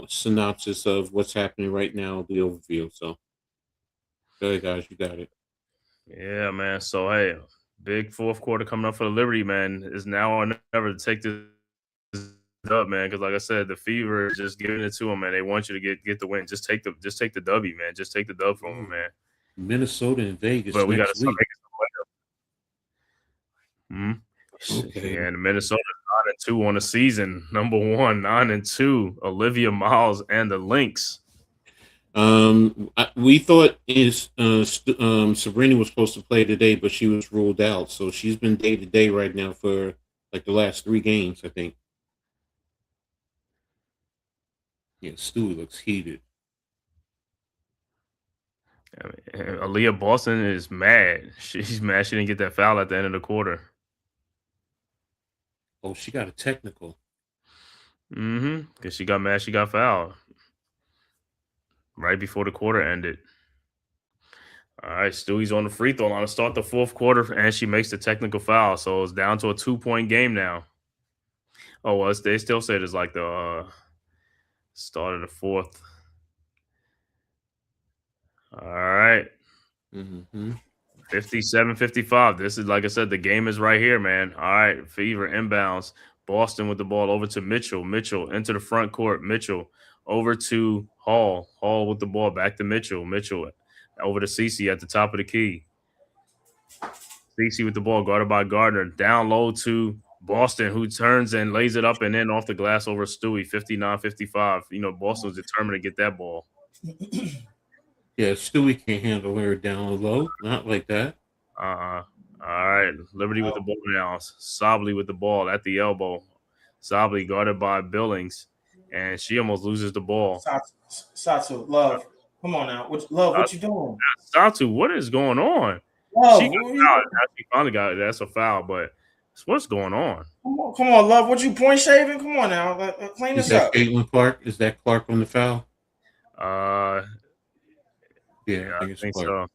synopsis of what's happening right now, the overview. So go ahead, guys, you got it. Yeah, man. So hey, big fourth quarter coming up for the Liberty, man. Is now or never to take this up, man. Because like I said, the Fever is just giving it to them, man. They want you to get the win. Just take the W, man. Just take the dub from them, man. Minnesota and Vegas. But we got to start making some wins. Okay. And Minnesota 9-2 on the season. Number 1, 9-2. Olivia Miles and the Lynx. We thought Sabrina was supposed to play today, but she was ruled out. So she's been day to day right now for like the last 3 games, I think. Yeah, Stewie looks heated. Aliyah Boston is mad. She's mad she didn't get that foul at the end of the quarter. Oh, she got a technical. Because she got mad she got fouled right before the quarter ended. All right, Stewie's on the free throw line to start the fourth quarter, and she makes the technical foul. So it's down to a 2-point game now. Oh, well, they still say it's like the start of the fourth. All right. 57-55. This is, like I said, the game is right here, man. All right, Fever inbounds. Boston with the ball over to Mitchell. Mitchell into the front court. Mitchell over to Hall. Hall with the ball back to Mitchell. Mitchell over to Cece at the top of the key. Cece with the ball guarded by Gardner. Down low to Boston, who turns and lays it up and in off the glass over Stewie. 59-55. Boston was determined to get that ball. Yeah, Stewie can't handle her down low. Not like that. All right. Liberty with the ball now. Sabli with the ball at the elbow. Sabli guarded by Billings. And she almost loses the ball. Satu, love. Come on now. What you doing? Satu, what is going on? Love, she finally got it. That's a foul, but what's going on? Come on, love. What you point shaving? Come on now. Clean this up. Caitlin Clark? Is that Clark on the foul? Yeah, I think so.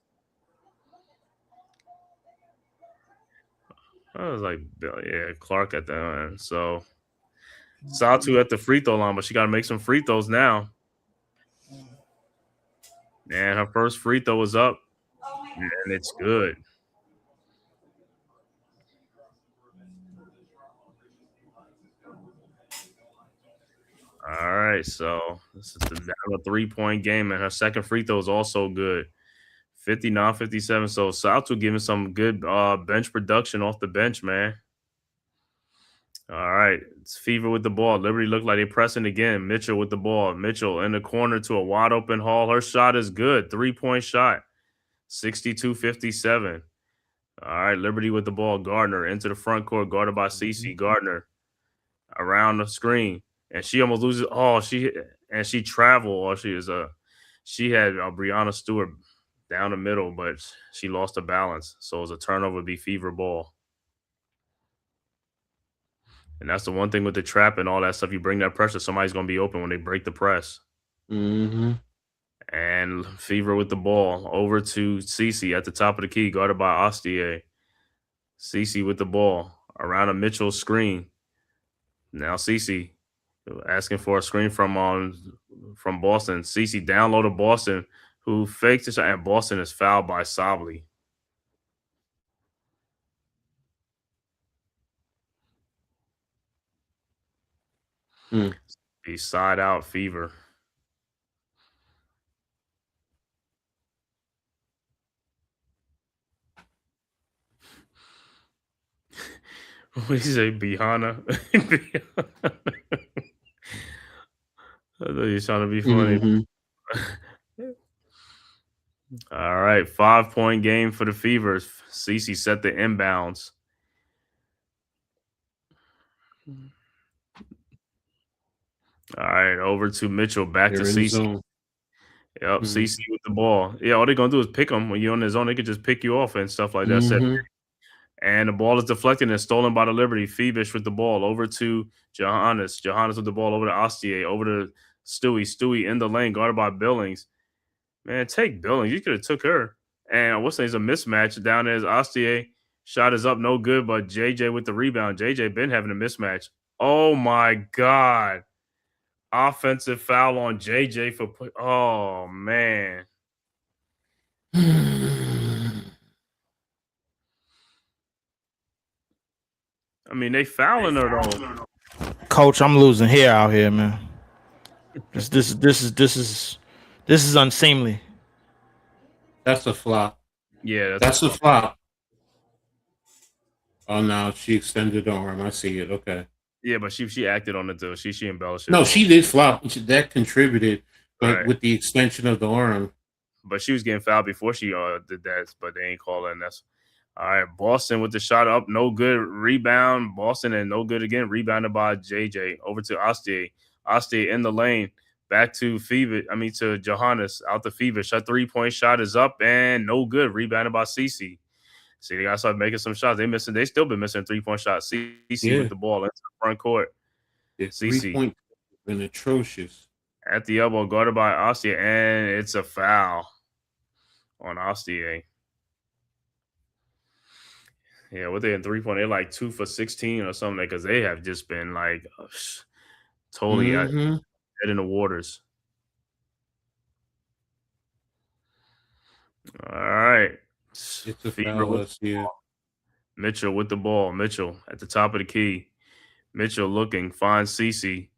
I was like, yeah, Clark at the end. So Satu at the free throw line, but she got to make some free throws now. And her first free throw is up, and it's good. All right, so this is a 3-point game, and her second free throw is also good. 59-57. So Satu giving some good bench production off the bench, man. All right, it's Fever with the ball. Liberty looked like they're pressing again. Mitchell with the ball. Mitchell in the corner to a wide open Hall. Her shot is good. 3-point shot. 62-57. All right, Liberty with the ball. Gardner into the front court, guarded by Cece. Gardner around the screen, and she almost loses. Oh, she traveled. Or she had Breanna Stewart down the middle, but she lost her balance. So it was a turnover, be Fever ball. And that's the one thing with the trap and all that stuff. You bring that pressure, somebody's going to be open when they break the press. And Fever with the ball over to Cece at the top of the key, guarded by Astier. Cece with the ball around a Mitchell screen. Now Cece asking for a screen from Boston. Cece down low to Boston. who faked it, and Boston is fouled by Sably. The side out Fever. What did you say, Bihana? I thought you were trying to be funny. Mm-hmm. All right, 5-point game for the Fevers. Cece set the inbounds. All right, over to Mitchell. Back They're to in the Cece. zone. Yep, Cece with the ball. Yeah, all they're gonna do is pick them when you're on the zone. They could just pick you off and stuff like that. Mm-hmm. And the ball is deflected and stolen by the Liberty. Feebish with the ball over to Johannes. Johannes with the ball over to Ostier. Over to Stewie. Stewie in the lane, guarded by Billings. Man, take Billings. You could have took her. And what's there's a mismatch down there. Ostier shot is up, no good. But JJ with the rebound. JJ been having a mismatch. Oh my God! Offensive foul on JJ for. Oh man. I mean, they fouling her though. Coach, I'm losing hair out here, man. This is unseemly. That's a flop. Yeah, that's a flop. Oh no, she extended the arm. I see it. Okay. Yeah, but she acted on it though. She embellished it. No, she did flop. That contributed, but right. With the extension of the arm. But she was getting fouled before she did that, but they ain't calling that's all right. Boston with the shot up, no good. Rebound, Boston, and no good again. Rebounded by JJ. Over to Ostier. Ostier in the lane. Back to to Johannes. Out the Fever. Shot 3-point shot is up and no good. Rebounded by Cece. See, they got to start making some shots. They still been missing 3-point shots. Cece with the ball into the front court. Cece 3-point been atrocious. At the elbow, guarded by Ostier, and it's a foul on Ostier. Yeah, what they in 3-point? They're like 2 for 16 or something because they have just been like totally dead in the waters. All right. It's a foul. Mitchell with the ball. Mitchell at the top of the key. Mitchell looking, finds Cece.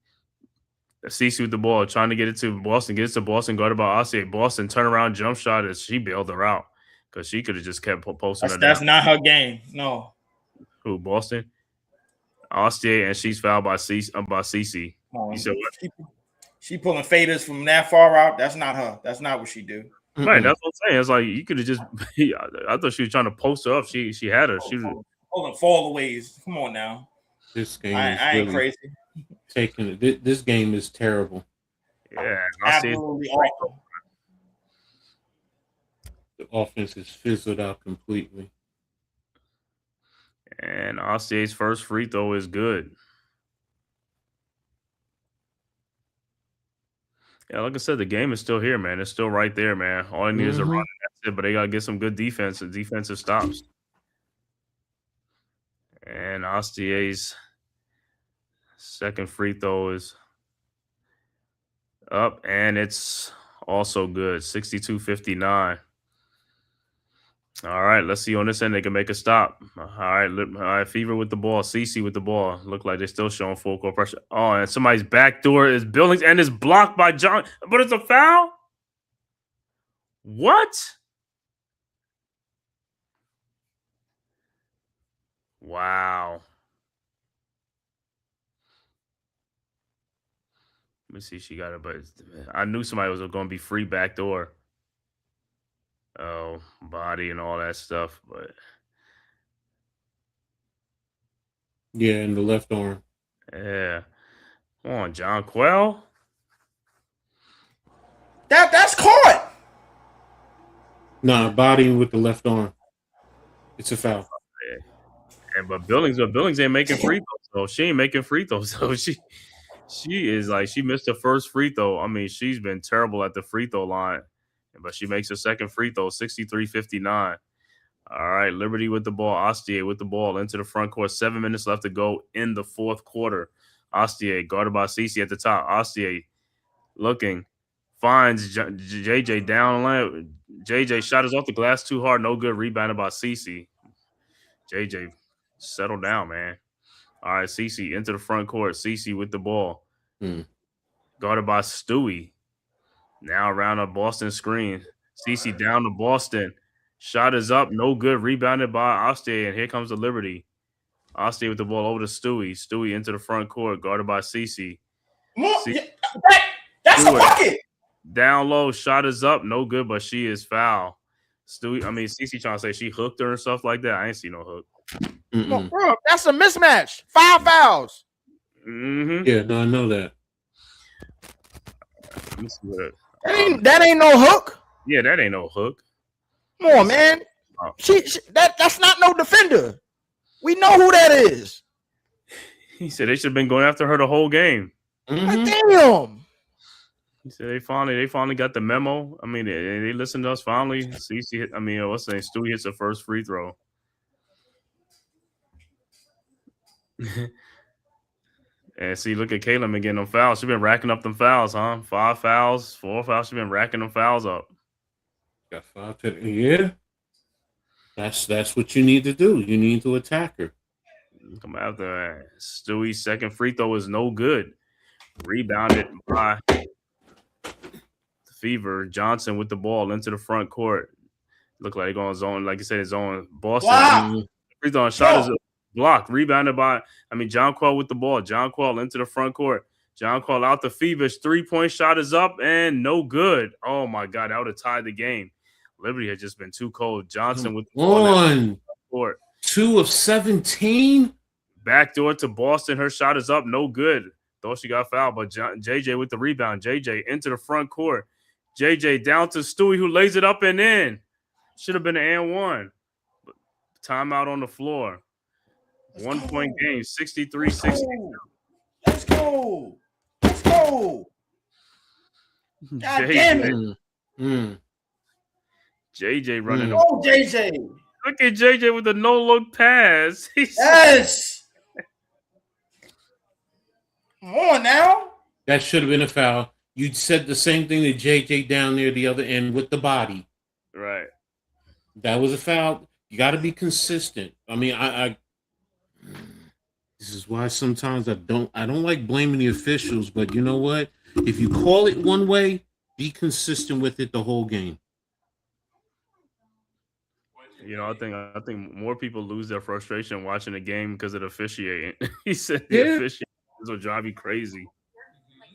Cece with the ball, trying to get it to Boston. Gets to Boston, guarded by Ostier. Boston turnaround jump shot as she bailed her out because she could have just kept posting her down. That's not her game. No. Who, Boston? Ostier, and she's fouled by Cece. You said what? She pulling faders from that far out. That's not her. That's not what she do. Right, that's what I'm saying. It's like you could have just. I thought she was trying to post her up. She had her. She was pulling fallaways. Come on now. This game I ain't crazy. Taking it. This game is terrible. Yeah, absolutely awful. The offense is fizzled out completely. And Ostier's first free throw is good. Yeah, like I said, the game is still here, man. It's still right there, man. All they need is a run. That's it, but they got to get some good defensive stops. And Ostier's second free throw is up, and it's also good, 62-59. All right, let's see on this end. They can make a stop. All right, Fever with the ball. Cece with the ball. Look like they're still showing full court pressure. Oh, and somebody's back door is Billings and is blocked by John. But it's a foul? What? Wow. Let me see. She got it, but I knew somebody was going to be free back door. Oh, body and all that stuff, but yeah, in the left arm. Yeah, come on, Jonquel. That's caught. Nah, bodying with the left arm. It's a foul. Yeah. But Billings ain't making free throws. So she ain't making free throws. So she is like she missed her first free throw. I mean, she's been terrible at the free throw line. But she makes her second free throw, 63-59. All right, Liberty with the ball. Ostier with the ball into the front court. 7 minutes left to go in the fourth quarter. Ostier guarded by Cece at the top. Ostier looking, finds JJ down lane. JJ shot is off the glass too hard, no good. Rebounded by CC. JJ, settle down, man. All right, CC into the front court. CC with the ball. Guarded by Stewie. Now around a Boston screen. CC down to Boston. Shot is up, no good. Rebounded by Oste, and here comes the Liberty. Oste with the ball over to Stewie. Stewie into the front court, guarded by CC. That's Stewart. A bucket. Down low, shot is up, no good, but she is foul. CC trying to say she hooked her and stuff like that. I ain't see no hook. No, bro, that's a mismatch. 5 fouls. Mm-hmm. Yeah, no, I know that. Let me see what that ain't no hook. Yeah, that ain't no hook. Come on, man. That's not no defender. We know who that is. He said they should have been going after her the whole game. Like, damn. He said they finally got the memo. I mean, they listened to us finally. CC, what's the name? Stewie hits the first free throw. And see, look at Caleb again on fouls. She's been racking up them fouls, huh? 5 fouls, 4 fouls. She's been racking them fouls up. Got 5 to yeah. That's what you need to do. You need to attack her. Come after that. Stewie's second free throw is no good. Rebounded by Fever. Johnson with the ball into the front court. Look like they're going zone. Like you said, it's zone. Boston. Wow. Free throw shot is blocked. Rebounded by, Jonquel with the ball. Jonquel into the front court. Jonquel out the Fevers. 3-point shot is up and no good. Oh, my God. That would have tied the game. Liberty had just been too cold. Johnson with the ball. Court. 2 of 17. Backdoor to Boston. Her shot is up. No good. Though she got fouled, but JJ with the rebound. JJ into the front court. JJ down to Stewie, who lays it up and in. Should have been an and one. But timeout on the floor. 1-point game, 63-62. Let's go. God damn it. JJ running. Oh, JJ. Look at JJ with the no-look pass. Yes. Come on now. That should have been a foul. You said the same thing to JJ down there the other end with the body. Right. That was a foul. You got to be consistent. I mean, I this is why sometimes I don't like blaming the officials, but you know what? If you call it one way, be consistent with it the whole game. You know, I think more people lose their frustration watching the game because of the officiating. He said officiating will drive you crazy.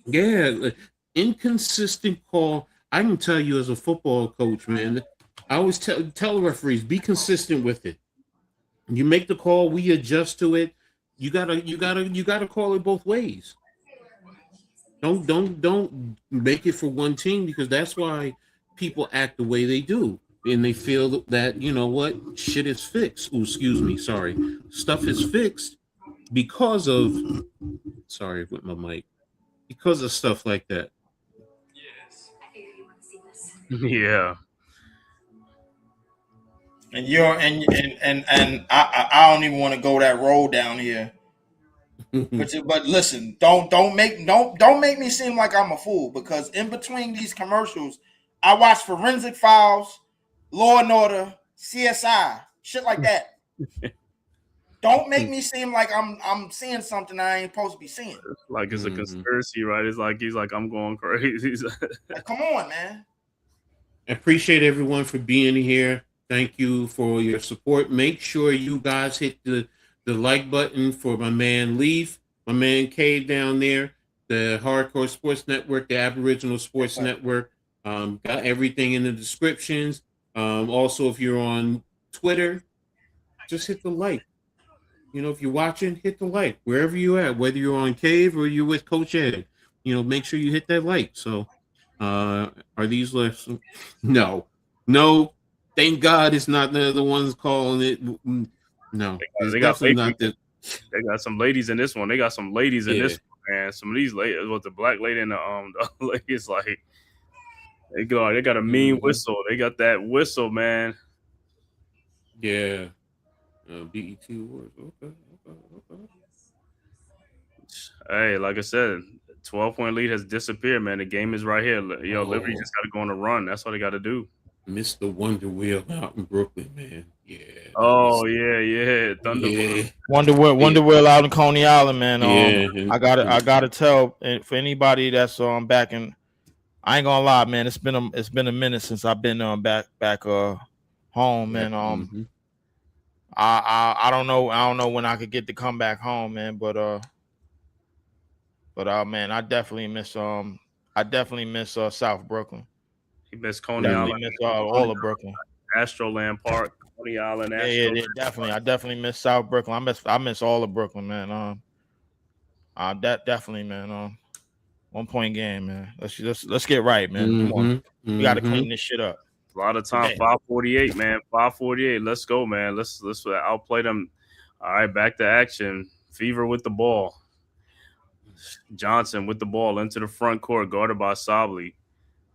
Yeah, inconsistent call. I can tell you as a football coach, man, I always tell the referees, be consistent with it. You make the call, we adjust to it. You gotta call it both ways. Don't make it for one team, because that's why people act the way they do. And they feel that, you know what, shit is fixed. Ooh, excuse me, sorry. Stuff is fixed because of, sorry with my mic, because of stuff like that. Yes. I figured you want to see this. Yeah. And I don't even want to go that road down here. But listen, don't make me seem like I'm a fool, because in between these commercials, I watch Forensic Files, Law and Order, CSI, shit like that. Don't make me seem like I'm seeing something I ain't supposed to be seeing. Like it's a conspiracy, right? It's like he's like, I'm going crazy. Like, come on, man. I appreciate everyone for being here. Thank you for your support. Make sure you guys hit the like button for my man Leaf, my man Cade down there, the Hardcore Sports Network, the Aboriginal Sports Network. Got everything in the descriptions. Also, if you're on Twitter, just hit the like. You know, if you're watching, hit the like wherever you're at, whether you're on Cave or you're with Coach Ed. You know, make sure you hit that like. So, are these left? No. Thank God it's not the ones calling it. No, they got not that. They got some ladies in this one. They got some ladies in this one, man. Some of these ladies, what the black lady and the ladies, like they got a mean whistle. They got that whistle, man. Yeah. BET Awards. Okay. Hey, like I said, 12-point lead has disappeared, man. The game is right here. Liberty just got to go on a run. That's all they got to do. Mr. Wonder Wheel out in Brooklyn, man. Yeah. Thunderbird. Yeah. Wonder Wheel out in Coney Island, man. Yeah. I gotta tell for anybody that's back in. I ain't gonna lie, man. It's been a minute since I've been back home, man. I don't know when I could get to come back home, man. But man, I definitely miss South Brooklyn. He missed Coney Island. Miss all of Brooklyn. Astroland Park, Coney Island. Yeah, definitely. I definitely miss South Brooklyn. I miss all of Brooklyn, man. Definitely, man. 1 point game, man. Let's get right, man. Come on, we got to clean this shit up. A lot of time. 5:48, man. 5:48. Let's go, man. Let's outplay them. All right, back to action. Fever with the ball. Johnson with the ball into the front court, guarded by Sabley.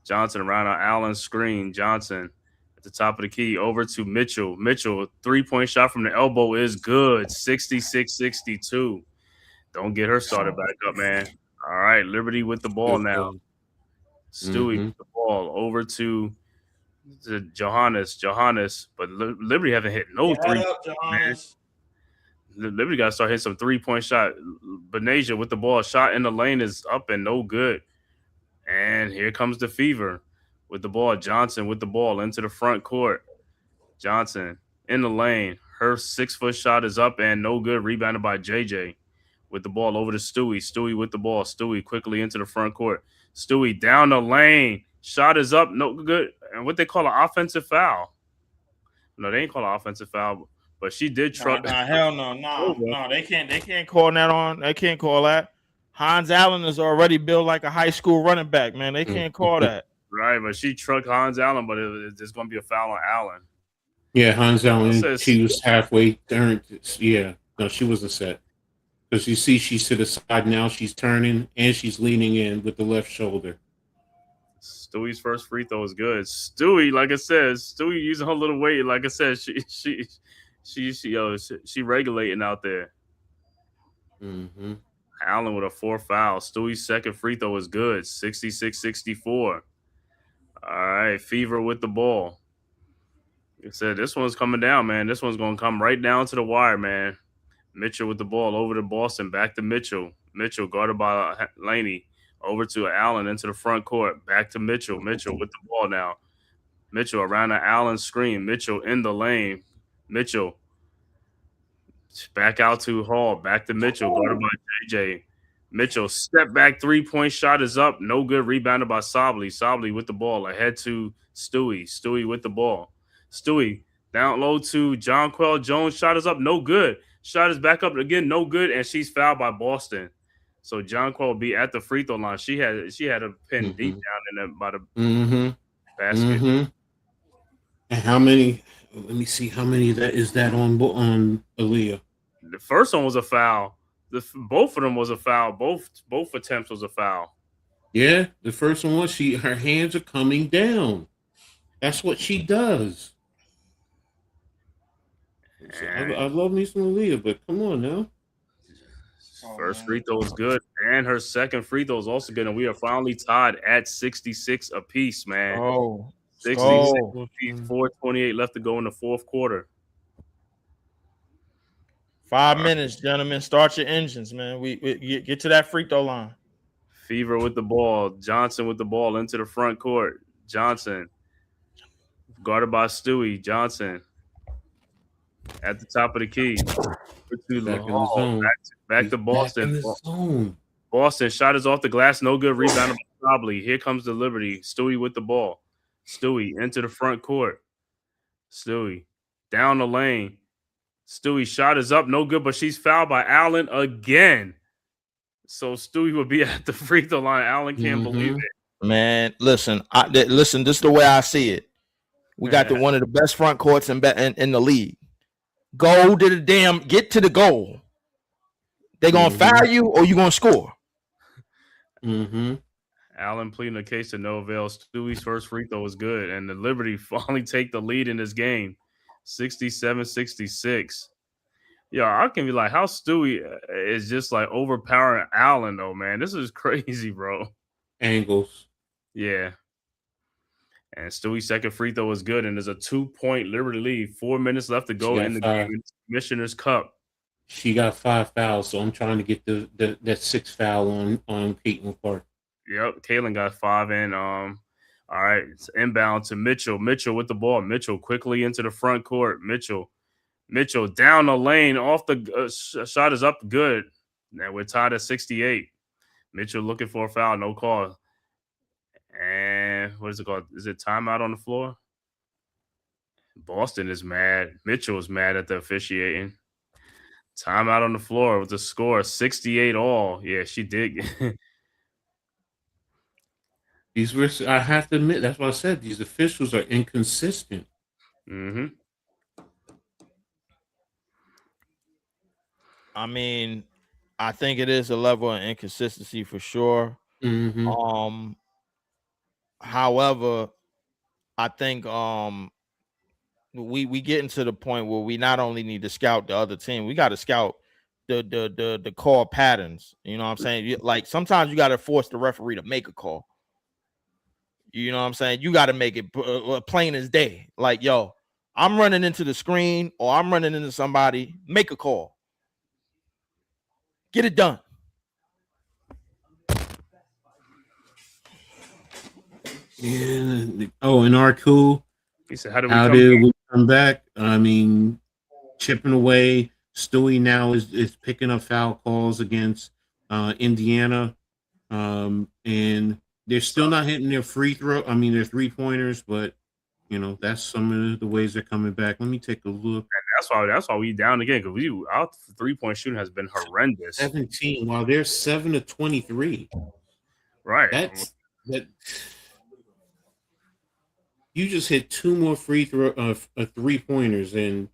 Johnson around on Allen's screen. Johnson at the top of the key over to Mitchell. Mitchell, 3-point shot from the elbow is good. 66-62. Don't get her started back up, man. All right, Liberty with the ball now. Stewie with the ball over to Johannes, but Liberty haven't hit no three. Liberty got to start hitting some 3-point shot. Benasia with the ball, shot in the lane is up and no good. And here comes the Fever with the ball. Johnson with the ball into the front court. Johnson in the lane. Her 6-foot shot is up and no good. Rebounded by JJ with the ball over to Stewie. Stewie with the ball. Stewie quickly into the front court. Stewie down the lane. Shot is up, no good. And what they call an offensive foul. No, they ain't call an offensive foul, but she did truck. Hell no. No, they can't call that on. They can't call that. Hans Allen is already built like a high school running back, man. They can't call that. Right, but she trucked Hans Allen, but it's going to be a foul on Allen. Yeah, Hans Allen, she was halfway turned. Yeah, no, she wasn't set. Because you see she's to the side now. She's turning, and she's leaning in with the left shoulder. Stewie's first free throw is good. Stewie, like I said, Stewie using her little weight. Like I said, she regulating out there. Allen with a 4th foul. Stewie's second free throw is good. 66-64. All right, Fever with the ball. Like I said, this one's coming down, man. This one's going to come right down to the wire, man. Mitchell with the ball over to Boston. Back to Mitchell. Mitchell guarded by Laney. Over to Allen into the front court. Back to Mitchell. Mitchell with the ball now. Mitchell around the Allen screen. Mitchell in the lane. Mitchell back out to Hall. Back to Mitchell. Guarded by JJ. Mitchell step back 3-point shot is up. No good. Rebounded by Sabley. Sabley with the ball. Ahead to Stewie. Stewie with the ball. Stewie down low to Jonquel Jones. Shot is up. No good. Shot is back up again. No good. And she's fouled by Boston. So Jonquel will be at the free throw line. She had a pin deep down in by the basket. And how many? Let me see how many is that on Aliyah. The first one was a foul. Both of them was a foul. Both attempts was a foul. Yeah, the first one was her hands are coming down. That's what she does. So I love me some Aliyah, but come on now. First free throw is good, and her second free throw is also good, and we are finally tied at 66 apiece, man. 66 apiece, 4:28 left to go in the fourth quarter. 5 minutes, gentlemen. Start your engines, man. We get to that free throw line. Fever with the ball. Johnson with the ball into the front court. Johnson guarded by Stewie. Johnson at the top of the key. Back to Boston. Boston shot is off the glass. No good. Rebounded by Sabley. Here comes the Liberty. Stewie with the ball. Stewie into the front court. Stewie down the lane. Stewie shot is up. No good, but she's fouled by Allen again. So Stewie will be at the free throw line. Allen can't believe it. Man, listen. This is the way I see it. We got one of the best front courts in the league. Go to get to the goal. They gonna foul you or you gonna score. Allen pleading a case to no avail. Stewie's first free throw was good, and the Liberty finally take the lead in this game, 67-66. Yeah, I can be like, how Stewie is just like overpowering Allen, though, man. This is crazy, bro. Angles. Yeah. And Stewie's second free throw was good, and there's a 2-point Liberty lead. 4 minutes left to go in the game in the Commissioner's Cup. She got 5 fouls, so I'm trying to get that 6 foul on Peyton Clark. Yep, Kaylin got 5 in. All right, it's inbound to Mitchell. Mitchell with the ball. Mitchell quickly into the front court. Mitchell down the lane. Off the shot is up good. Now we're tied at 68. Mitchell looking for a foul. No call. And what is it called? Is it timeout on the floor? Boston is mad. Mitchell is mad at the officiating. Timeout on the floor with the score 68 all. Yeah, she did. I have to admit, that's what I said. These officials are inconsistent. Mm-hmm. I mean, I think it is a level of inconsistency for sure. Mm-hmm. However, I think we getting to the point where we not only need to scout the other team, we got to scout the call patterns. You know what I'm saying? Like sometimes you got to force the referee to make a call. You know what I'm saying? You got to make it plain as day. Like, yo, I'm running into the screen or I'm running into somebody. Make a call. Get it done. Yeah. Oh, and Arku. He said, how did we come back? I mean, chipping away. Stewie now is picking up foul calls against Indiana. And they're still not hitting their free throw. I mean, their 3-pointers, but you know, that's some of the ways they're coming back. Let me take a look. And that's why we down again, because our 3-point shooting has been horrendous. 17, while they're 7 of 23. Right. That you just hit 2 more free throw 3-pointers, and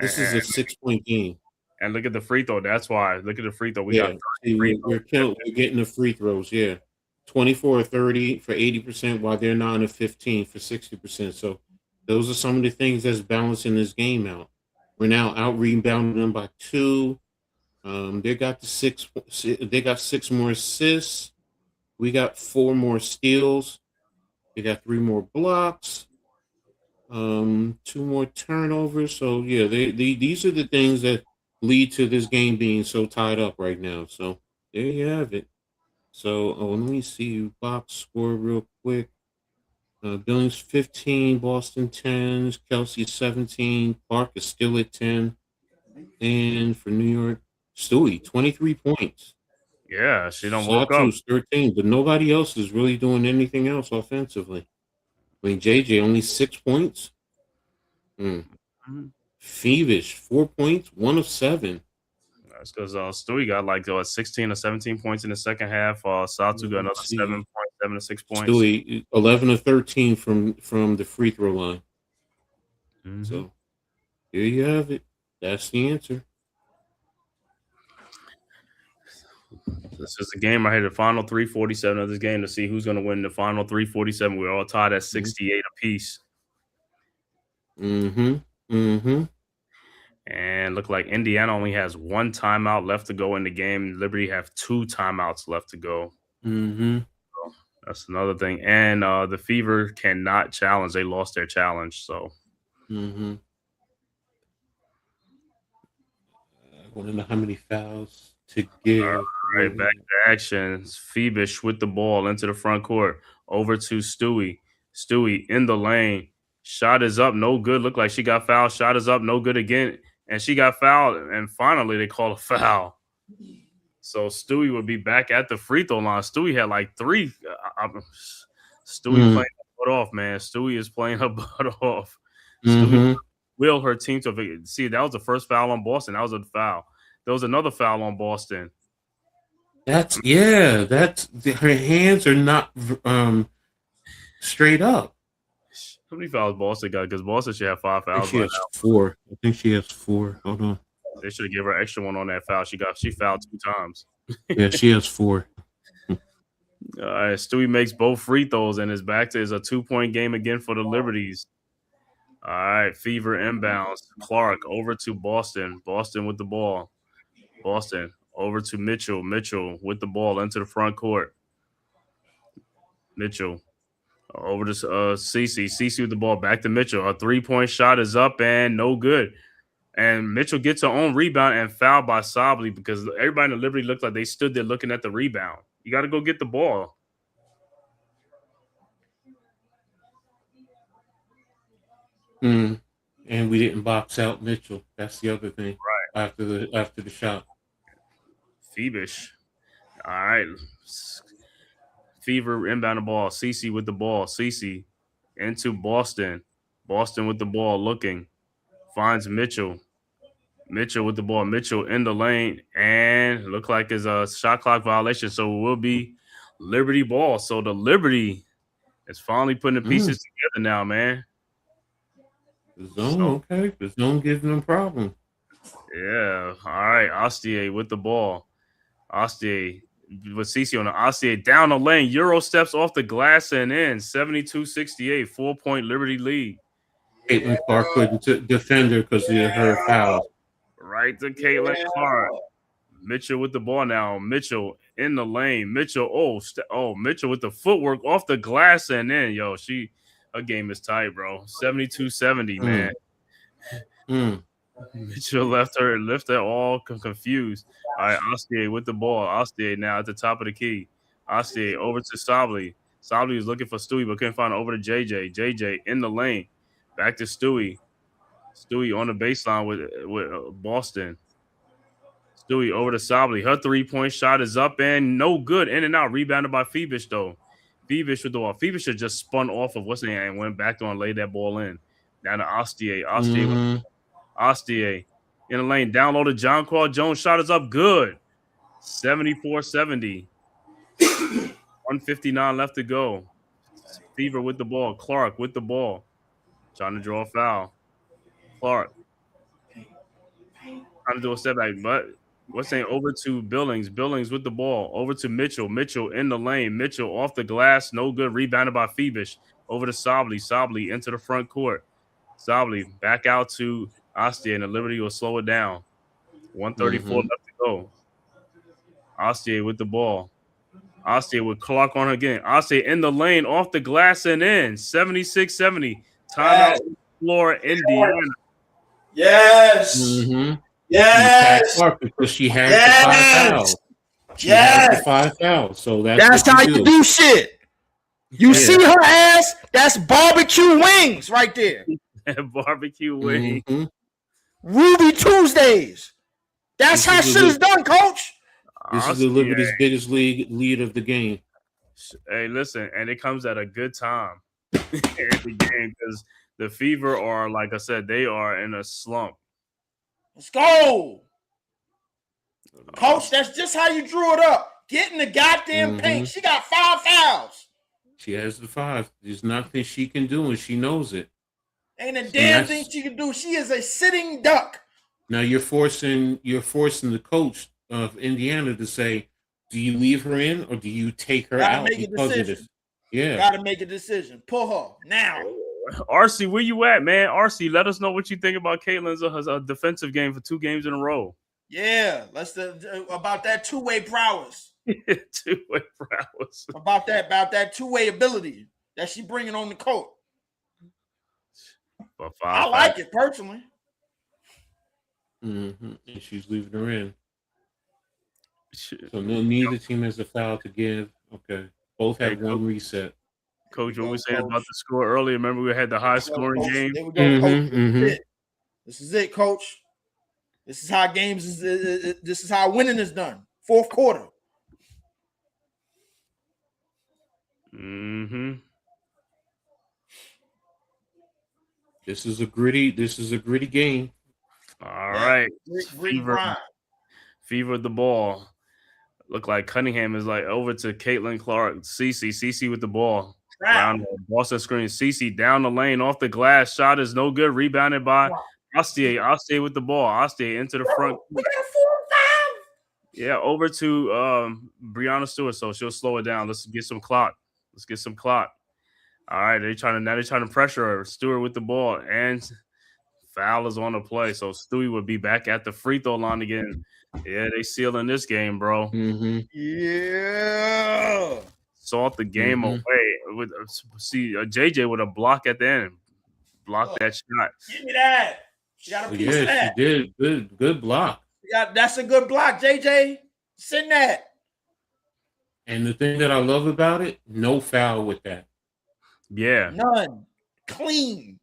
this is a 6-point game. And look at the free throw. That's why. Look at the free throw. We're getting the free throws. Yeah, 24 or 30 for 80%, while they're 9 of 15 for 60%. So those are some of the things that's balancing this game out. We're now out rebounding them by 2. They got 6 more assists. We got 4 more steals. They got 3 more blocks. 2 more turnovers. So yeah, these are the things that lead to this game being so tied up right now. So there you have it. So let me see box score real quick. Billings 15, Boston 10, Kelsey 17, Clark is still at 10, and for New York, Stewie 23 points. Yeah, she don't woke up. 13, but nobody else is really doing anything else offensively. I mean, JJ only 6 points. Fevish 4 points, 1 of 7. That's because Stewie got like 16 or 17 points in the second half. Satu got another 7 to 6 points. Stewie 11 of 13 from the free throw line. So here you have it. That's the answer. This is the game right here, the final 3:47 of this game, to see who's going to win the final 3:47. We're all tied at 68 apiece. And look like Indiana only has 1 timeout left to go in the game. Liberty have 2 timeouts left to go. So that's another thing. And the Fever cannot challenge. They lost their challenge. So. I want to know how many fouls to give. All right, back to action. Phoebish with the ball into the front court. Over to Stewie. Stewie in the lane. Shot is up, no good. Looked like she got fouled. Shot is up, no good again. And she got fouled. And finally, they call a foul. So Stewie would be back at the free throw line. Stewie had like 3. Stewie playing her butt off, man. Stewie is playing her butt off. Stewie will her team to see. That was the first foul on Boston. That was a foul. There was another foul on Boston. That's her hands are not straight up. How many fouls Boston got? Because Boston should have 5 fouls. She has 4. I think she has 4. Hold on. They should have given her an extra one on that foul. She fouled 2 times. Yeah, she has 4. All right, Stewie makes both free throws and is back to a 2-point game again for the Liberties. All right, Fever inbounds. Clark over to Boston. Boston with the ball. Boston over to Mitchell. Mitchell with the ball into the front court. Mitchell over to Cece. Cece with the ball back to Mitchell. A 3-point shot is up and no good. And Mitchell gets her own rebound and fouled by Sabley because everybody in the Liberty looked like they stood there looking at the rebound. You got to go get the ball. And we didn't box out Mitchell. That's the other thing. Right. After the shot. Feebish. All right. Fever inbound the ball. Cece with the ball. Cece into Boston. Boston with the ball looking. Finds Mitchell. Mitchell with the ball. Mitchell in the lane. And look like it's a shot clock violation. So it will be Liberty ball. So the Liberty is finally putting the pieces together now, man. The zone, okay. The zone giving them problem. Yeah. All right. Astier with the ball. Astier with Cece on the Astier down the lane. Euro steps off the glass and in. 72-68. 4-point Liberty lead. Caitlin Clark couldn't defend her because of her foul. Right to Caitlin Clark. Mitchell with the ball now. Mitchell in the lane. Mitchell, Mitchell with the footwork off the glass and in. Yo, her game is tight, bro. 72-70, man. Mitchell left her all confused. All right, Astier with the ball. Astier now at the top of the key. Astier over to Sabley. Sabley was looking for Stewie, but couldn't find it. Over to JJ. JJ in the lane. Back to Stewie. Stewie on the baseline with Boston. Stewie over to Sabley. Her 3-point shot is up and no good. In and out. Rebounded by Feebish, though. Feebish with the ball. Feebish had just spun off of what's the name and went back on and laid that ball in. Down to Astier. Astier in the lane. Down low to Jonquel Jones. Shot is up good. 74-70. 1:59 left to go. Fever with the ball. Clark with the ball. Trying to draw a foul. Clark. Trying to do a step back. But what's saying over to Billings. Billings with the ball. Over to Mitchell. Mitchell in the lane. Mitchell off the glass. No good. Rebounded by Feebish. Over to Sabley. Sabley into the front court. Sabley back out to Astier, and the Liberty will slow it down. 1:34 left to go. Astier with the ball. Astier with Clark on her again. Astier in the lane, off the glass and in. 76-70. Timeout floor, Indiana. Yes. Yes. Clark because she had the 5 fouls. She has the 5 fouls. So that's how you do shit. You see her ass? That's barbecue wings right there. Barbecue wings. Ruby Tuesdays. That's how shit is done, coach. This is the Liberty's biggest lead of the game. Hey, listen, and it comes at a good time in the game because the Fever are, like I said, they are in a slump. Let's go. Coach, that's just how you drew it up. Get in the goddamn paint. She got 5 fouls. She has the 5. There's nothing she can do, and she knows it. Ain't a damn thing she can do. She is a sitting duck. Now you're forcing the coach of Indiana to say, do you leave her in or do you take her out because of this? Yeah. Gotta make a decision. Pull her now. RC, where you at, man? RC, let us know what you think about Caitlin's defensive game for 2 games in a row. Yeah, let's about that two-way prowess. Two-way prowess. About that two-way ability that she bringing on the court. I like it personally. And she's leaving her in. So neither team has a foul to give. Okay. Both have one reset. Coach, what we said about the score earlier, remember we had the high-scoring game? There we go, Coach. This is it, Coach. This is how games is. This is how winning is done. 4th quarter. This is a gritty game. All right. Fever with the ball. Look like Cunningham is like over to Caitlin Clark. Cece with the ball. Around the Boston screen. Cece down the lane off the glass. Shot is no good. Rebounded by Astier. Astier with the ball. Astier into the front. Yeah, over to Breanna Stewart. So she'll slow it down. Let's get some clock. All right, they're trying to pressure her. Stewart with the ball, and foul is on the play. So Stewie would be back at the free throw line again. Yeah, they sealing this game, bro. Mm-hmm. Yeah. Salt the game away. With JJ with a block at the end. Block that shot. Give me that. You got a piece of that. She did. Good block. Yeah, that's a good block, JJ. Send that. And the thing that I love about it, no foul with that. Yeah. None. Clean.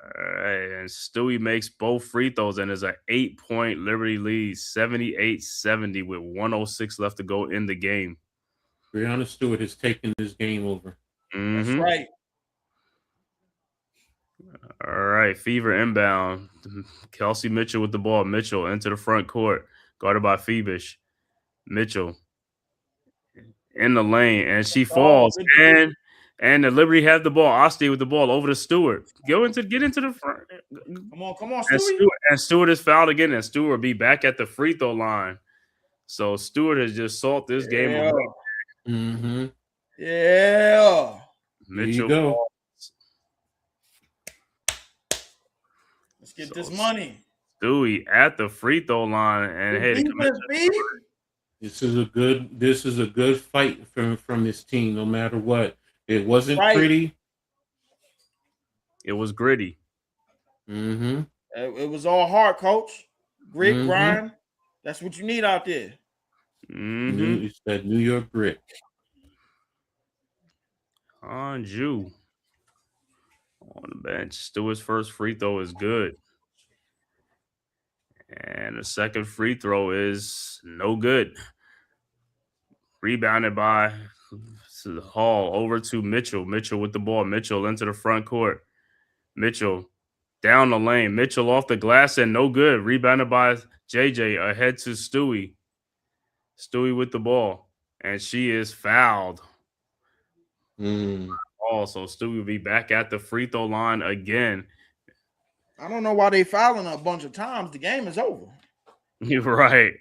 All right, and Stewie makes both free throws and is an 8-point Liberty lead, 78-70 with 106 left to go in the game. Breanna Stewart has taken this game over. That's right. All right, Fever inbound. Kelsey Mitchell with the ball. Mitchell into the front court, guarded by Phoebish. Mitchell in the lane, and she falls. And the Liberty have the ball. Ostie with the ball over to Stewart. Get into the front. Come on, Stewie. And Stewart is fouled again, and Stewart will be back at the free throw line. So Stewart has just salt this game away. Mm-hmm. Yeah. Mitchell. There you go. Let's get this money. Stewie at the free throw line, and hey, this is a good fight from this team. No matter what, it wasn't pretty. It was gritty. Mm-hmm. It was all hard, coach. Grit, grind. That's what you need out there. Mm-hmm. It's that New York grit. Anju on the bench. Stewart's first free throw is good. And the second free throw is no good. Rebounded by Hall over to Mitchell. Mitchell with the ball. Mitchell into the front court. Mitchell down the lane. Mitchell off the glass and no good. Rebounded by JJ ahead to Stewie. Stewie with the ball. And she is fouled. Also, Stewie will be back at the free throw line again. I don't know why they fouling a bunch of times. The game is over. You're right.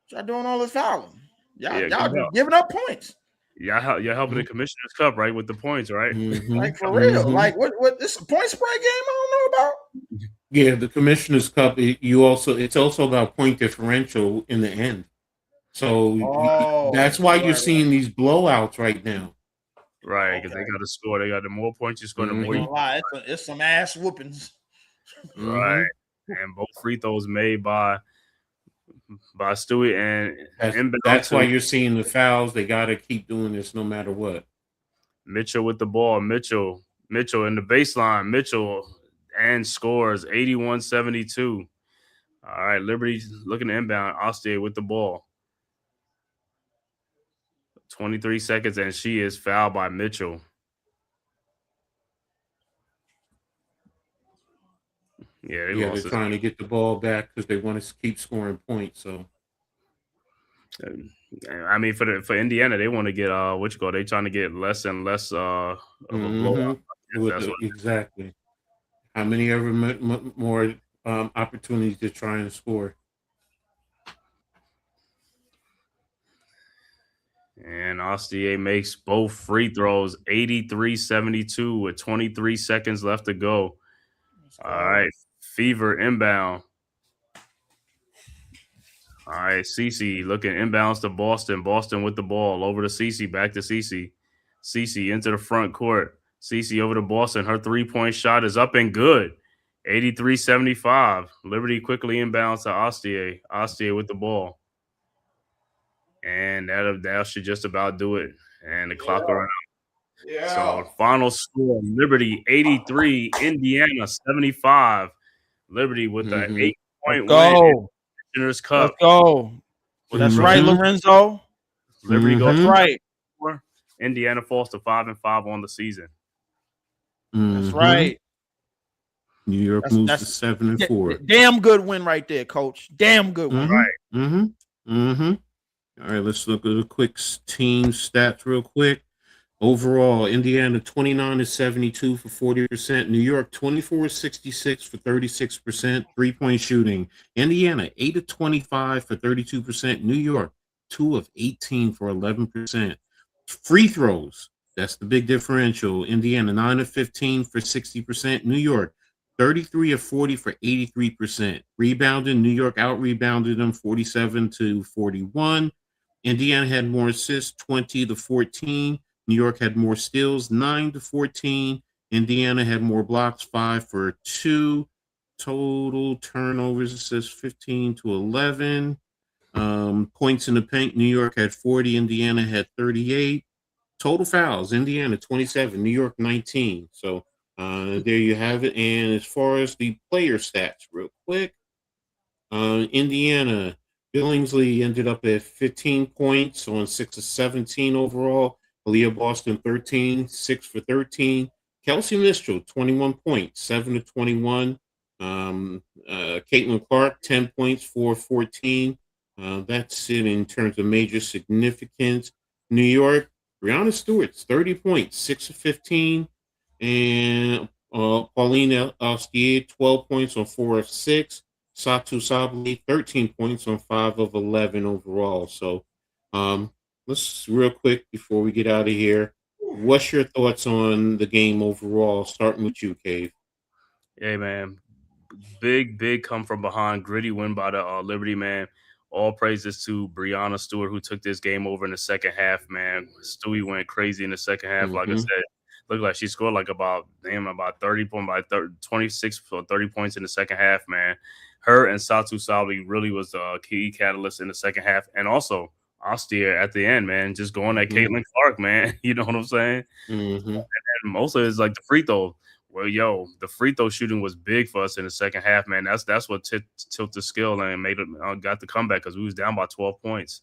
Y'all doing all this fouling. Y'all just giving up points. You're helping the Commissioner's Cup, right? With the points, right? Like for real. Like what this a point spread game I don't know about? Yeah, the Commissioner's Cup, it's also about point differential in the end. So that's why you're seeing these blowouts right now. Right, because they got to score. They got the more points you score, the more you it's some ass whoopings. Right. And both free throws made by Stewie and that's why you're seeing the fouls. They got to keep doing this no matter what. Mitchell with the ball. Mitchell in the baseline. Mitchell and scores 81-72. All right, Liberty looking to inbound. Ostie with the ball. 23 seconds, and she is fouled by Mitchell. Yeah, they're trying to get the ball back because they want to keep scoring points. So, I mean, for Indiana, they want to get They're trying to get less and less of a blowout. Exactly. How many ever more opportunities they're trying to score? And Ostie makes both free throws, 83-72 with 23 seconds left to go. All right, Fever inbound. All right, Cece looking inbounds to Boston. Boston with the ball over to Cece, back to Cece. Cece into the front court. Cece over to Boston. Her three-point shot is up and good. 83-75. Liberty quickly inbounds to Ostie. Ostie with the ball. And that should just about do it. And the clock around. Yeah. So final score: Liberty 83, Indiana 75. Liberty with an 8-point win. Commissioner's Cup. Let's go. That's right, Lorenzo. Liberty goes right. Indiana falls to 5-5 on the season. That's right. New York moves to 7-4. Damn good win right there, Coach. Damn good win. Right. All right, let's look at the quick team stats real quick. Overall, Indiana 29-72 for 40%. New York 24-66 for 36%. 3-point shooting. Indiana 8-25 for 32%. New York 2 of 18 for 11%. Free throws That's the big differential. Indiana 9 of 15 for 60%. New York 33 of 40 for 83%. Rebounding, New York out rebounded them 47 to 41. Indiana had more assists 20 to 14. New York had more steals 9 to 14. Indiana had more blocks 5 for 2. Total turnovers, it says 15 to 11. Points in the paint, New York had 40. Indiana had 38. Total fouls, Indiana 27, New York 19. So there you have it. And as far as the player stats, real quick, Indiana, Billingsley ended up at 15 points on 6 of 17 overall. Aliyah Boston 13, 6 for 13. Kelsey Mitchell 21 points, 7 to 21. Caitlin Clark 10 points, 4 14. That's it in terms of major significance. New York, Breanna Stewart 30 points, 6 of 15. And Paulina Ostier 12 points on 4 of 6. Satu Sabli 13 points on 5 of 11 overall. So let's real quick before we get out of here. What's your thoughts on the game overall? Starting with you, Cave. Hey, man. Big come from behind. Gritty win by the Liberty, man. All praises to Breanna Stewart, who took this game over in the second half, man. Stewie went crazy in the second half. Like I said, looked like she scored like about 30 points, 26 or 30 points in the second half, man. Her and Satu Sabli really was the key catalyst in the second half. And also, Ostier at the end, man, just going at Caitlin Clark, man. You know what I'm saying? And most of it is like the free throw. Well, the free throw shooting was big for us in the second half, man. That's what tilted the skill and made it got the comeback because we was down by 12 points.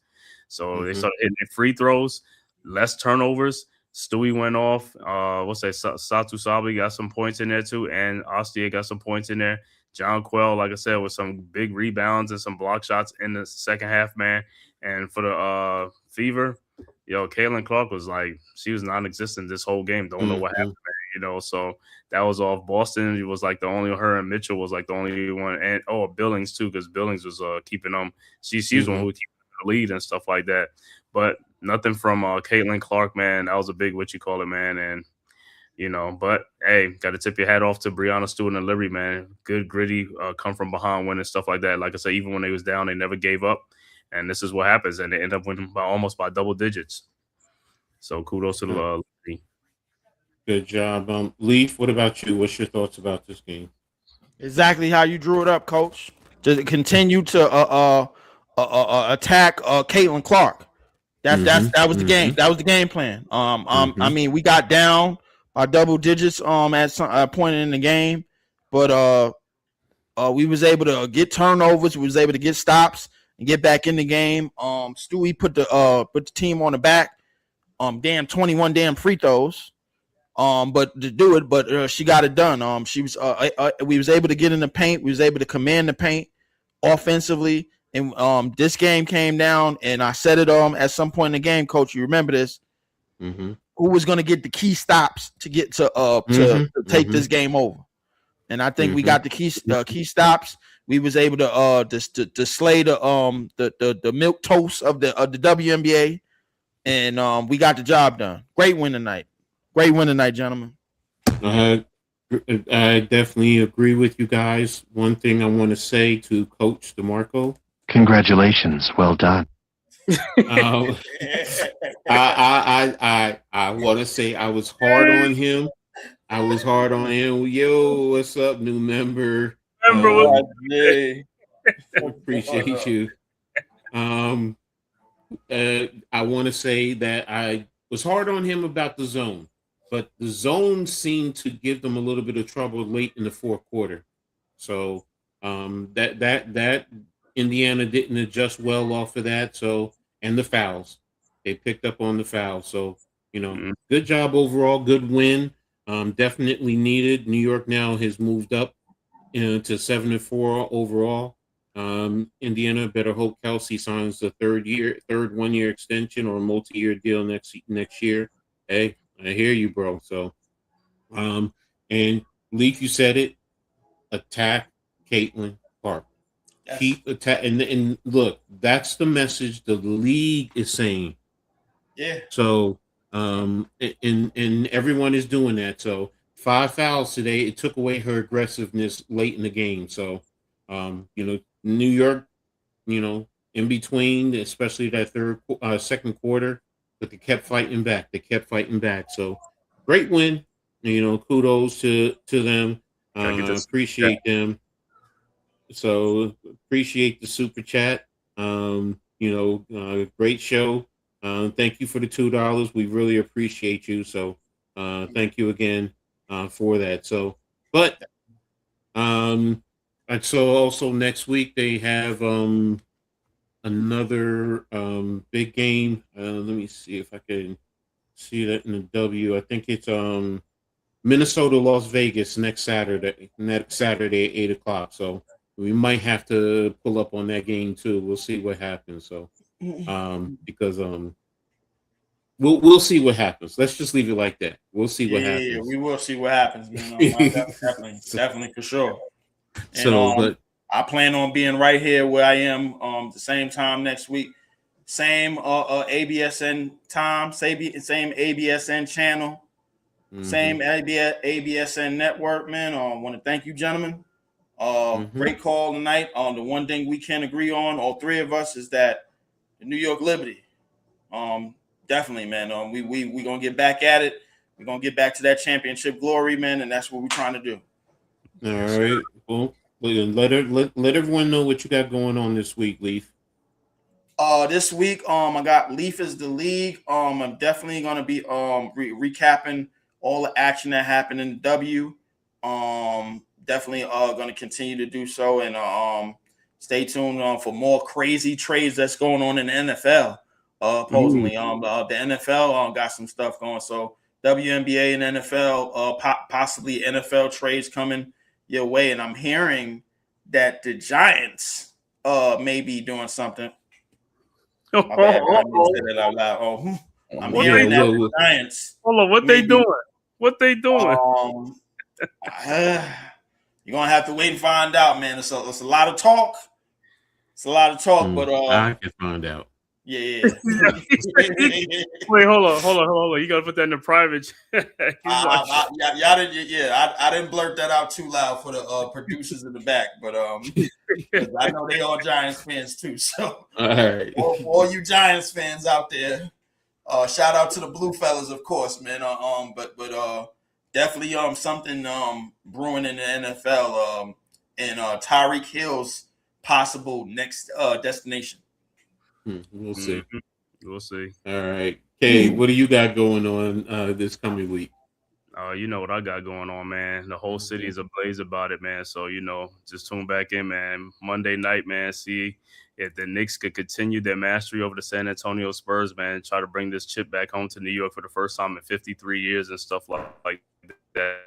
So they started hitting free throws, less turnovers. Stewie went off. Satu Sabli got some points in there too, and Ostier got some points in there. Jonquel, like I said, with some big rebounds and some block shots in the second half, man. And for the Fever, Caitlin Clark was like, she was non-existent this whole game. Don't know what happened, man, so that was off. Boston, it was like the only, her and Mitchell was like the only one. And Billings too, because Billings was keeping them. She's the one who was keeping the lead and stuff like that. But nothing from Caitlin Clark, man. That was a big man. And but hey, got to tip your hat off to Breanna Stewart and Liberty, man. Good, gritty, come from behind win and stuff like that. Like I said, even when they was down, they never gave up. And this is what happens. And they end up winning almost by double digits. So kudos to the Liberty. Good job. Leaf, what about you? What's your thoughts about this game? Exactly how you drew it up, Coach. To continue to attack Caitlin Clark. That was the game. That was the game plan. I mean, we got down by double digits at some point in the game, but we was able to get turnovers. We was able to get stops and get back in the game. Stewie put the team on the back. 21 damn free throws. But to do it, but she got it done. She was we was able to get in the paint. We was able to command the paint offensively. And this game came down, and I said it at some point in the game, Coach. You remember this? Who was going to get the key stops to get to take this game over? And I think we got the key stops. We was able to slay the milk toast of the WNBA, and we got the job done. Great win tonight. Great win tonight, gentlemen. I definitely agree with you guys. One thing I want to say to Coach DeMarco. Congratulations. Well done. I want to say I was hard on him. Yo, what's up, new member? Appreciate you. I want to say that I was hard on him about the zone, but the zone seemed to give them a little bit of trouble late in the fourth quarter. So that Indiana didn't adjust well off of that. So, and the fouls, they picked up on the fouls. So, good job overall. Good win. Definitely needed. New York now has moved up to 7-4 overall. Indiana better hope Kelsey signs the third 1-year extension or multi-year deal next year. Hey, I hear you, bro. So, and Leaf, you said it. Attack Caitlin Clark. Yes. Keep attack and look, that's the message the league is saying. Yeah. So And everyone is doing that. So 5 fouls today. It took away her aggressiveness late in the game. So, New York, in between, especially that second quarter, but they kept fighting back. So great win. Kudos to them. Appreciate them. So appreciate the super chat. Great show. Thank you for the $2. We really appreciate you. So thank you again for that. So, but and so also next week they have another big game. Let me see if I can see that in the W. I think it's Minnesota, Las Vegas next Saturday at 8:00. So we might have to pull up on that game too. We'll see what happens. So because we'll see what happens. Let's just leave it like that. We'll see what happens. Yeah, we will see what happens, man. Definitely for sure. And, but I plan on being right here where I am the same time next week. Same ABSN time, same ABSN channel, same ABSN network, man. I want to thank you, gentlemen. Great call tonight. The one thing we can agree on, all three of us, is that the New York Liberty. Definitely, man. We gonna get back at it. We're gonna get back to that championship glory, man, and that's what we're trying to do. All right. Well, let everyone know what you got going on this week, Leaf. This week, I got Leaf is the league. I'm definitely gonna be recapping all the action that happened in the W. Definitely gonna continue to do so, and stay tuned for more crazy trades that's going on in the NFL. Supposedly, the NFL got some stuff going. So WNBA and NFL, possibly NFL trades coming your way, and I'm hearing that the Giants may be doing something. My bad, I didn't say that out loud. I'm hearing that the Giants. Hold on, what they doing? What they doing? You're gonna have to wait and find out, man. It's a lot of talk. It's a lot of talk, but I can find out. Yeah. Wait, hold on. You gotta put that in the private chat. I didn't blurt that out too loud for the producers in the back, but I know they all Giants fans too. So all right, all you Giants fans out there, shout out to the Blue Fellas, of course, man. But definitely something brewing in the NFL, and Tyreek Hill's possible next destination. We'll see. We'll see. All right. Kay, what do you got going on this coming week? You know what I got going on, man. The whole city is ablaze about it, man. So, just tune back in, man. Monday night, man. See if the Knicks could continue their mastery over the San Antonio Spurs, man. Try to bring this chip back home to New York for the first time in 53 years and stuff like that.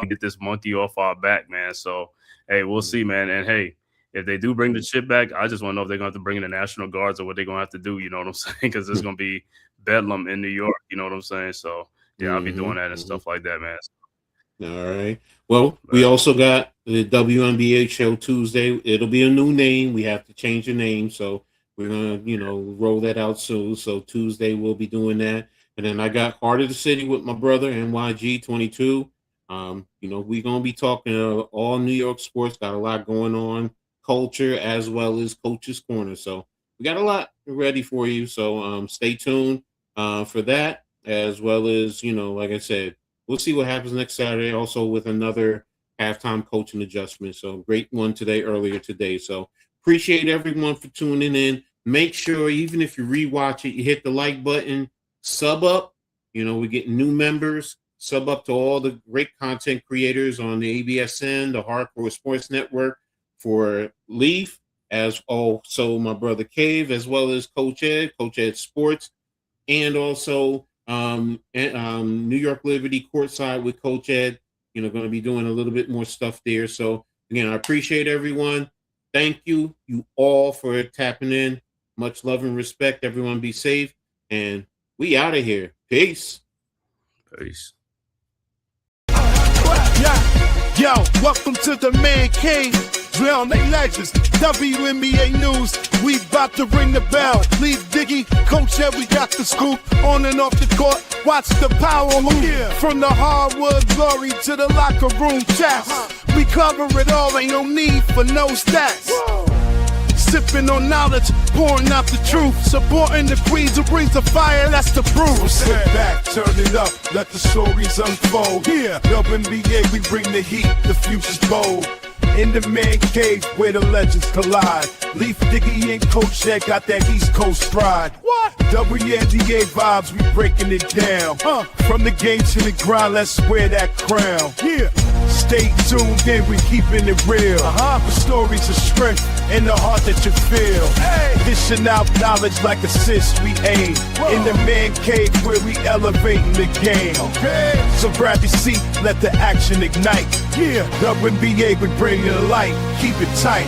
Get this monkey off our back, man. So, hey, we'll see, man. And, hey, if they do bring the chip back, I just want to know if they're going to have to bring in the National Guards or what they're going to have to do, you know what I'm saying? Because there's going to be bedlam in New York, you know what I'm saying? So, yeah, I'll be doing that and stuff like that, man. All right. Well, we also got the WNBA show Tuesday. It'll be a new name. We have to change the name. So we're going to, roll that out soon. So Tuesday we'll be doing that. And then I got Heart of the City with my brother, NYG22. We're going to be talking all New York sports. Got a lot going on. Culture as well as Coach's Corner. So we got a lot ready for you. So stay tuned for that, as well as, like I said, we'll see what happens next Saturday also with another halftime coaching adjustment. So great one earlier today. So appreciate everyone for tuning in. Make sure, even if you rewatch it, you hit the like button, sub up. We're getting new members. Sub up to all the great content creators on the ABSN, the Hardcore Sports Network, for Leaf, as also my brother Cave, as well as Coach Ed Sports, and also New York Liberty Courtside with Coach Ed. Going to be doing a little bit more stuff there. So again, I appreciate everyone. Thank you all for tapping in. Much love and respect. Everyone be safe, and we out of here. Peace. Yo, welcome to the man cave. drown they legends. WNBA news, we about to ring the bell. Leave Diggy, Coach Ed, we got the scoop. On and off the court, watch the power move. From the hardwood glory to the locker room chats. We cover it all, ain't no need for no stats. Sipping on knowledge, pouring out the truth. Supporting the queens who brings the fire, that's the proof. So sit back, turn it up, let the stories unfold. Yeah, WNBA, we bring the heat, the future's bold. In the man cave where the legends collide. Leaf Diggy and Coach Ed got that East Coast pride. What? WNBA vibes, we breaking it down. From the game to the grind, let's wear that crown. Yeah. Stay tuned in, we keeping it real. The stories of strength and the heart that you feel. Dishing out knowledge like assists we aim. In the man cave where we elevating the game. So grab your seat, let the action ignite. Yeah, WNBA, we bring it to light. Keep it tight.